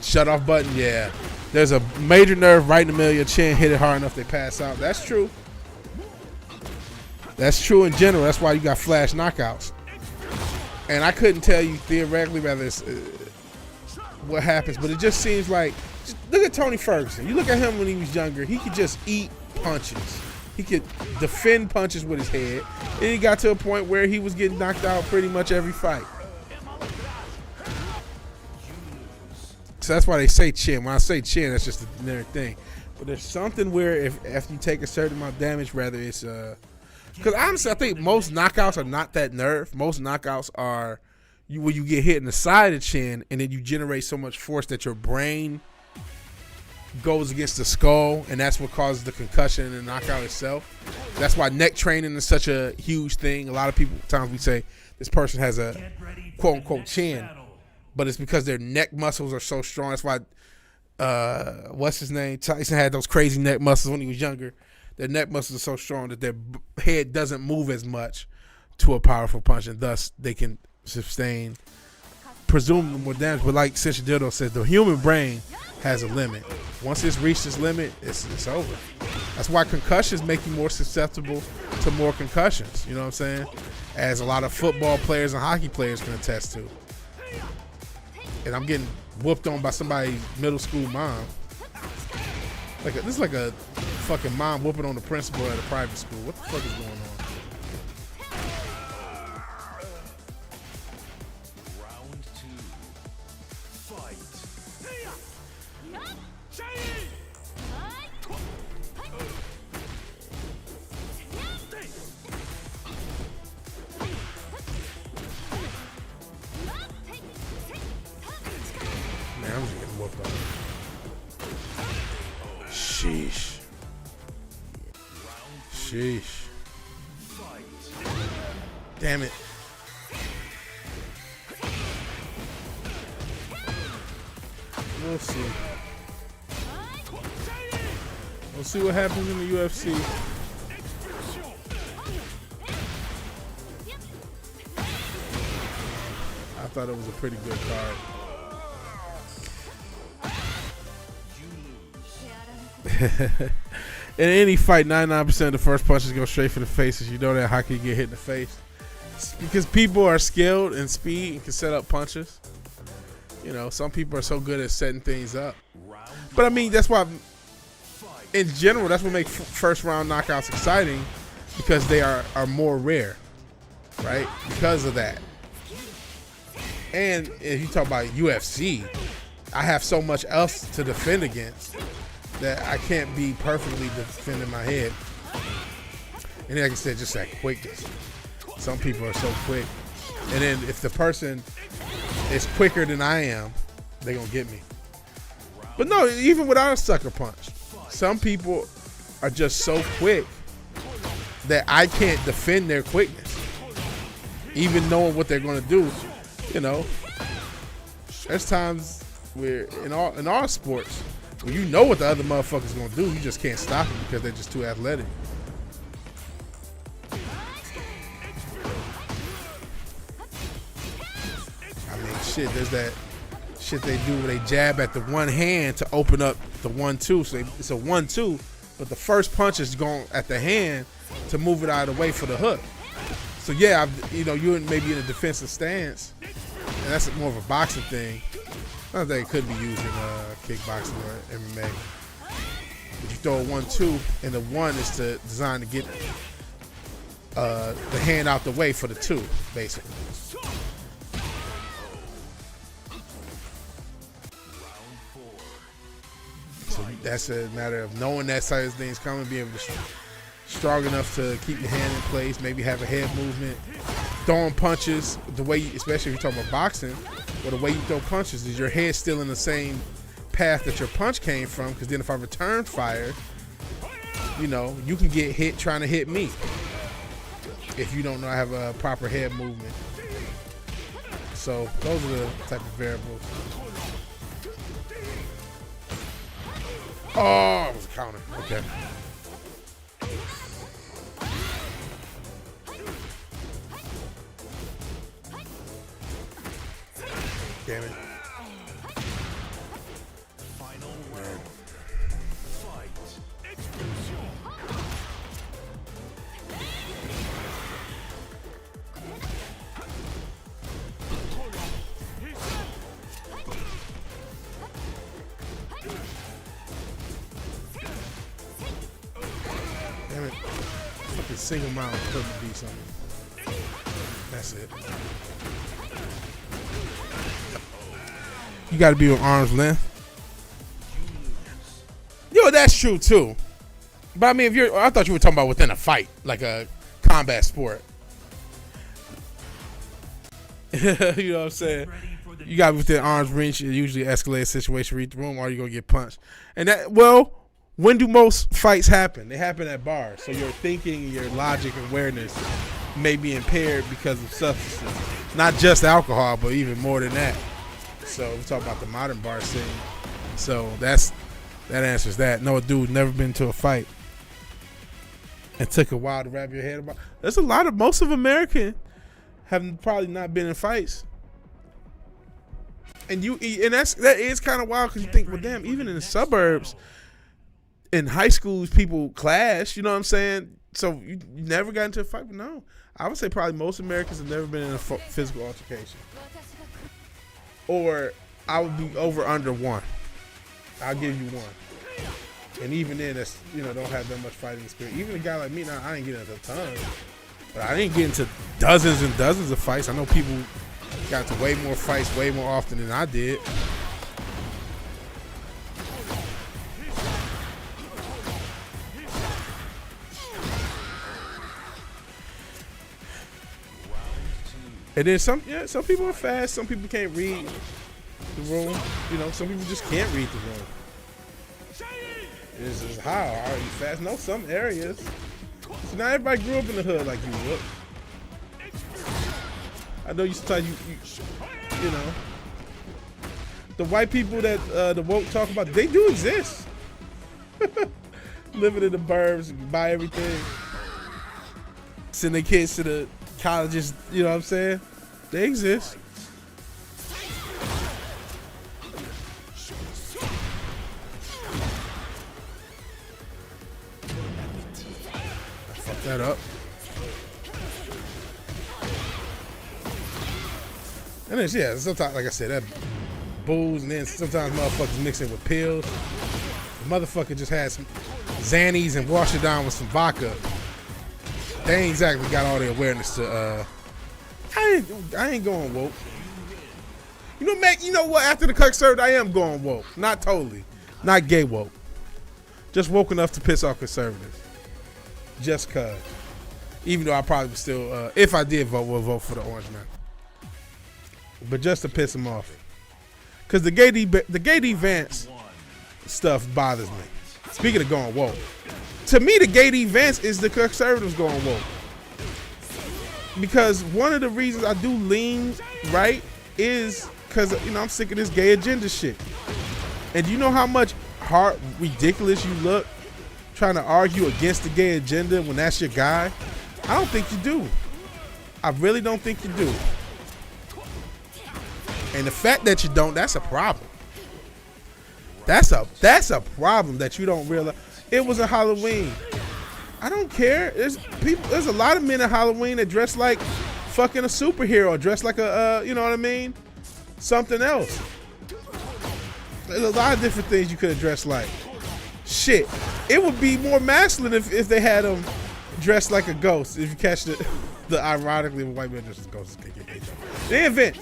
S1: Shut off button, yeah. There's a major nerve right in the middle of your chin. Hit it hard enough, they pass out. That's true. That's true in general. That's why you got flash knockouts. And I couldn't tell you theoretically whether it's what happens, but it just seems like, just look at Tony Ferguson. You look at him when he was younger, he could just eat punches. He could defend punches with his head. And he got to a point where he was getting knocked out pretty much every fight. So that's why they say chin. When I say chin, that's just a generic thing. But there's something where if you take a certain amount of damage, rather it's because honestly, I think most knockouts are not that nerve. Most knockouts are when you get hit in the side of the chin and then you generate so much force that your brain goes against the skull, and that's what causes the concussion and the knockout itself. That's why neck training is such a huge thing. A lot of people, times we say this person has a quote-unquote chin, but it's because their neck muscles are so strong. That's why, what's his name? Tyson had those crazy neck muscles when he was younger. Their neck muscles are so strong that their head doesn't move as much to a powerful punch, and thus they can sustain presumably more damage. But like Cinch Dildo says, the human brain has a limit. Once it's reached its limit, it's over. That's why concussions make you more susceptible to more concussions. You know what I'm saying? As a lot of football players and hockey players can attest to. And I'm getting whooped on by somebody's middle school mom. This is like a fucking mom whooping on the principal at a private school. What the fuck is going on?
S5: Round 2. Fight.
S1: Man, I'm just getting whooped on. Sheesh. Sheesh. Damn it. We'll see. We'll see what happens in the UFC. I thought it was a pretty good card. In any fight, 99% of the first punches go straight for the faces. You know that. How can you get hit in the face? It's because people are skilled in speed and can set up punches. You know, some people are so good at setting things up. But I mean, that's why, in general, that's what makes first round knockouts exciting, because they are more rare, right? Because of that. And if you talk about UFC, I have so much else to defend against that I can't be perfectly defending my head. And like I said, just that quickness. Some people are so quick. And then if the person is quicker than I am, they're going to get me. But no, even without a sucker punch, some people are just so quick that I can't defend their quickness. Even knowing what they're going to do, you know. There's times where in all sports, when you know what the other motherfucker's going to do, you just can't stop them because they're just too athletic. I mean, shit, there's that shit they do where they jab at the one hand to open up the 1-2. So it's a 1-2, but the first punch is going at the hand to move it out of the way for the hook. So yeah, you're maybe in a defensive stance, and that's more of a boxing thing. I don't think it could be used in kickboxing or MMA. But you throw a 1-2, and the 1 is designed to get the hand out the way for the 2, basically. So that's a matter of knowing that side of things coming, being able to strong enough to keep your hand in place, maybe have a head movement, throwing punches the way, especially if you're talking about boxing, or the way you throw punches is your head still in the same path that your punch came from, because then if I return fire, you can get hit trying to hit me if you don't know I have a proper head movement. So those are the type of variables. Oh, it was a counter. Okay. Damn it.
S5: Final round. Fight.
S1: Damn it. Fucking single mount couldn't be something. That's it. You got to be on arm's length. Yo, that's true too. But I mean, I thought you were talking about within a fight, like a combat sport. You know what I'm saying? You got to be within arm's reach. It usually escalates a situation, read the room, or you're gonna get punched. And when do most fights happen? They happen at bars. So your thinking, your logic, and awareness may be impaired because of substances, not just alcohol, but even more than that. So we talk about the modern bar scene. So that answers that. No, dude, never been to a fight. It took a while to wrap your head about. There's most of America have probably not been in fights. And that is kind of wild, because you think, well, damn, even in the suburbs, in high schools, people clash. You know what I'm saying? So you never got into a fight? But no, I would say probably most Americans have never been in a physical altercation. Or I would be over under 1. I'll give you 1. And even then, that's don't have that much fighting spirit. Even a guy like me, now I ain't getting into a ton, but I didn't get into dozens and dozens of fights. I know people got into way more fights way more often than I did. And then some people are fast. Some people can't read the room. Some people just can't read the room. It's just how are you fast? No, some areas. So not everybody grew up in the hood like you would. I know you tell you the white people that the woke talk about, they do exist. Living in the burbs, buy everything, send their kids to the colleges, you know what I'm saying? They exist. I fucked that up. And then, sometimes, like I said, that booze, and then sometimes motherfuckers mix it with pills. The motherfucker just had some Xannies and washed it down with some vodka. They ain't exactly got all the awareness to. I ain't going woke. You know, Mac. You know what? After the cuck served, I am going woke. Not totally. Not gay woke. Just woke enough to piss off conservatives. Just cause. Even though I probably would still, if I did vote, would vote for the orange man. But just to piss him off. Cause the gay D Vance stuff bothers me. Speaking of going woke. To me, the gay D Vance is the conservatives going woke. Because one of the reasons I do lean right is because, you know, I'm sick of this gay agenda shit. And do you know how much ridiculous you look trying to argue against the gay agenda when that's your guy? I don't think you do. I really don't think you do. And the fact that you don't, that's a problem. That's a problem that you don't realize. It was a Halloween. I don't care. There's a lot of men at Halloween that dress like fucking a superhero, dress like a you know what I mean? Something else. There's a lot of different things you could have dressed like. Shit. It would be more masculine if they had them dressed like a ghost. If you catch the ironically when white man dressed as a ghost, they invent.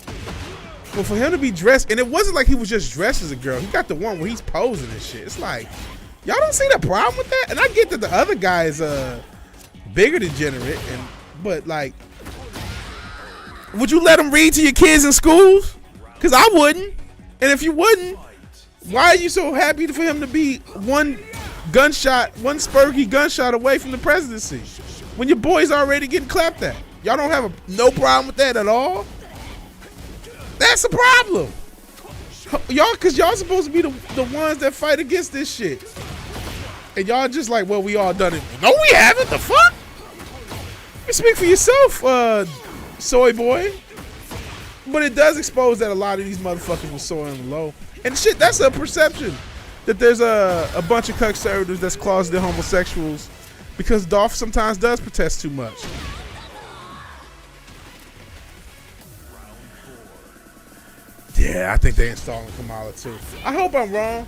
S1: But for him to be dressed, and it wasn't like he was just dressed as a girl. He got the one where he's posing and shit. It's like, y'all don't see the problem with that? And I get that the other guy is bigger degenerate, but like, would you let him read to your kids in schools? Because I wouldn't. And if you wouldn't, why are you so happy for him to be one spurgy gunshot away from the presidency when your boy's already getting clapped at? Y'all don't have no problem with that at all? That's a problem. Because y'all supposed to be the ones that fight against this shit. And y'all just like, well, we all done it. No, we haven't. The fuck? You speak for yourself, soy boy. But it does expose that a lot of these motherfuckers were soaring low. And shit, that's a perception. That there's a bunch of conservatives that's closeted homosexuals because Dolph sometimes does protest too much. Yeah, I think they installing Kamala too. I hope I'm wrong.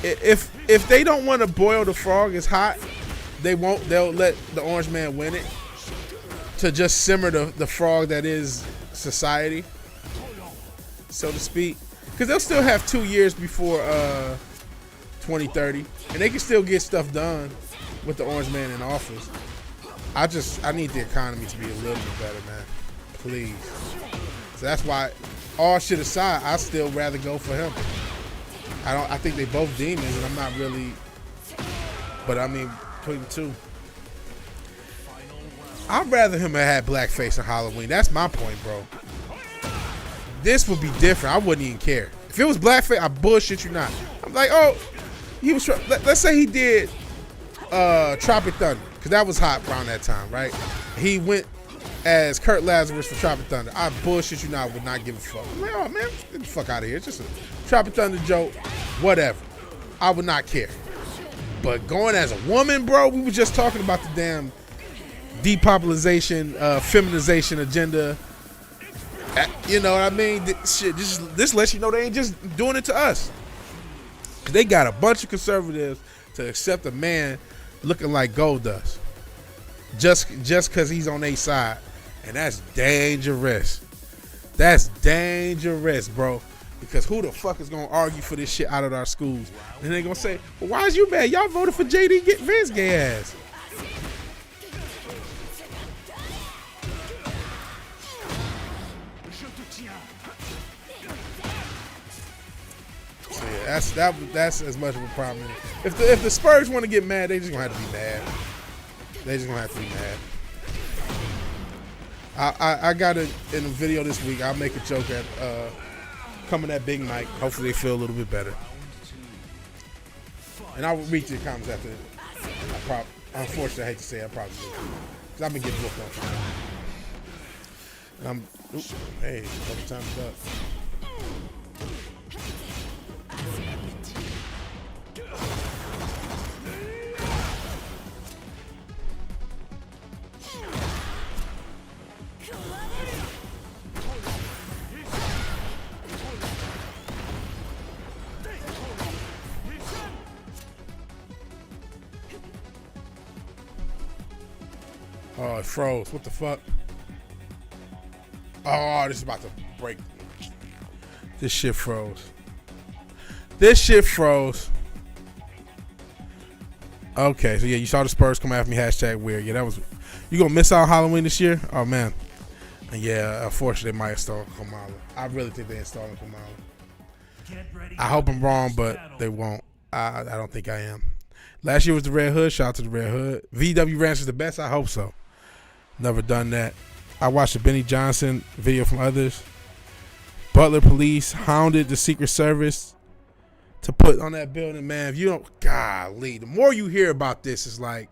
S1: If they don't want to boil the frog as hot, they won't. They'll let the orange man win it to just simmer the frog that is society, so to speak. Because they'll still have 2 years before 2030, and they can still get stuff done with the orange man in office. I need the economy to be a little bit better, man. Please. So that's why, all shit aside, I still rather go for him. I think they both demons, and I'm not really. But I mean, between the two, I'd rather him have had blackface on Halloween. That's my point, bro. This would be different. I wouldn't even care. If it was blackface, I bullshit you not. I'm like, oh, he was. Let's say he did Tropic Thunder, because that was hot around that time, right? He went as Kurt Lazarus for Tropic Thunder. I bullshit you not, would not give a fuck. I'm like, oh man, get the fuck out of here. It's just a Tropic Thunder joke, whatever. I would not care. But going as a woman, bro, we were just talking about the damn depopulization, feminization agenda. You know what I mean? Shit, this lets you know they ain't just doing it to us. They got a bunch of conservatives to accept a man looking like gold dust, just because he's on their side, and that's dangerous. That's dangerous, bro. Because who the fuck is gonna argue for this shit out of our schools? And they gonna say, well, why is you mad? Y'all voted for JD get Vince gay ass. So yeah, that's as much of a problem. If the Spurs want to get mad, they just gonna have to be mad. They just gonna have to be mad. I got it in a video this week. I'll make a joke at coming at Big Mike. Hopefully they feel a little bit better. And I'll read your comments after. Unfortunately, I hate to say I probably will. Because I've been getting booked on time. And hey, time's up. Oh, it froze. What the fuck? Oh, this is about to break. This shit froze. This shit froze. Okay, so yeah, you saw the Spurs come after me. # weird. Yeah, that was. You gonna miss out Halloween this year? Oh man. And yeah, unfortunately, they might install Kamala. I really think they installing Kamala. I hope I'm wrong, but they won't. I don't think I am. Last year was the Red Hood. Shout out to the Red Hood. VW Ranch is the best. I hope so. Never done that. I watched the Benny Johnson video from others. Butler police hounded the Secret Service to put on that building, man. If you don't, golly, the more you hear about this, it's like,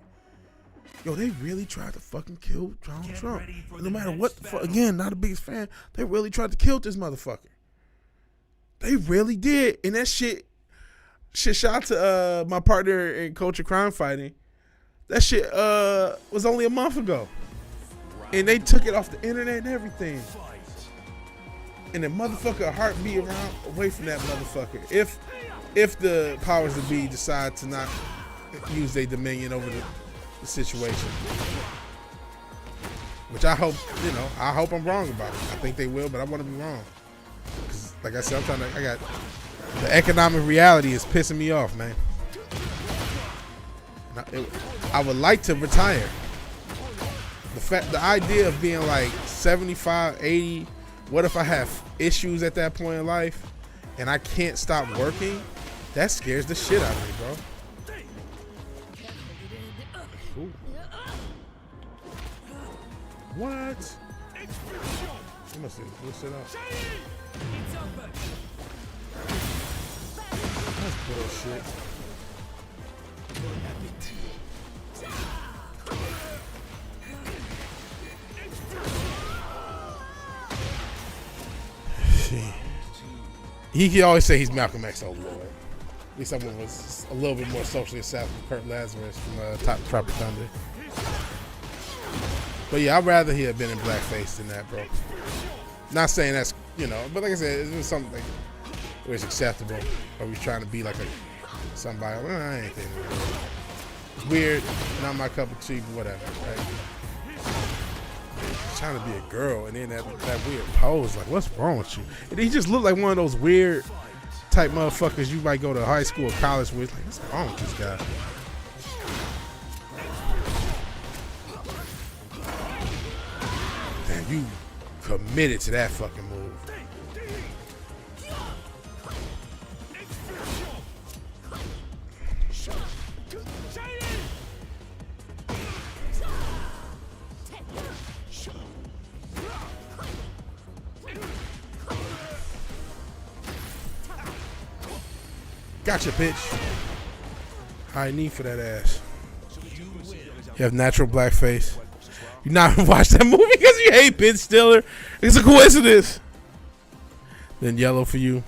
S1: yo, they really tried to fucking kill Donald Trump. No matter what the fuck, again, not the biggest fan, they really tried to kill this motherfucker. They really did. And that shit shout out to my partner in culture crime fighting. That shit was only a month ago. And they took it off the internet and everything. And the motherfucker heartbeat around away from that motherfucker. If the powers that be decide to not use their dominion over the situation. Which I hope, I hope I'm wrong about it. I think they will, but I want to be wrong. Because like I said, the economic reality is pissing me off, man. I would like to retire. The idea of being like 75, 80, what if I have issues at that point in life and I can't stop working? That scares the shit out of me, bro. Ooh. What? You must have pushed it up. That's bullshit. He can always say he's Malcolm X, oh Lord. At least someone was a little bit more socially acceptable than Kurt Lazarus from Top Tropic Thunder. But yeah, I'd rather he had been in blackface than that, bro. Not saying that's, but like I said, it was something like it was acceptable. Or he's trying to be like somebody. Well, I ain't thinking about it. It's weird, not my cup of tea, but whatever, right? Trying to be a girl and then that weird pose, like what's wrong with you? And he just looked like one of those weird type motherfuckers you might go to high school or college with. Like, what's wrong with this guy? Damn, you committed to that fucking move. Gotcha, bitch. High knee for that ass. You have natural blackface. You not watch that movie because you hate Ben Stiller. It's a coincidence. Then yellow for you.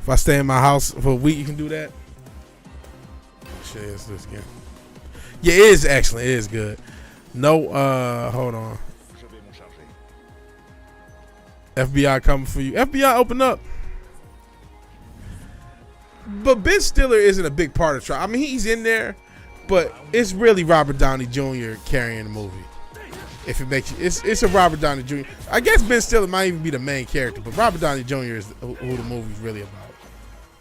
S1: If I stay in my house for a week, you can do that. Shit, is this game? Yeah, it is excellent. It is good. No, hold on. FBI coming for you. FBI, open up. But Ben Stiller isn't a big part of trial. I mean, he's in there, but it's really Robert Downey Jr. carrying the movie. If it makes you, it's a Robert Downey Jr. I guess Ben Stiller might even be the main character, but Robert Downey Jr. is who the movie's really about.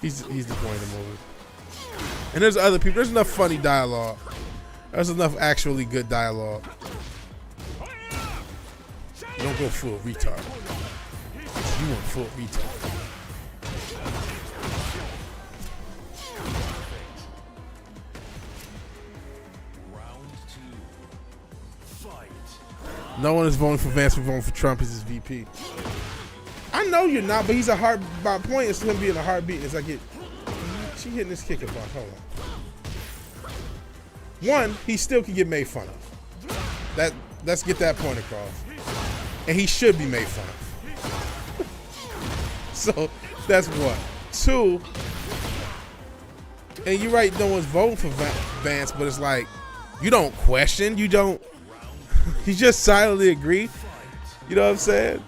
S1: He's the point of the movie. And there's other people. There's enough funny dialogue. There's enough actually good dialogue. Don't go full retard. You want full retard. No one is voting for Vance. We're voting for Trump as his VP. I know you're not, but he's a hard. My point is him being a heartbeat. It's like she hitting this kicker box. Hold on. One, he still can get made fun of. Let's get that point across. And he should be made fun of. So that's one. Two, and you're right. No one's voting for Vance, but it's like you don't question. You don't. You just silently agree. You know what I'm saying?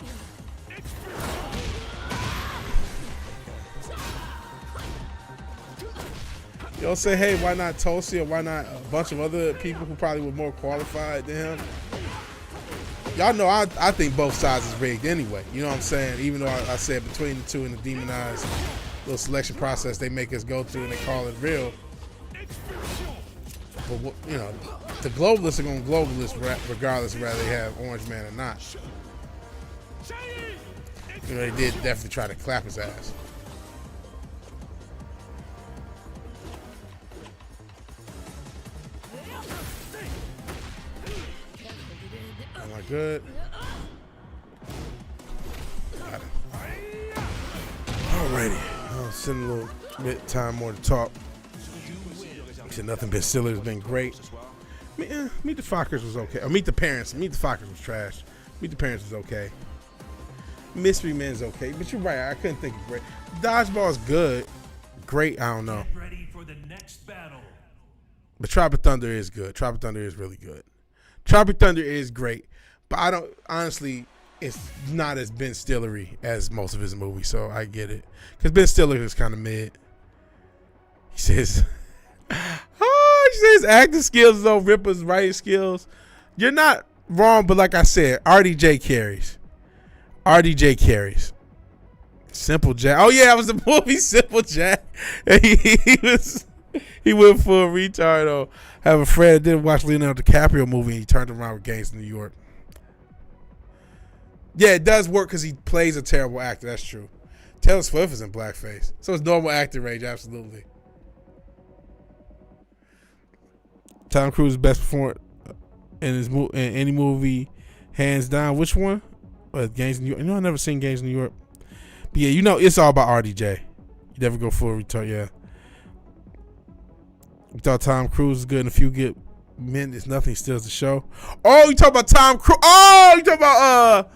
S1: You know, say, hey, why not Tulsi or why not a bunch of other people who probably were more qualified than him? Y'all know I think both sides is rigged anyway. You know what I'm saying? Even though I said between the two and the demonized little selection process they make us go through and they call it real. But, you know, the globalists are going to globalist regardless of whether they have Orange Man or not. You know, they did definitely try to clap his ass. Am I good? Alrighty. I'll send a little bit time more to talk. Said nothing but Steelers has been great. Meet the Fockers was okay. Or Meet the Parents. Meet the Fockers was trash. Meet the Parents was okay. Mystery Men's okay. But you're right. I couldn't think of great. Dodgeball's good. Great. I don't know.
S5: Ready for the next battle.
S1: But Tropic Thunder is good. Tropic Thunder is really good. Tropic Thunder is great. But I don't, honestly, it's not as Ben Stillery as most of his movies, so I get it. Because Ben Stiller is kind of mid. He says, acting skills is over Ripper's writing skills. You're not wrong, but like I said, RDJ carries. RDJ carries. Simple Jack. Oh, yeah, that was the movie Simple Jack. He went for a retard, though. I have a friend that didn't watch Leonardo DiCaprio movie and he turned around with Gangs in New York. Yeah, it does work because he plays a terrible actor. That's true. Taylor Swift is in blackface. So it's normal acting range, absolutely. Tom Cruise's best performance in any movie, hands down. Which one? Gangs in New York. You know, I've never seen Gangs in New York. But yeah, you know, it's all about RDJ. You never go full return, yeah. We thought Tom Cruise is good in A Few Good Men. It's nothing steals the show. Oh, you talk about Tom Cruise. Oh, you talk about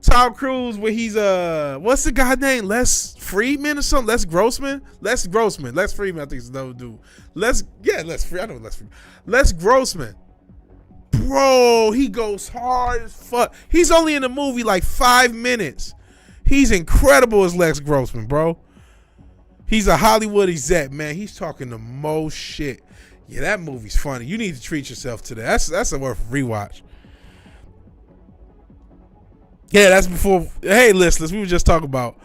S1: Tom Cruise where he's what's the guy name? Les Friedman or something? Les Grossman? Les Friedman, I think is another dude. Les Friedman. I know Les Friedman. Les Grossman. Bro, he goes hard as fuck. He's only in the movie like 5 minutes. He's incredible as Les Grossman, bro. He's a Hollywood exec, man. He's talking the most shit. Yeah, that movie's funny. You need to treat yourself to that. That's a worth rewatch. Yeah, that's before. Hey, listeners, we were just talking about,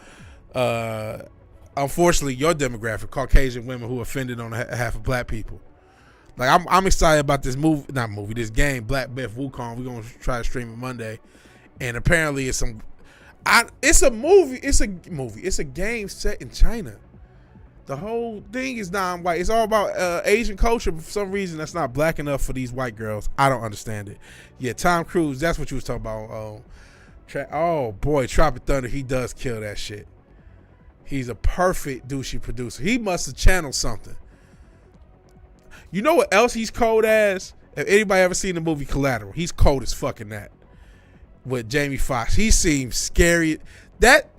S1: unfortunately, your demographic, Caucasian women who offended on half of black people. Like, I'm excited about this this game, Black Myth Wukong. We're gonna try to stream it Monday, and apparently it's a movie. It's a game set in China. The whole thing is non-white. It's all about Asian culture, but for some reason that's not black enough for these white girls. I don't understand it. Yeah, Tom Cruise, that's what you was talking about. Oh boy, Tropic Thunder, he does kill that shit. He's a perfect douchey producer. He must have channeled something. You know what else he's cold as? If anybody ever seen the movie Collateral, he's cold as fucking that. With Jamie Foxx, he seems scary. That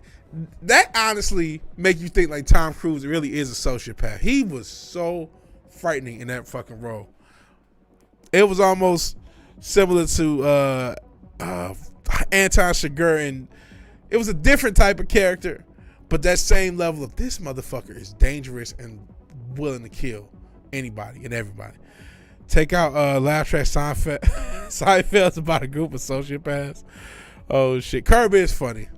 S1: honestly make you think like Tom Cruise really is a sociopath. He was so frightening in that fucking role. It was almost similar to Anton Chigurh, and it was a different type of character, but that same level of this motherfucker is dangerous and willing to kill anybody and everybody. Take out Laugh Track Seinfeld. Seinfeld's about a group of sociopaths. Oh shit, Kirby is funny.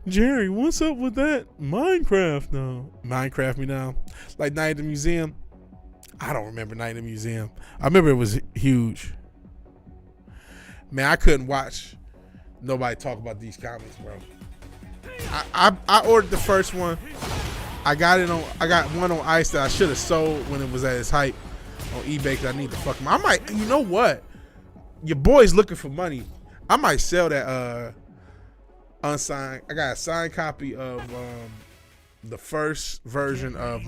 S1: Jerry, what's up with that Minecraft now? Minecraft me now? Like Night at the Museum? I don't remember Night at the Museum. I remember it was huge. Man, I couldn't watch nobody talk about these comics, bro. I ordered the first one. I got one on ice that I should have sold when it was at its height on eBay because I need to fuck them. I might, you know what? Your boy's looking for money. I might sell that unsigned. I got a signed copy of the first version of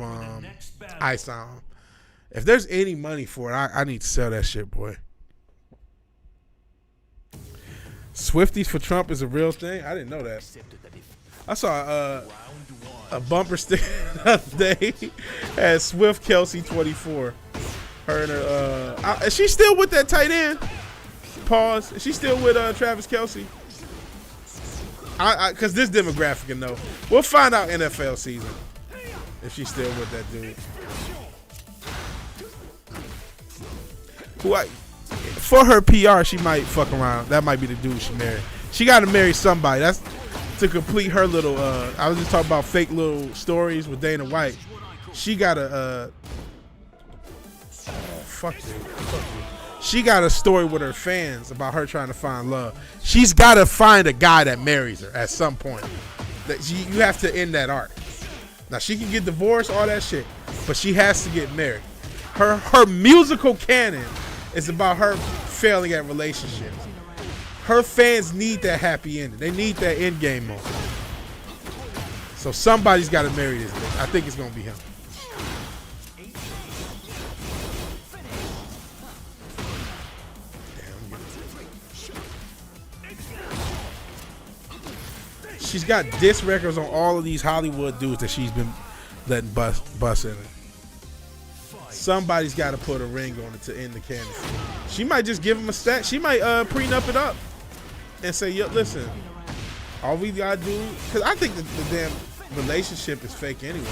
S1: Ice On. If there's any money for it, I need to sell that shit, boy. Swifties for Trump is a real thing. I didn't know that. I saw a bumper sticker the other day had Swift Kelsey 24. Her and her. Is she still with that tight end? Pause. Is she still with Travis Kelsey? Because this demographic can know. We'll find out NFL season. if she's still with that dude. For her PR, she might fuck around. That might be the dude she married. She got to marry somebody. That's to complete her little. I was just talking about fake little stories with Dana White. She got a. Fuck you. She got a story with her fans about her trying to find love. She's got to find a guy that marries her at some point. You have to end that arc. Now she can get divorced, all that shit, but she has to get married. Her musical canon is about her failing at relationships. Her fans need that happy ending. They need that end game moment. So somebody's got to marry this bitch. I think it's gonna be him. She's got diss records on all of these Hollywood dudes that she's been letting bust in it. Somebody's got to put a ring on it to end the candidacy. She might just give him a stat. She might prenup it up and say, "Yo, listen, all we gotta do," because I think the damn relationship is fake anyway.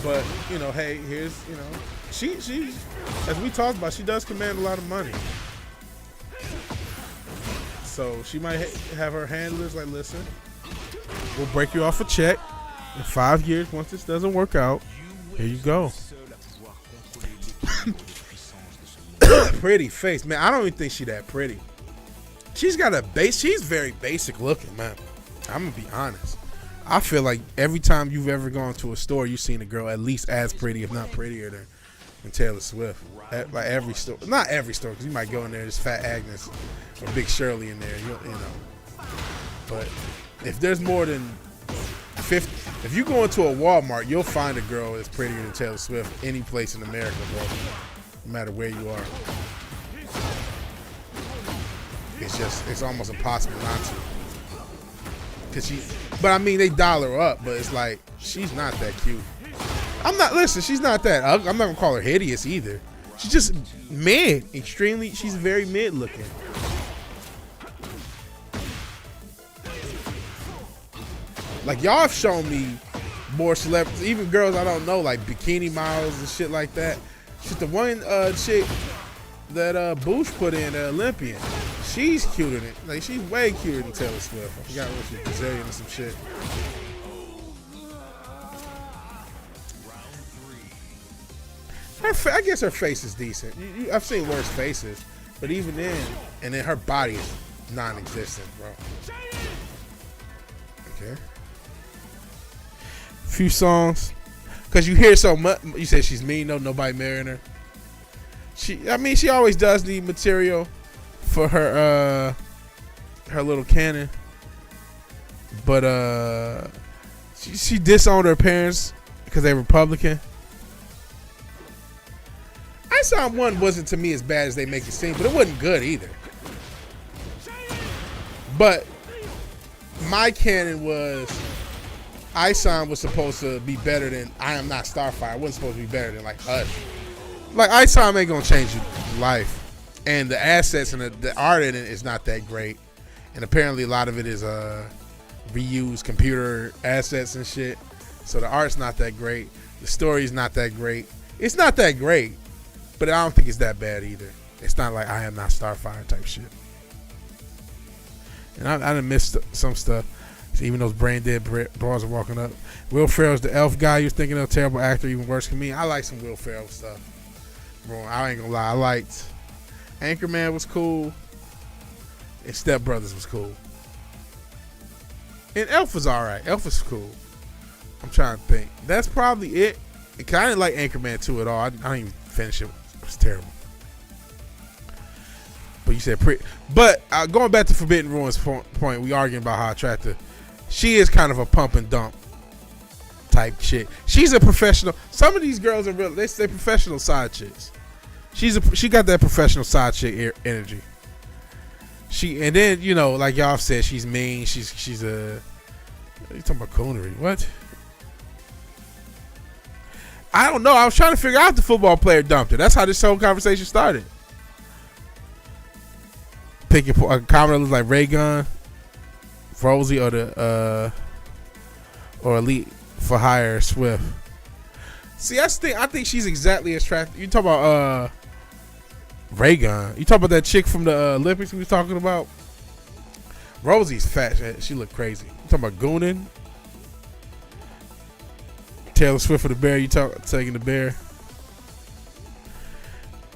S1: But hey, here's she as we talked about, she does command a lot of money. So she might have her handlers like, listen, we'll break you off a check in 5 years. Once this doesn't work out, here you go. Pretty face, man. I don't even think she that pretty. She's got she's very basic looking, man. I'm gonna be honest. I feel like every time you've ever gone to a store, you've seen a girl at least as pretty, if not prettier than Taylor Swift. Like every store, not every store, because you might go in there, there's Fat Agnes or Big Shirley in there, But if there's more than 50, if you go into a Walmart, you'll find a girl that's prettier than Taylor Swift any place in America, bro. No matter where you are. It's almost impossible not to. But I mean, they dollar her up, but it's like, she's not that cute. She's not that ugly. I'm not gonna call her hideous either. She's just mid, she's very mid looking. Like, y'all have shown me more celebrities, even girls I don't know, like bikini models and shit like that. She's the one chick that Bush put in, Olympian. She's cuter than, like, she's way cuter than Taylor Swift. I forgot what she's Brazilian or some shit. I guess her face is decent. I've seen worse faces, but even then, and then her body is non-existent, bro. Okay. Few songs, cause you hear so much. You said she's mean, nobody marrying her. She always does need material for her little canon, but she disowned her parents because they're Republican. ISOM 1 wasn't to me as bad as they make it seem, but it wasn't good either. But my canon was ISOM was supposed to be better than I Am Not Starfire. It wasn't supposed to be better than like Hush. Like, ISOM ain't gonna change your life. And the assets and the art in it is not that great. And apparently a lot of it is reused computer assets and shit. So the art's not that great. The story's not that great. It's not that great, but I don't think it's that bad either. It's not like I Am Not Starfire type shit. And I done missed some stuff. Even those brain dead bras are walking up. Will Ferrell's the elf guy you was thinking of, terrible actor, even worse than me. I like some Will Ferrell stuff. Bro, I ain't gonna lie. I liked Anchorman was cool. And Step Brothers was cool. And Elf was alright. Elf was cool. I'm trying to think. That's probably it. I didn't like Anchorman 2 at all. I didn't even finish it. It was terrible. But you said pretty. But going back to Forbidden Ruins point, we arguing about how attractive. She is kind of a pump and dump type chick. She's a professional. Some of these girls are real. They're professional side chicks. She got that professional side chick energy. And then, like y'all said, she's mean. She's a. What are you talking about, coonery? What? I don't know. I was trying to figure out the football player dumped her. That's how this whole conversation started. Pick a comment that looks like Ray Gun, Rosie, or the or Elite for Hire Swift. See, I think she's exactly as attractive. You talk about Ray Gun. You talk about that chick from the Olympics we was talking about. Rosie's fat. She look crazy. You talking about Goonin? Taylor Swift for the Bear. You taking the Bear?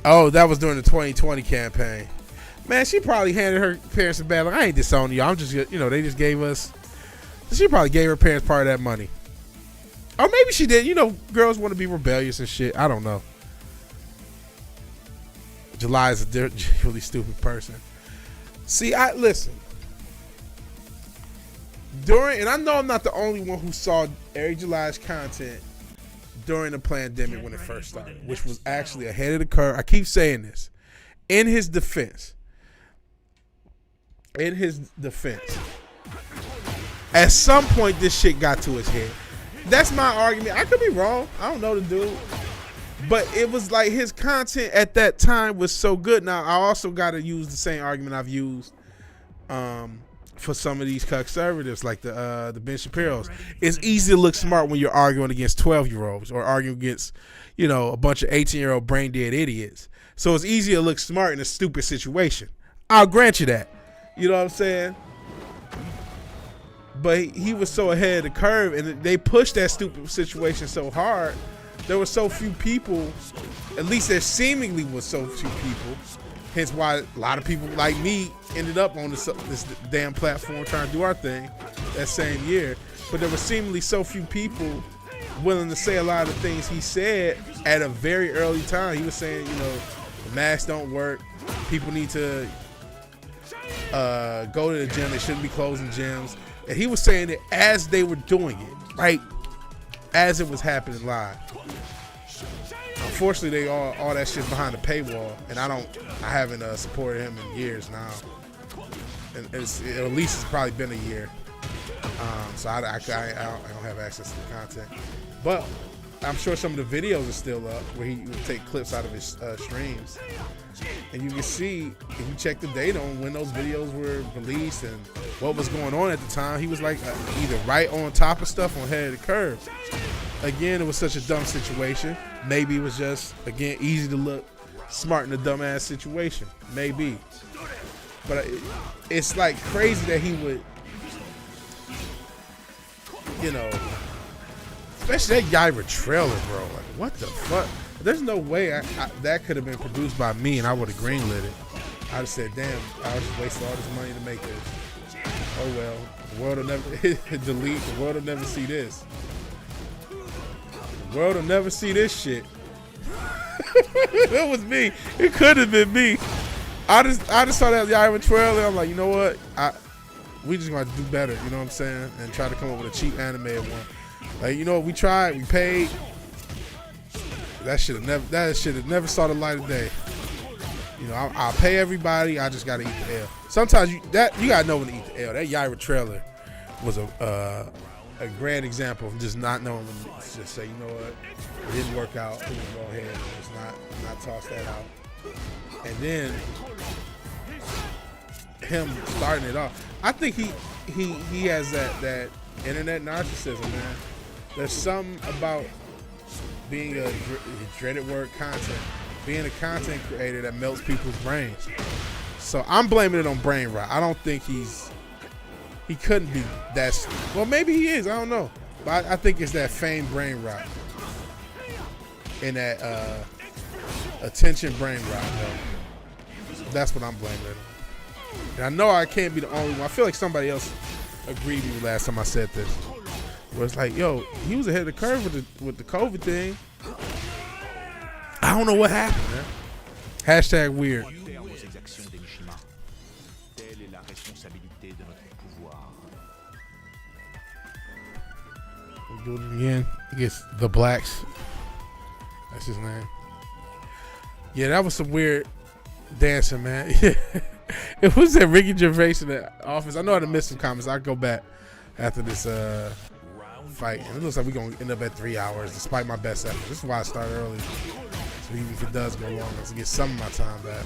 S1: Oh, that was during the 2020 campaign. Man, she probably handed her parents a bad. Like, I ain't disowning you. I'm just, they just gave us. She probably gave her parents part of that money. Or maybe she did. Girls want to be rebellious and shit. I don't know. July is a really stupid person. See, listen. And I know I'm not the only one who saw Eric July's content during the pandemic when it first started, which was actually ahead of the curve. I keep saying this. In his defense, at some point this shit got to his head. That's my argument. I could be wrong. I don't know the dude. But it was like his content at that time was so good. Now, I also got to use the same argument I've used for some of these conservatives, like the Ben Shapiro's. It's easy to look smart when you're arguing against 12-year-olds or arguing against, a bunch of 18-year-old brain-dead idiots. So it's easy to look smart in a stupid situation. I'll grant you that. You know what I'm saying? But he was so ahead of the curve, and they pushed that stupid situation so hard. There were so few people, at least there seemingly was so few people, hence why a lot of people like me ended up on this damn platform trying to do our thing that same year. But there were seemingly so few people willing to say a lot of the things he said at a very early time. He was saying, the masks don't work. People need to go to the gym. They shouldn't be closing gyms. And he was saying it as they were doing it, right? As it was happening live. Unfortunately, all that shit's behind the paywall, and I haven't supported him in years now. And at least it's probably been a year. So I don't have access to the content. But I'm sure some of the videos are still up where he would take clips out of his streams. And you can see, if you check the data on when those videos were released and what was going on at the time, he was like either right on top of stuff or ahead of the curve. Again, it was such a dumb situation. Maybe it was just, again, easy to look smart in a dumbass situation. Maybe. But it's like crazy that he would, especially that Yaira trailer, bro. Like, what the fuck? There's no way that could have been produced by me and I would have greenlit it. I'd have said, damn, I just wasted all this money to make this. Oh well, the world will never delete. The world will never see this. The world will never see this shit. It was me. It could have been me. I just saw that Yaira trailer. I'm like, you know what? We just gonna have to do better. You know what I'm saying? And try to come up with a cheap animated one. Like, we tried. We paid. That should have never saw the light of day. I'll pay everybody. I just gotta eat the L. Sometimes you gotta know when to eat the L. That Yaira trailer was a grand example of just not knowing when to just say, you know what, it didn't work out. We're gonna go ahead and just not toss that out. And then him starting it off. I think he has that internet narcissism, man. There's something about being a dreaded word content, being a content creator that melts people's brains. So I'm blaming it on brain rot. I don't think he couldn't be that. Well, maybe he is. I don't know. But I think it's that famed brain rot and that attention brain rot. Though. That's what I'm blaming it on. And I know I can't be the only one. I feel like somebody else agreed with me last time I said this. Where it's like, yo, he was ahead of the curve with the COVID thing. I don't know what happened, man. Hashtag weird. We'll do it again. He gets the Blacks. That's his name. Yeah, that was some weird dancing, man. It was that Ricky Gervais in the office. I know I done missed some comments. I'll go back after this fight. And it looks like we're going to end up at 3 hours despite my best effort. This is why I started early. So even if it does go long, let's get some of my time back.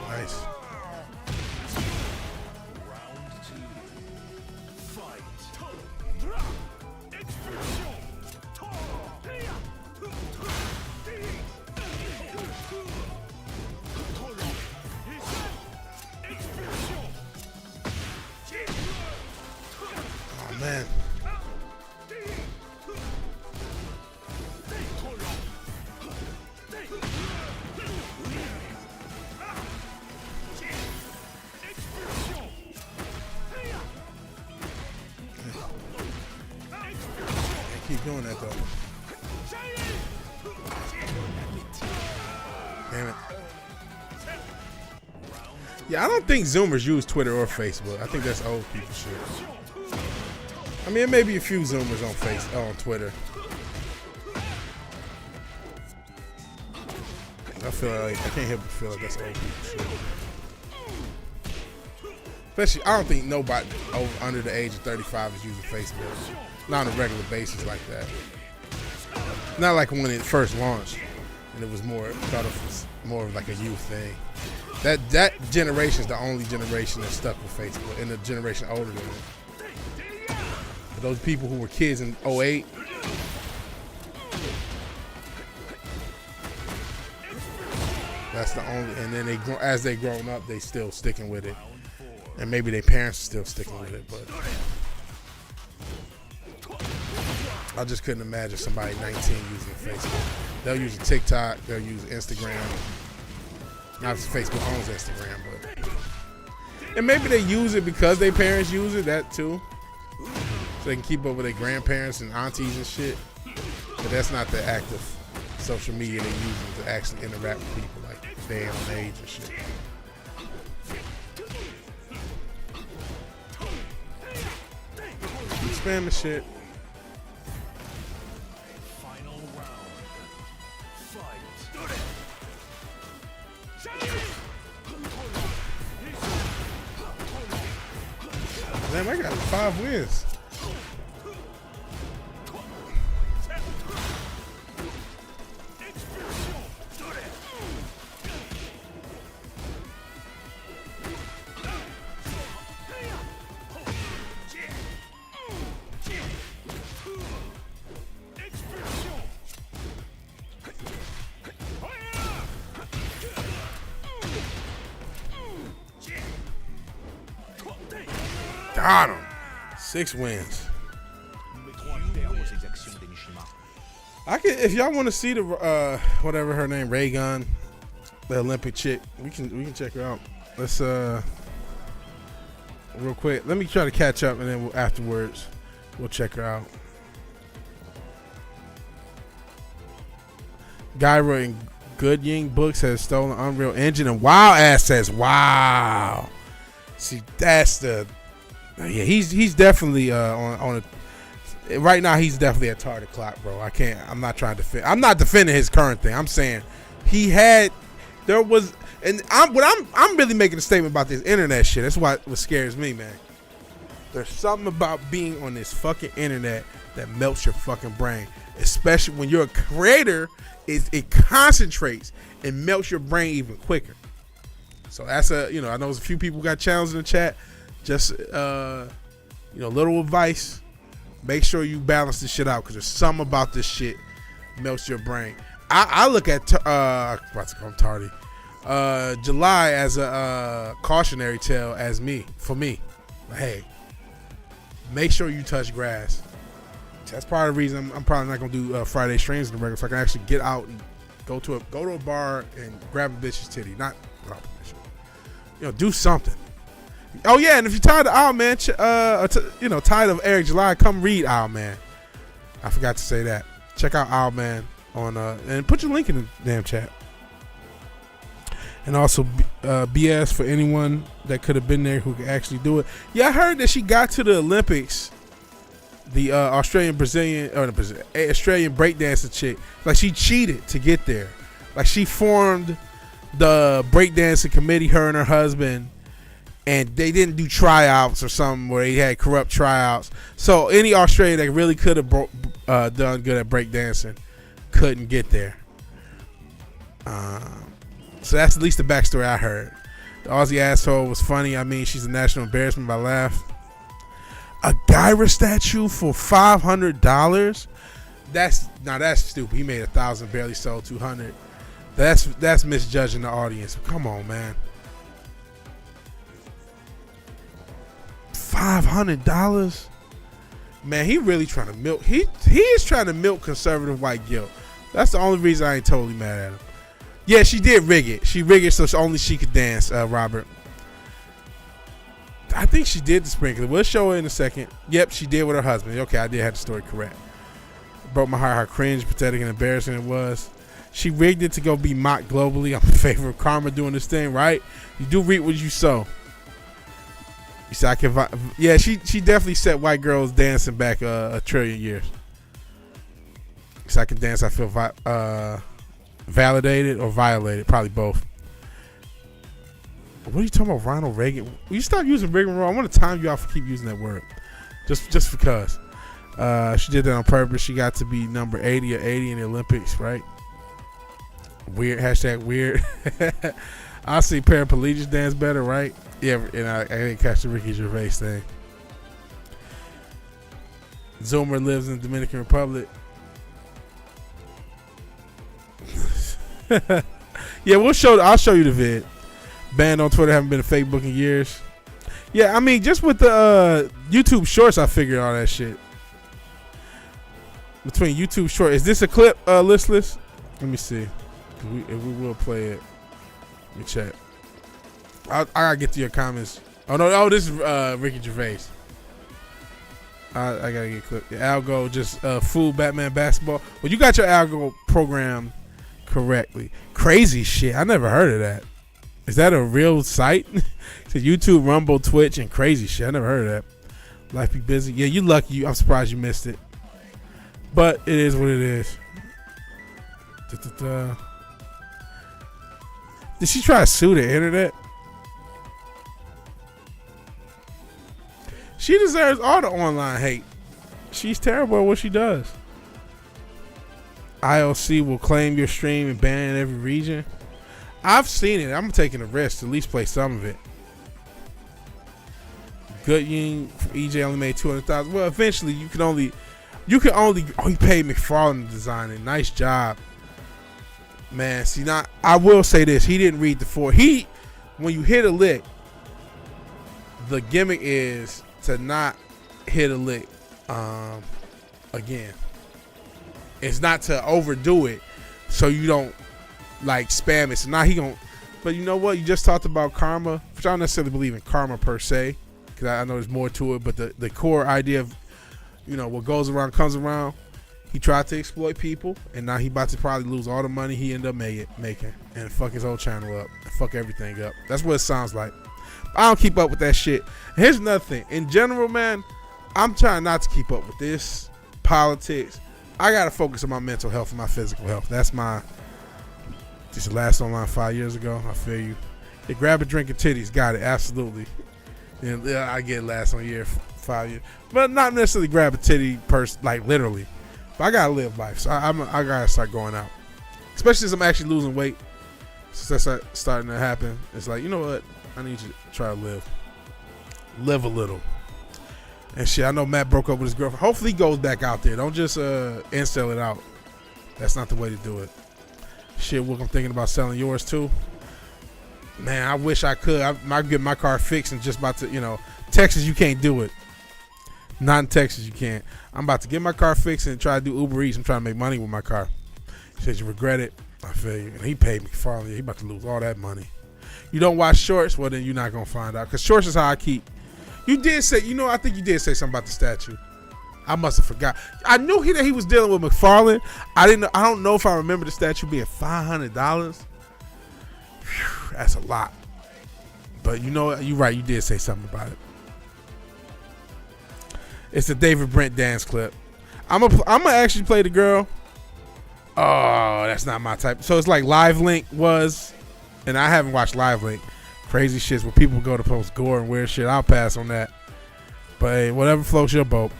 S1: Nice. Oh man. Keep doing that though. Damn it. Yeah, I don't think Zoomers use Twitter or Facebook. I think that's old people shit. I mean, there may be a few Zoomers on Twitter. I feel like I can't help but feel like that's old people shit. Especially, I don't think nobody under the age of 35 is using Facebook. Not on a regular basis like that. Not like when it first launched, and it was thought of more of like a youth thing. That generation is the only generation that's stuck with Facebook, and the generation older than it. But those people who were kids in 08, that's the only. And then as they grown up, they still sticking with it, and maybe their parents are still sticking with it. But I just couldn't imagine somebody 19 using Facebook. They'll use TikTok, they'll use Instagram. Not Facebook owns Instagram, but and maybe they use it because their parents use it, that too. So they can keep up with their grandparents and aunties and shit. But that's not the active social media they use to actually interact with people like their own age and shit. Keep spamming shit. Damn, I got 5 wins. Got him. 6 wins. I can, if y'all want to see the whatever her name, Raygun, the Olympic chick, we can check her out. Let's real quick. Let me try to catch up, and then afterwards we'll check her out. Guy writing Good Ying books has stolen Unreal Engine and WoW assets. Wow. See, that's the. Yeah, he's definitely on a, right now. He's definitely a target clock, bro. I'm not trying to defend. I'm not defending his current thing. I'm saying I'm really making a statement about this internet shit. That's what scares me, man. There's something about being on this fucking internet that melts your fucking brain, especially when you're a creator. It concentrates and melts your brain even quicker. So that's I know there's a few people got challenges in the chat. Just, little advice. Make sure you balance this shit out because there's something about this shit melts your brain. I look at, about to come tardy, July as a cautionary tale for me. Hey, make sure you touch grass. That's part of the reason I'm probably not going to do Friday streams in the regular, so I can actually get out and go to a bar and grab a bitch's titty. Not grab a bitch. Do something. Oh yeah, and if you're tired of Owlman, tired of Eric July, come read Owlman. I forgot to say that. Check out Owlman on and put your link in the damn chat. And also BS for anyone that could have been there who could actually do it. Yeah, I heard that she got to the Olympics. The Australian breakdancer chick, like she cheated to get there. Like she formed the breakdancing committee, her and her husband. And they didn't do tryouts or something where they had corrupt tryouts. So any Australian that really could have done good at breakdancing, couldn't get there. So that's at least the backstory I heard. The Aussie asshole was funny. I mean, she's a national embarrassment, but I laughed. A Gyra statue for $500? That's stupid. He made 1,000, barely sold 200. That's misjudging the audience. Come on, man. $500? Man, he really trying to milk. He is trying to milk conservative white guilt. That's the only reason I ain't totally mad at him. Yeah, she did rig it. She rigged it so only she could dance, Robert. I think she did the sprinkler. We'll show her in a second. Yep, she did with her husband. Okay, I did have the story correct. Broke my heart how cringe, pathetic, and embarrassing it was. She rigged it to go be mocked globally. I'm in favor of karma doing this thing, right? You do reap what you sow. You said I can. Yeah, she definitely set white girls dancing back a trillion years. So I can dance. I feel validated or violated, probably both. What are you talking about, Ronald Reagan? Will you stop using Reagan wrong? I want to time you out for keep using that word, just because. She did that on purpose. She got to be number 80 or 80 in the Olympics, right? Weird. Hashtag weird. I see paraplegics dance better, right? Yeah, and I didn't catch the Ricky Gervais thing. Zoomer lives in the Dominican Republic. Yeah, I'll show you the vid. Banned on Twitter, haven't been to Facebook in years. Yeah, I mean, just with the YouTube Shorts, I figured all that shit. Between YouTube Short, is this a clip, listless? Let me see. If we will play it. Let me check. I gotta get to your comments. Oh no! Oh, this is Ricky Gervais. I gotta get clipped. The algo just fool Batman basketball. Well, you got your algo programmed correctly. Crazy shit. I never heard of that. Is that a real site? So YouTube, Rumble, Twitch, and crazy shit. I never heard of that. Life be busy. Yeah, you lucky. I'm surprised you missed it. But it is what it is. Did she try to sue the internet? She deserves all the online hate. She's terrible at what she does. IOC will claim your stream and ban it in every region. I've seen it. I'm taking a risk to at least play some of it. Goodyin from EJ only made 200,000. Well, eventually you can only. Oh, he paid McFarlane to design it. Nice job, man. See, I will say this. He didn't read the four. When you hit a lick, the gimmick is to not hit a lick again. It's not to overdo it so you don't like spam it. So now he gon'. But you know what? You just talked about karma, which I don't necessarily believe in karma per se, because I know there's more to it. But the core idea of, you know, what goes around comes around. He tried to exploit people, and now he about to probably lose all the money he ended up making and fuck his whole channel up and fuck everything up. That's what it sounds like. I don't keep up with that shit. Here's another thing. In general, man, I'm trying not to keep up with this politics. I gotta focus on my mental health and my physical health. That's just the last online 5 years ago. I feel you. Yeah, grab a drink of titties. Got it. Absolutely. And I get last on year 5 years, but not necessarily grab a titty like literally. But I gotta live life, so I gotta start going out. Especially since I'm actually losing weight. Since that's starting to happen, it's like, you know what? I need to try to live a little. And shit, I know Matt broke up with his girlfriend. Hopefully he goes back out there. Don't just incel it out. That's not the way to do it. Shit, Wilk, I'm thinking about selling yours too. Man, I wish I could. I might get my car fixed and just about to, you know, Texas, you can't do it. Not in Texas, you can't. I'm about to get my car fixed and try to do Uber Eats. I'm trying to make money with my car. He said, you regret it? I feel you. And he paid me finally. He about to lose all that money. You don't watch shorts? Well, then you're not going to find out. Because shorts is how I keep. You did say, you know, I think you did say something about the statue. I must have forgot. I knew that he was dealing with McFarlane. I don't know if I remember the statue being $500. Whew, that's a lot. But you know, you're right. You did say something about it. It's the David Brent dance clip. I'm gonna actually play the girl. Oh, that's not my type. So it's like Live Link was, and I haven't watched Live Link. Crazy shits where people go to post gore and weird shit. I'll pass on that. But hey, whatever floats your boat.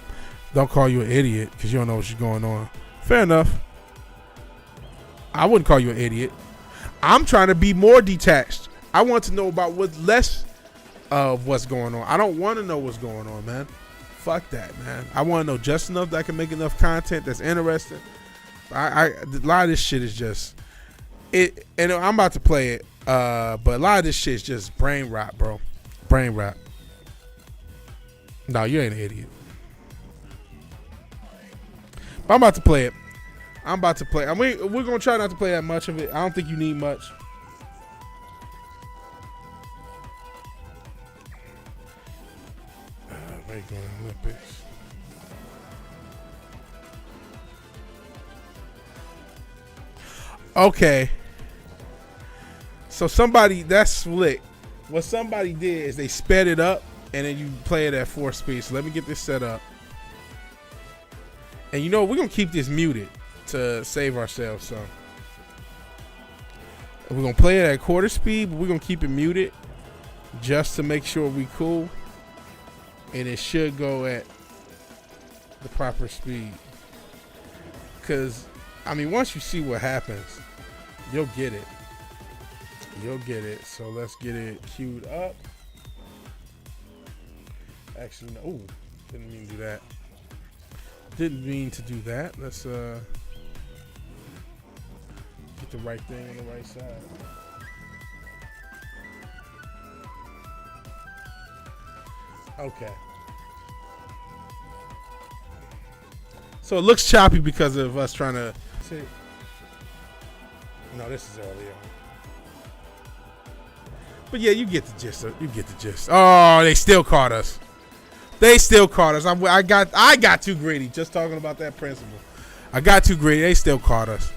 S1: Don't call you an idiot because you don't know what's going on. Fair enough. I wouldn't call you an idiot. I'm trying to be more detached. I want to know about what's less of what's going on. I don't want to know what's going on, man. Fuck that, man. I want to know just enough that I can make enough content that's interesting. A lot of this shit is just it, and I'm about to play it. But a lot of this shit is just brain rot, bro. Brain rot. No, you ain't an idiot. But I'm about to play it. I'm about to play. We're gonna try not to play that much of it. I don't think you need much. Regular Olympics. Okay. So that's slick. What somebody did is they sped it up and then you play it at 4 speed. So let me get this set up. And you know, we're gonna keep this muted to save ourselves. So we're gonna play it at 1/4 speed, but we're gonna keep it muted just to make sure we cool. And it should go at the proper speed. Cause I mean, once you see what happens, you'll get it. You'll get it. So let's get it queued up. Actually, no. Ooh, didn't mean to do that. Didn't mean to do that. Let's get the right thing on the right side. Okay. So it looks choppy because of us trying to see. No, this is earlier. But yeah, you get the gist. You get the gist. Oh, they still caught us. They still caught us. I got too greedy just talking about that principle. I got too greedy. They still caught us.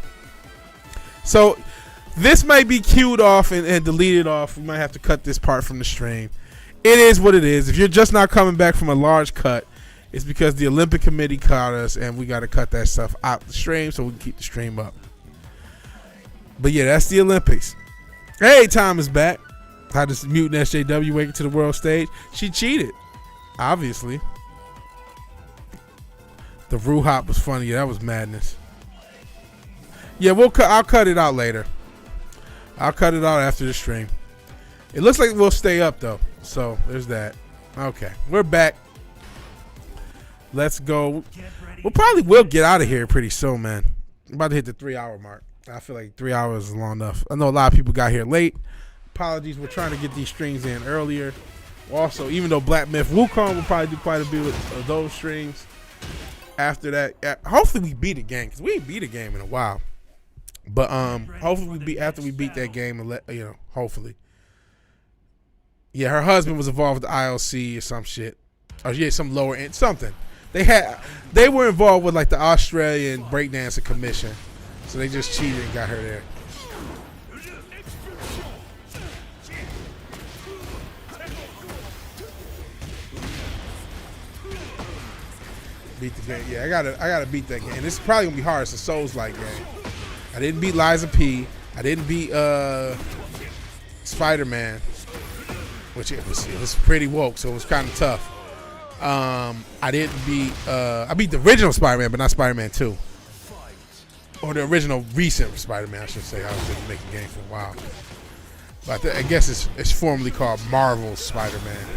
S1: So this might be queued off and deleted off. We might have to cut this part from the stream. It is what it is. If you're just not coming back from a large cut, it's because the Olympic Committee caught us and we got to cut that stuff out the stream so we can keep the stream up. But yeah, that's the Olympics. Hey, Tom is back. How does mutant SJW make it to the world stage? She cheated, obviously. The Rue Hop was funny. Yeah, that was madness. Yeah, I'll cut it out later. I'll cut it out after the stream. It looks like we'll stay up though. So there's that. Okay, we're back. Let's go. We'll probably get out of here pretty soon, man. I'm about to hit the 3-hour mark. I feel like 3 hours is long enough. I know a lot of people got here late. Apologies, we're trying to get these streams in earlier. Also, even though Black Myth Wukong will probably do quite a bit of those streams. After that, hopefully we beat a game because we ain't beat a game in a while. But hopefully after we beat that game and hopefully. Yeah, her husband was involved with the ILC or some shit. Or yeah, some lower end something. They were involved with like the Australian Breakdancing Commission. So they just cheated and got her there. Beat the game. Yeah, I gotta beat that game. This is probably gonna be hard. It's a Souls-like game. I didn't beat Liza P. I didn't beat Spider-Man, which it was pretty woke, so it was kind of tough. I didn't beat. I beat the original Spider-Man, but not Spider-Man 2, or the original recent Spider-Man, I should say. I was just making game for a while, but I guess it's formally called Marvel's Spider-Man.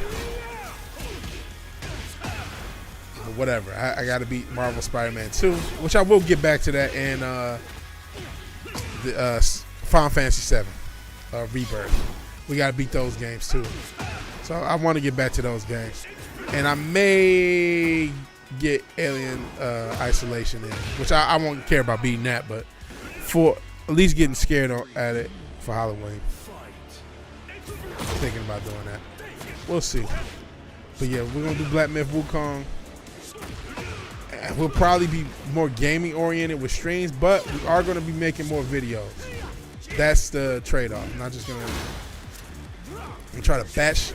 S1: Whatever. I got to beat Marvel Spider-Man 2, which I will get back to that, and the Final Fantasy 7 Rebirth. We got to beat those games too. So I want to get back to those games, and I may get Alien Isolation in, which I won't care about beating that, but for at least getting scared at it for Halloween. Thinking about doing that. We'll see. But yeah, we're gonna do Black Myth Wukong. We'll probably be more gaming oriented with streams, but we are going to be making more videos. That's the trade-off. I'm not just going to try to batch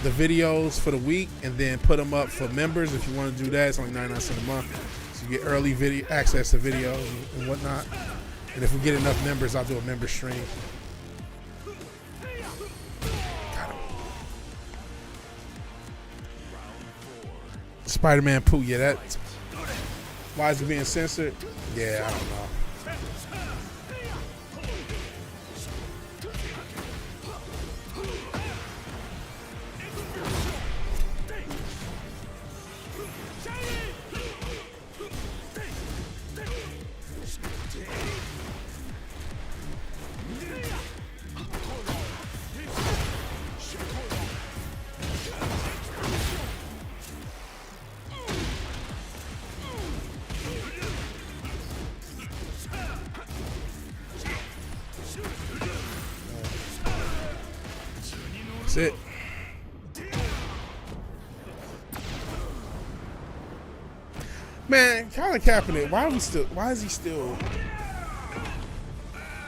S1: the videos for the week and then put them up for members. If you want to do that, it's only 99 cents a month. So you get early video access to videos and whatnot. And if we get enough members, I'll do a member stream. Got him. Spider-Man Pooh, yeah, Why is it being censored? Yeah, I don't know. That's it. Man, Colin Kaepernick, why is he still?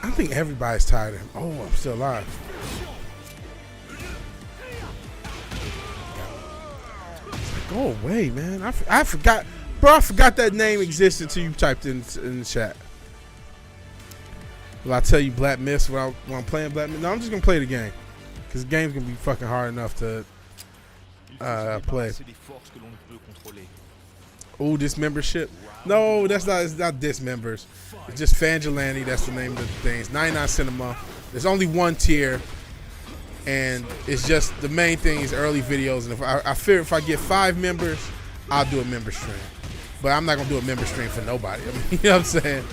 S1: I think everybody's tired of him. Oh, I'm still alive. Go away, man. I forgot. Bro, I forgot that name existed until you typed in the chat. Will I tell you Black Myths when I'm playing Black Myths? No, I'm just going to play the game. Because the game's going to be fucking hard enough to play. Oh, dismembership? No, that's not. It's not dismembers. It's just Fangilante. That's the name of the things. 99 cinema. There's only one tier, and it's just the main thing is early videos. And if I fear if I get 5 members, I'll do a member stream. But I'm not gonna do a member stream for nobody. I mean, you know what I'm saying?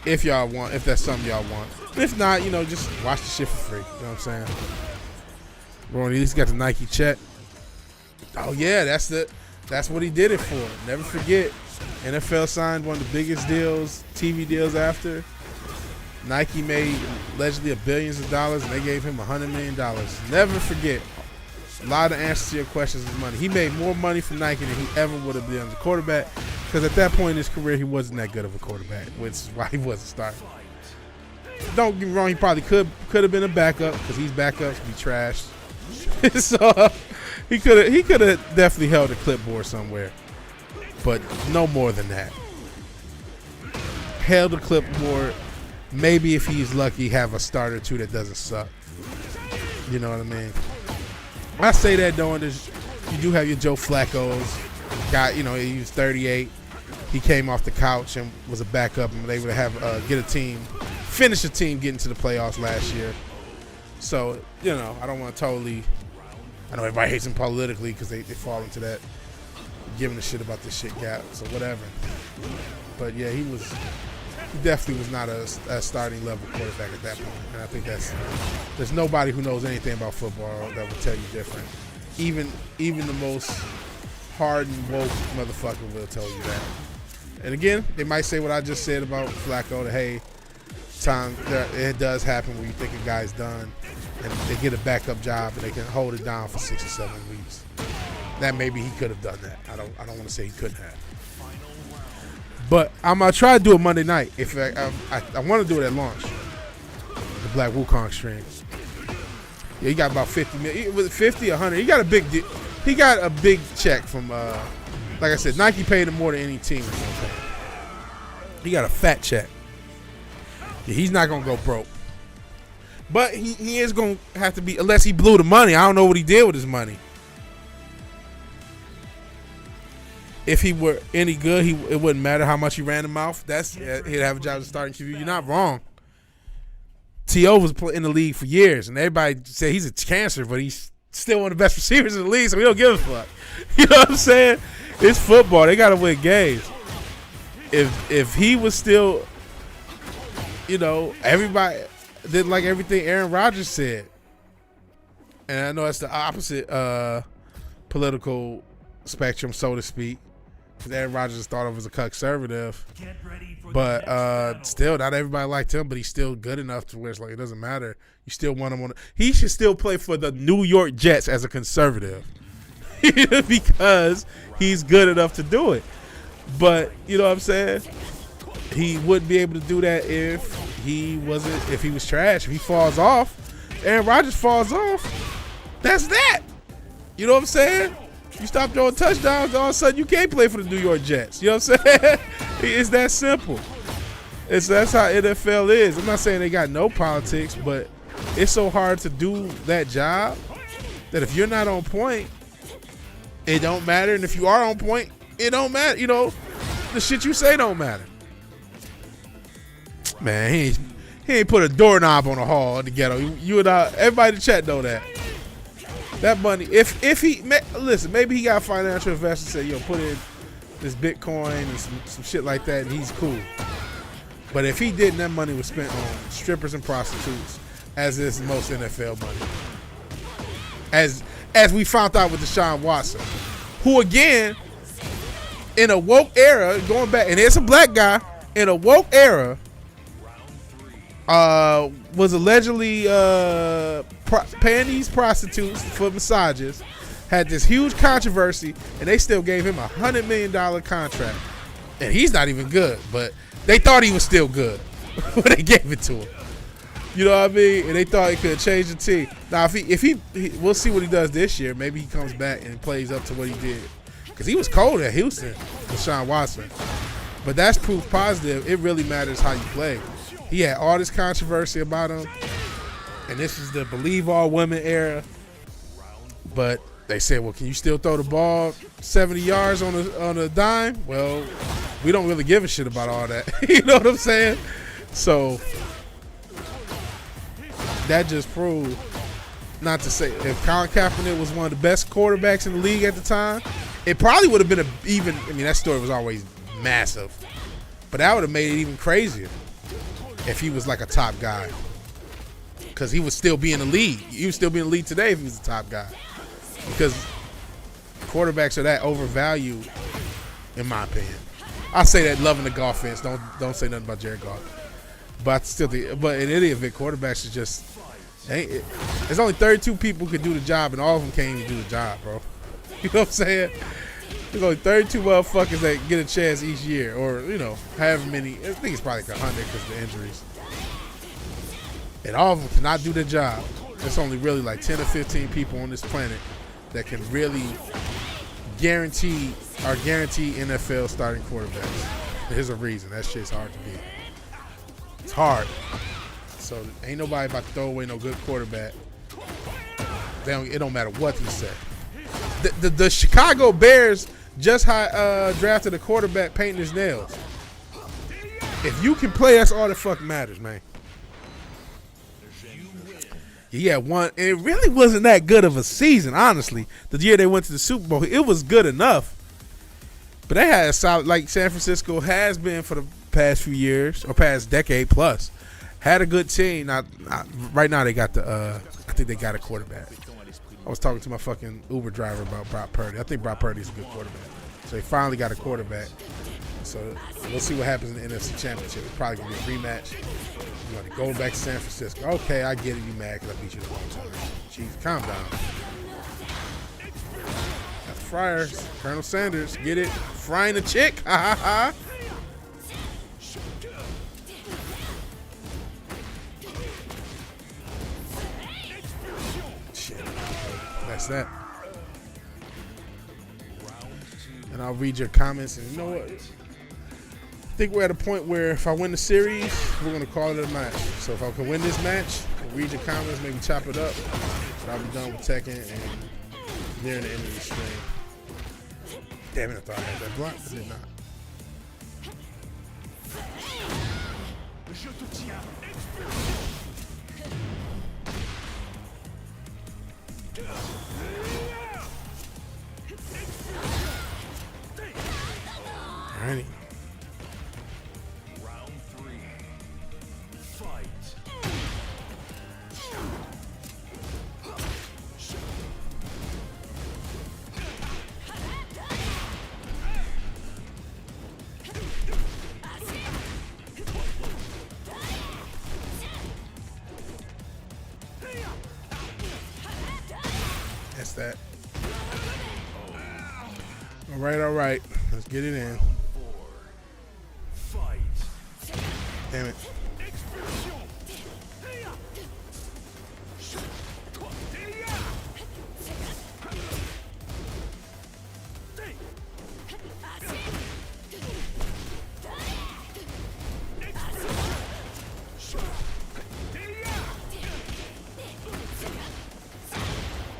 S1: If y'all want, if that's something y'all want. If not, you know, just watch the shit for free. You know what I'm saying? Bro, at least got the Nike check. Oh yeah, that's what he did it for. Never forget, NFL signed one of the biggest deals, TV deals after. Nike made allegedly billions of dollars, and they gave him $100 million. Never forget. A lot of answers to your questions is money. He made more money from Nike than he ever would have been as a quarterback, because at that point in his career, he wasn't that good of a quarterback, which is why he wasn't starting. Don't get me wrong, he probably could have been a backup, because these backups be trashed. So he could have definitely held a clipboard somewhere, but no more than that. Held a clipboard. Maybe if he's lucky, have a starter or two that doesn't suck. You know what I mean? I say that though, you do have your Joe Flacco's. Got, you know, he was 38. He came off the couch and was a backup, and they would have finish a team getting to the playoffs last year. So, you know, I don't want to totally. I know everybody hates him politically because they fall into that giving a shit about this shit gap. So whatever. But yeah, he definitely was not a starting level quarterback at that point. And I think there's nobody who knows anything about football that will tell you different. Even the most hardened woke motherfucker will tell you that. And again, they might say what I just said about Flacco, that hey, it does happen when you think a guy's done and they get a backup job and they can hold it down for 6 or 7 weeks. That maybe he could have done that. I don't want to say he couldn't have. But I'm gonna try to do it Monday night. If I want to do it at launch, the Black Wukong stream. Yeah, he got about 50 million. Was it 50 or 100? He got a big. He got a big check from. Like I said, Nike paid him more than any team. He got a fat check. Yeah, he's not gonna go broke. But he is gonna have to be, unless he blew the money. I don't know what he did with his money. If he were any good, it wouldn't matter how much he ran the mouth. He'd have a job as a starting QB. You're not wrong. T.O. was in the league for years, and everybody said he's a cancer, but he's still one of the best receivers in the league, so we don't give a fuck. You know what I'm saying? It's football. They got to win games. If he was still, you know, everybody did like everything Aaron Rodgers said. And I know that's the opposite political spectrum, so to speak. Aaron Rodgers is thought of as a conservative, but still, not everybody liked him. But he's still good enough to where it's like it doesn't matter. You still want him on. He should still play for the New York Jets as a conservative because he's good enough to do it. But you know what I'm saying? He wouldn't be able to do that if he was trash. If he falls off, Aaron Rodgers falls off. That's that. You know what I'm saying? You stop throwing touchdowns, all of a sudden you can't play for the New York Jets. You know what I'm saying? It's that simple. That's how NFL is. I'm not saying they got no politics, but it's so hard to do that job that if you're not on point, it don't matter. And if you are on point, it don't matter. You know, the shit you say don't matter. Man, he ain't put a doorknob on a hall in the ghetto. You and everybody in the chat know that. That money, if he listen, maybe he got financial investors say, yo, put in this Bitcoin and some shit like that, and he's cool. But if he didn't, that money was spent on strippers and prostitutes, as is most NFL money. As we found out with Deshaun Watson, who again, in a woke era, going back, and it's a black guy in a woke era, was allegedly paying these prostitutes for massages, had this huge controversy, and they still gave him $100 million contract. And he's not even good, but they thought he was still good when they gave it to him. You know what I mean? And they thought he could change the team. Now, if he we'll see what he does this year. Maybe he comes back and plays up to what he did. Because he was cold at Houston, Deshaun Watson. But that's proof positive. It really matters how you play. He had all this controversy about him, and this is the believe all women era. But they said, well, can you still throw the ball 70 yards on a dime? Well, we don't really give a shit about all that. You know what I'm saying? So that just proved, not to say, if Colin Kaepernick was one of the best quarterbacks in the league at the time, it probably would have been that story was always massive, but that would have made it even crazier if he was like a top guy, because he would still be in the league. He would still be in the league today if he was a top guy, because quarterbacks are that overvalued, in my opinion. I say that loving the golf fans. Don't say nothing about Jared Goff, but I still think, but in any event, quarterbacks are just. There's only 32 people who can do the job, and all of them can't even do the job, bro. You know what I'm saying? There's only 32 motherfuckers that get a chance each year, or, you know, however many. I think it's probably like 100 because of the injuries. And all of them cannot do their job. There's only really like 10 or 15 people on this planet that can really guarantee NFL starting quarterbacks. There's a reason. That shit's hard to beat. It's hard. So ain't nobody about to throw away no good quarterback. It don't matter what he said. The Chicago Bears just drafted a quarterback painting his nails. If you can play, that's all that fucking matters, man. He had one, and it really wasn't that good of a season, honestly. The year they went to the Super Bowl, it was good enough. But they had a solid, like San Francisco has been for the past few years, or past decade plus. Had a good team. Now, right now they got I think they got a quarterback. I was talking to my fucking Uber driver about Brock Purdy. I think Brock Purdy's a good quarterback. So they finally got a quarterback. So we'll see what happens in the NFC Championship. It's probably going to be a rematch. You want to go back to San Francisco. Okay, I get it. You mad because I beat you the wrong time. Jeez, calm down. Got the Friars. Colonel Sanders. Get it? Frying a chick. Ha ha ha. That's that. And I'll read your comments. And you know what? I think we're at a point where if I win the series, we're going to call it a match. So if I can win this match, I'll read your comments, maybe chop it up. But I'll be done with Tekken and nearing the end of the stream. Damn it, I thought I had that block. I did not. Alrighty.
S5: Round 3. Fight.
S1: That's that. All right. Let's get it in.
S5: Fight.
S1: Damn it.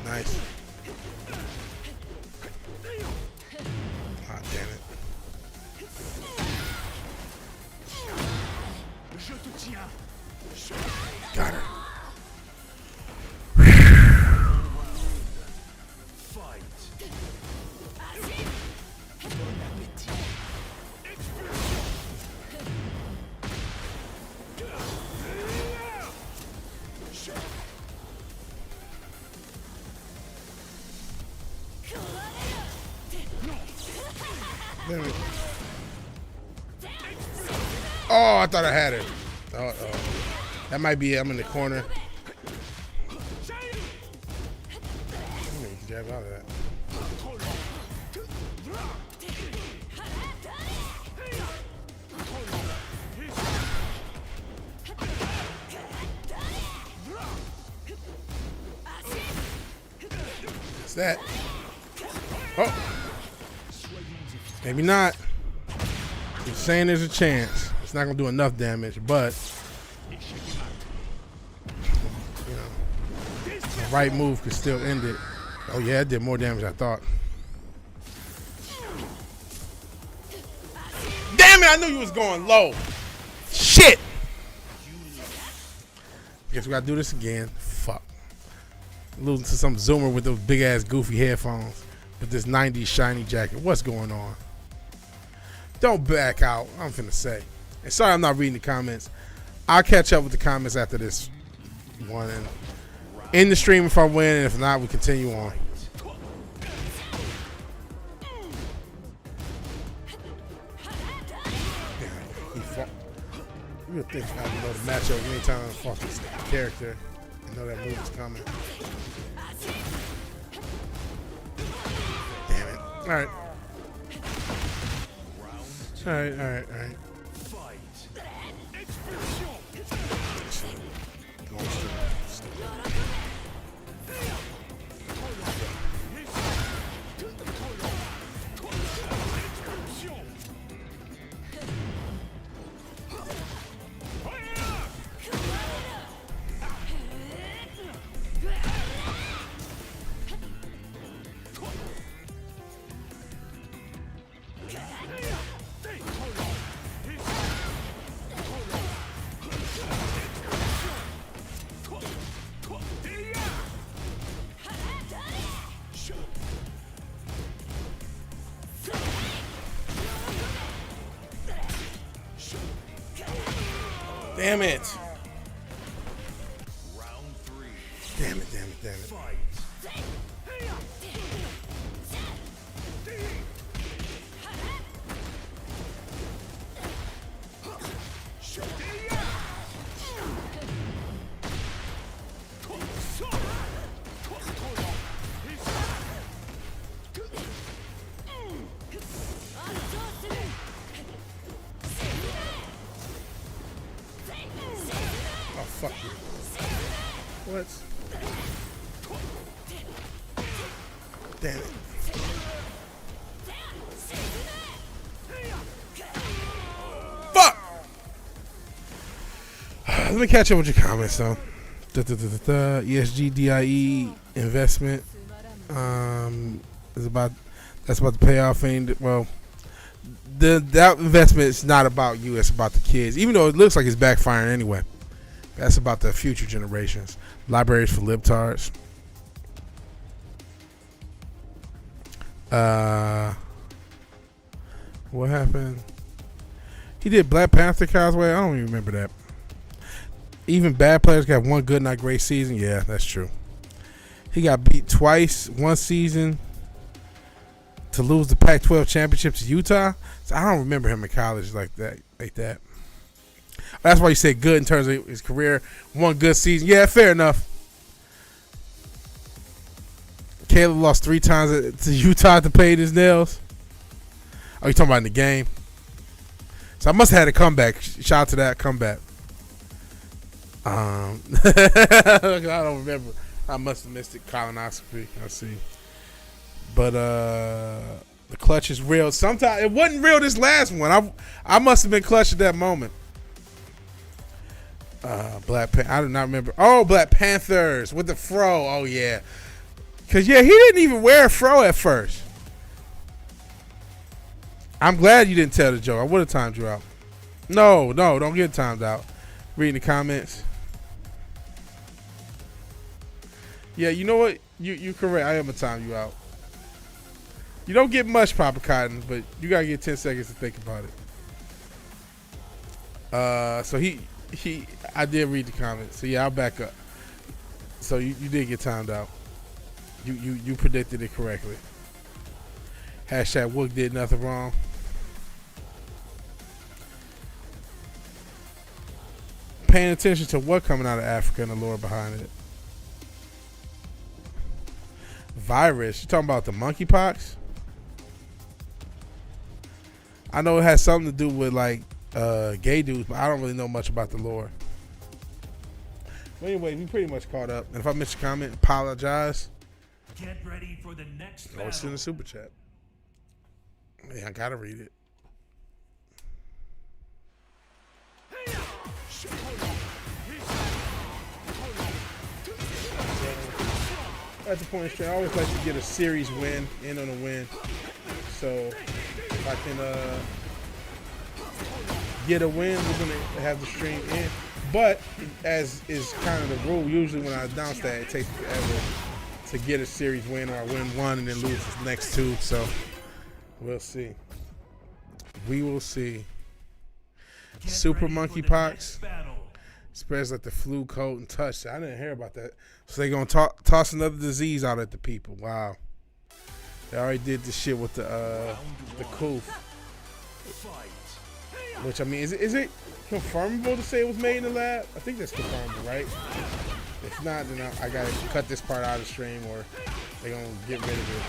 S1: Nice. Ah, damn it. Got her. Oh, I thought I had it. Oh, that might be it. I'm in the corner. Jab out of that. What's that? Oh. Maybe not. He's saying there's a chance. It's not going to do enough damage, but you know, the right move could still end it. Oh yeah, it did more damage than I thought. Damn it, I knew you was going low. Shit. Guess we got to do this again. Fuck. Losing to some Zoomer with those big ass goofy headphones with this 90s shiny jacket. What's going on? Don't back out. I'm finna say. And sorry I'm not reading the comments. I'll catch up with the comments after this one. And in the stream if I win, and if not, we continue on. You would think I would know the matchup anytime I fought this character and know that move is coming. Damn it. Alright. Alright. Damn it.
S5: Round 3.
S1: Damn it.
S5: Fight.
S1: Fuck you. What? Damn it. Fuck! Let me catch up with your comments though. ESG investment is about to pay off. And well, that investment is not about you. It's about the kids. Even though it looks like it's backfiring anyway. That's about the future generations. Libraries for libtards. What happened? He did Black Panther cosplay. I don't even remember that. Even bad players got one good, not great season. Yeah, that's true. He got beat twice, one season, to lose the Pac-12 championship to Utah. So I don't remember him in college like that. That's why you say good in terms of his career. One good season. Yeah, fair enough. Caleb lost 3 times to Utah to pay his nails. Oh, you talking about in the game? So I must have had a comeback. Shout out to that comeback. I don't remember. I must have missed it. Colonoscopy. I see. But the clutch is real. Sometimes it wasn't real this last one. I must have been clutched at that moment. I do not remember. Oh, Black Panthers with the fro. Oh yeah, cause yeah, he didn't even wear a fro at first. I'm glad you didn't tell the joke. I would have timed you out. No, don't get timed out. Reading the comments. Yeah, you know what? You correct. I am gonna time you out. You don't get much, Papa Cotton, but you gotta get 10 seconds to think about it. So I did read the comments. So yeah, I'll back up. So you did get timed out. You predicted it correctly. Hashtag Wook did nothing wrong. Paying attention to what coming out of Africa and the lore behind it. Virus. You talking about the monkeypox? I know it has something to do with like gay dudes, but I don't really know much about the lore. But anyway, we pretty much caught up. And if I missed a comment, apologize.
S5: Get ready for the next
S1: Oh, it's in the super chat. Yeah, I gotta read it. At the point of strength, I always like to get a series win, in on a win. So if I can get a win, we're gonna have the stream in. But as is kind of the rule, usually when I announce that, it takes forever to get a series win, or I win one and then lose the next two. So we'll see. We will see. Super monkeypox spreads like the flu, cold, and touch. I didn't hear about that. So they're going to toss another disease out at the people. Wow. They already did this shit with the coof. Which, I mean, is it confirmable to say it was made in the lab? I think that's confirmable, right? If not, then I got to cut this part out of the stream, or they're going to get rid of it.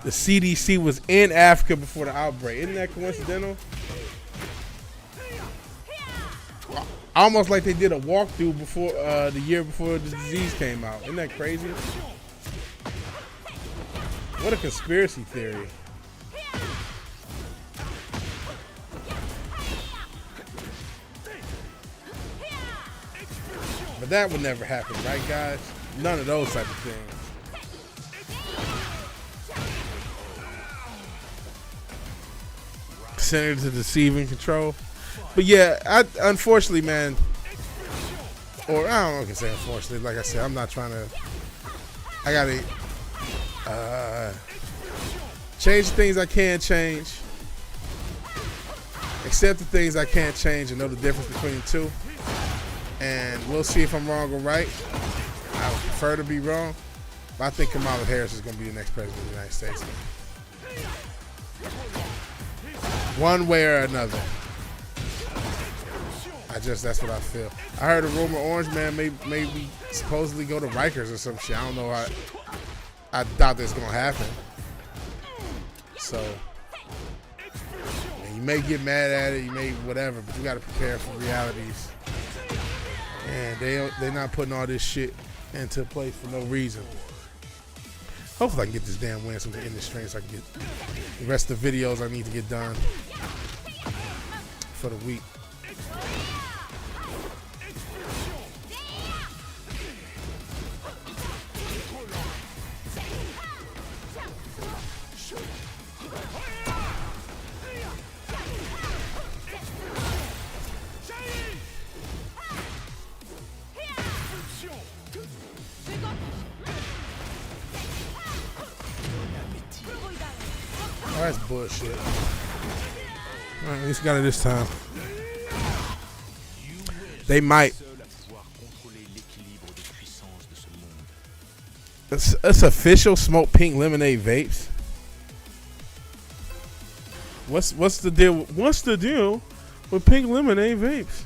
S1: The CDC was in Africa before the outbreak. Isn't that coincidental? Almost like they did a walkthrough before the year before the disease came out. Isn't that crazy? What a conspiracy theory. But that would never happen, right, guys? None of those type of things. Centered to deceive and control. But yeah, unfortunately, man, or I don't know if I can say unfortunately, like I said, I'm not trying to, I gotta change the things I can change, accept the things I can't change, and know the difference between the two. And we'll see if I'm wrong or right. I would prefer to be wrong, but I think Kamala Harris is going to be the next president of the United States. One way or another. That's what I feel. I heard a rumor Orange Man may supposedly go to Rikers or some shit. I don't know. I doubt that's going to happen. So, you may get mad at it, you may whatever, but you got to prepare for realities. And they're not putting all this shit into place for no reason. Hopefully I can get this damn win so we can end this stream so I can get the rest of the videos I need to get done for the week. Oh, that's bullshit. All right, at least we got it this time. They might. It's official. Smoke pink lemonade vapes. What's the deal? What's the deal with pink lemonade vapes?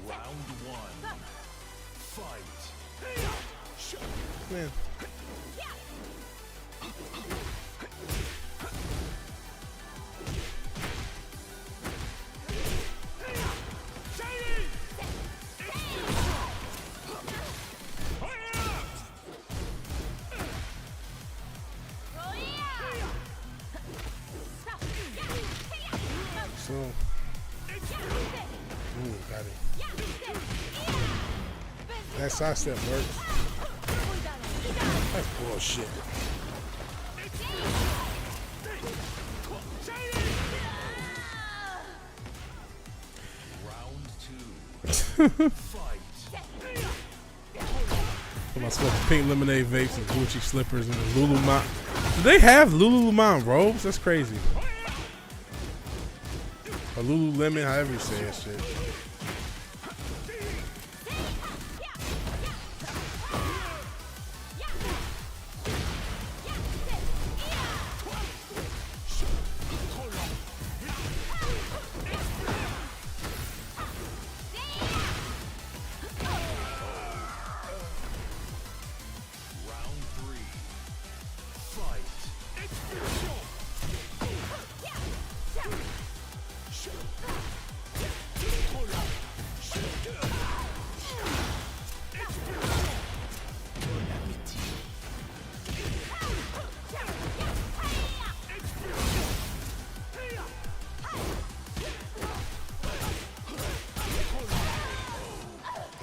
S5: Round one. Fight.
S1: Man. That side step works. That's bullshit.
S5: Round 2. Fight.
S1: I'm smoking pink lemonade vapes and Gucci slippers and the Lululemon. Do they have Lululemon robes? That's crazy. Or Lululemon, however you say that shit.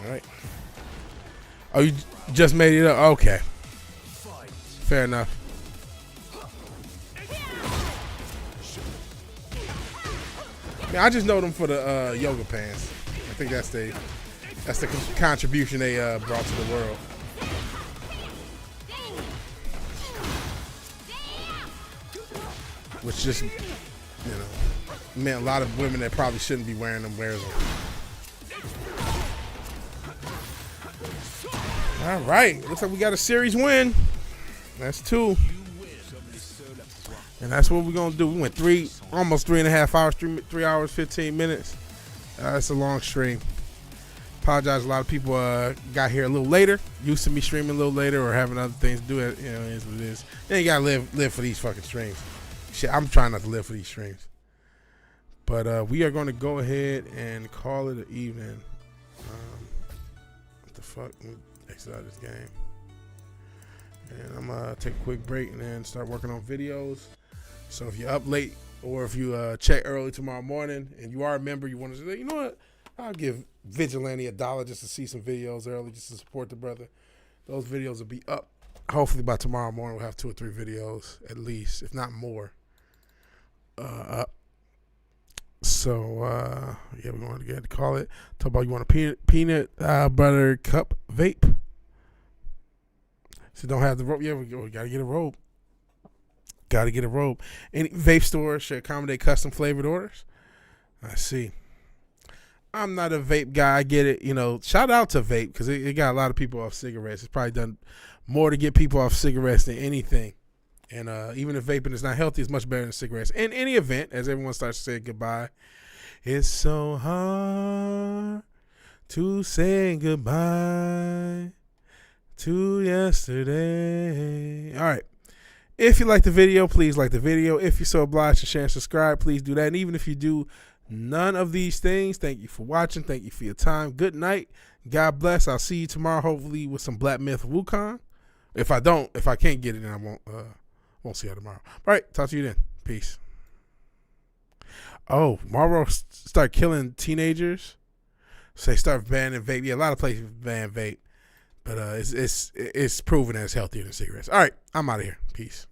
S1: All right. Oh, you just made it up? Okay. Fair enough. I just know them for the yoga pants. I think that's the contribution they brought to the world. Which just, meant a lot of women that probably shouldn't be wearing them wear them. All right, looks like we got a series win. That's 2. And that's what we're going to do. We went almost 3.5 hours, 3 hours, 15 minutes. That's a long stream. Apologize, a lot of people got here a little later. Used to me streaming a little later or having other things to do. It is what it is. You ain't got to live for these fucking streams. Shit, I'm trying not to live for these streams. But we are going to go ahead and call it an evening. What the fuck? Let me exit out of this game. And I'm going to take a quick break and then start working on videos. So if you're up late or if you check early tomorrow morning and you are a member, you want to say, you know what? I'll give Vigilante $1 just to see some videos early, just to support the brother. Those videos will be up. Hopefully by tomorrow morning we'll have 2 or 3 videos at least, if not more, up. So, yeah, we're going to get to call it. Talk about you want a peanut butter cup vape. So don't have the rope. Yeah, we got to get a rope. Got to get a rope. Any vape store should accommodate custom flavored orders. I see. I'm not a vape guy. I get it. Shout out to vape because it got a lot of people off cigarettes. It's probably done more to get people off cigarettes than anything. And even if vaping is not healthy, it's much better than cigarettes. In any event, as everyone starts to say goodbye, it's so hard to say goodbye to yesterday. All right. If you like the video, please like the video. If you're so obliged to share and subscribe, please do that. And even if you do none of these things, thank you for watching. Thank you for your time. Good night. God bless. I'll see you tomorrow, hopefully with some Black Myth Wukong. If I can't get it, then I won't see you tomorrow. All right. Talk to you then. Peace. Oh, Marlboro start killing teenagers. So they start banning vape. Yeah, a lot of places ban vape. But it's proven that it's healthier than cigarettes. All right. I'm out of here. Peace.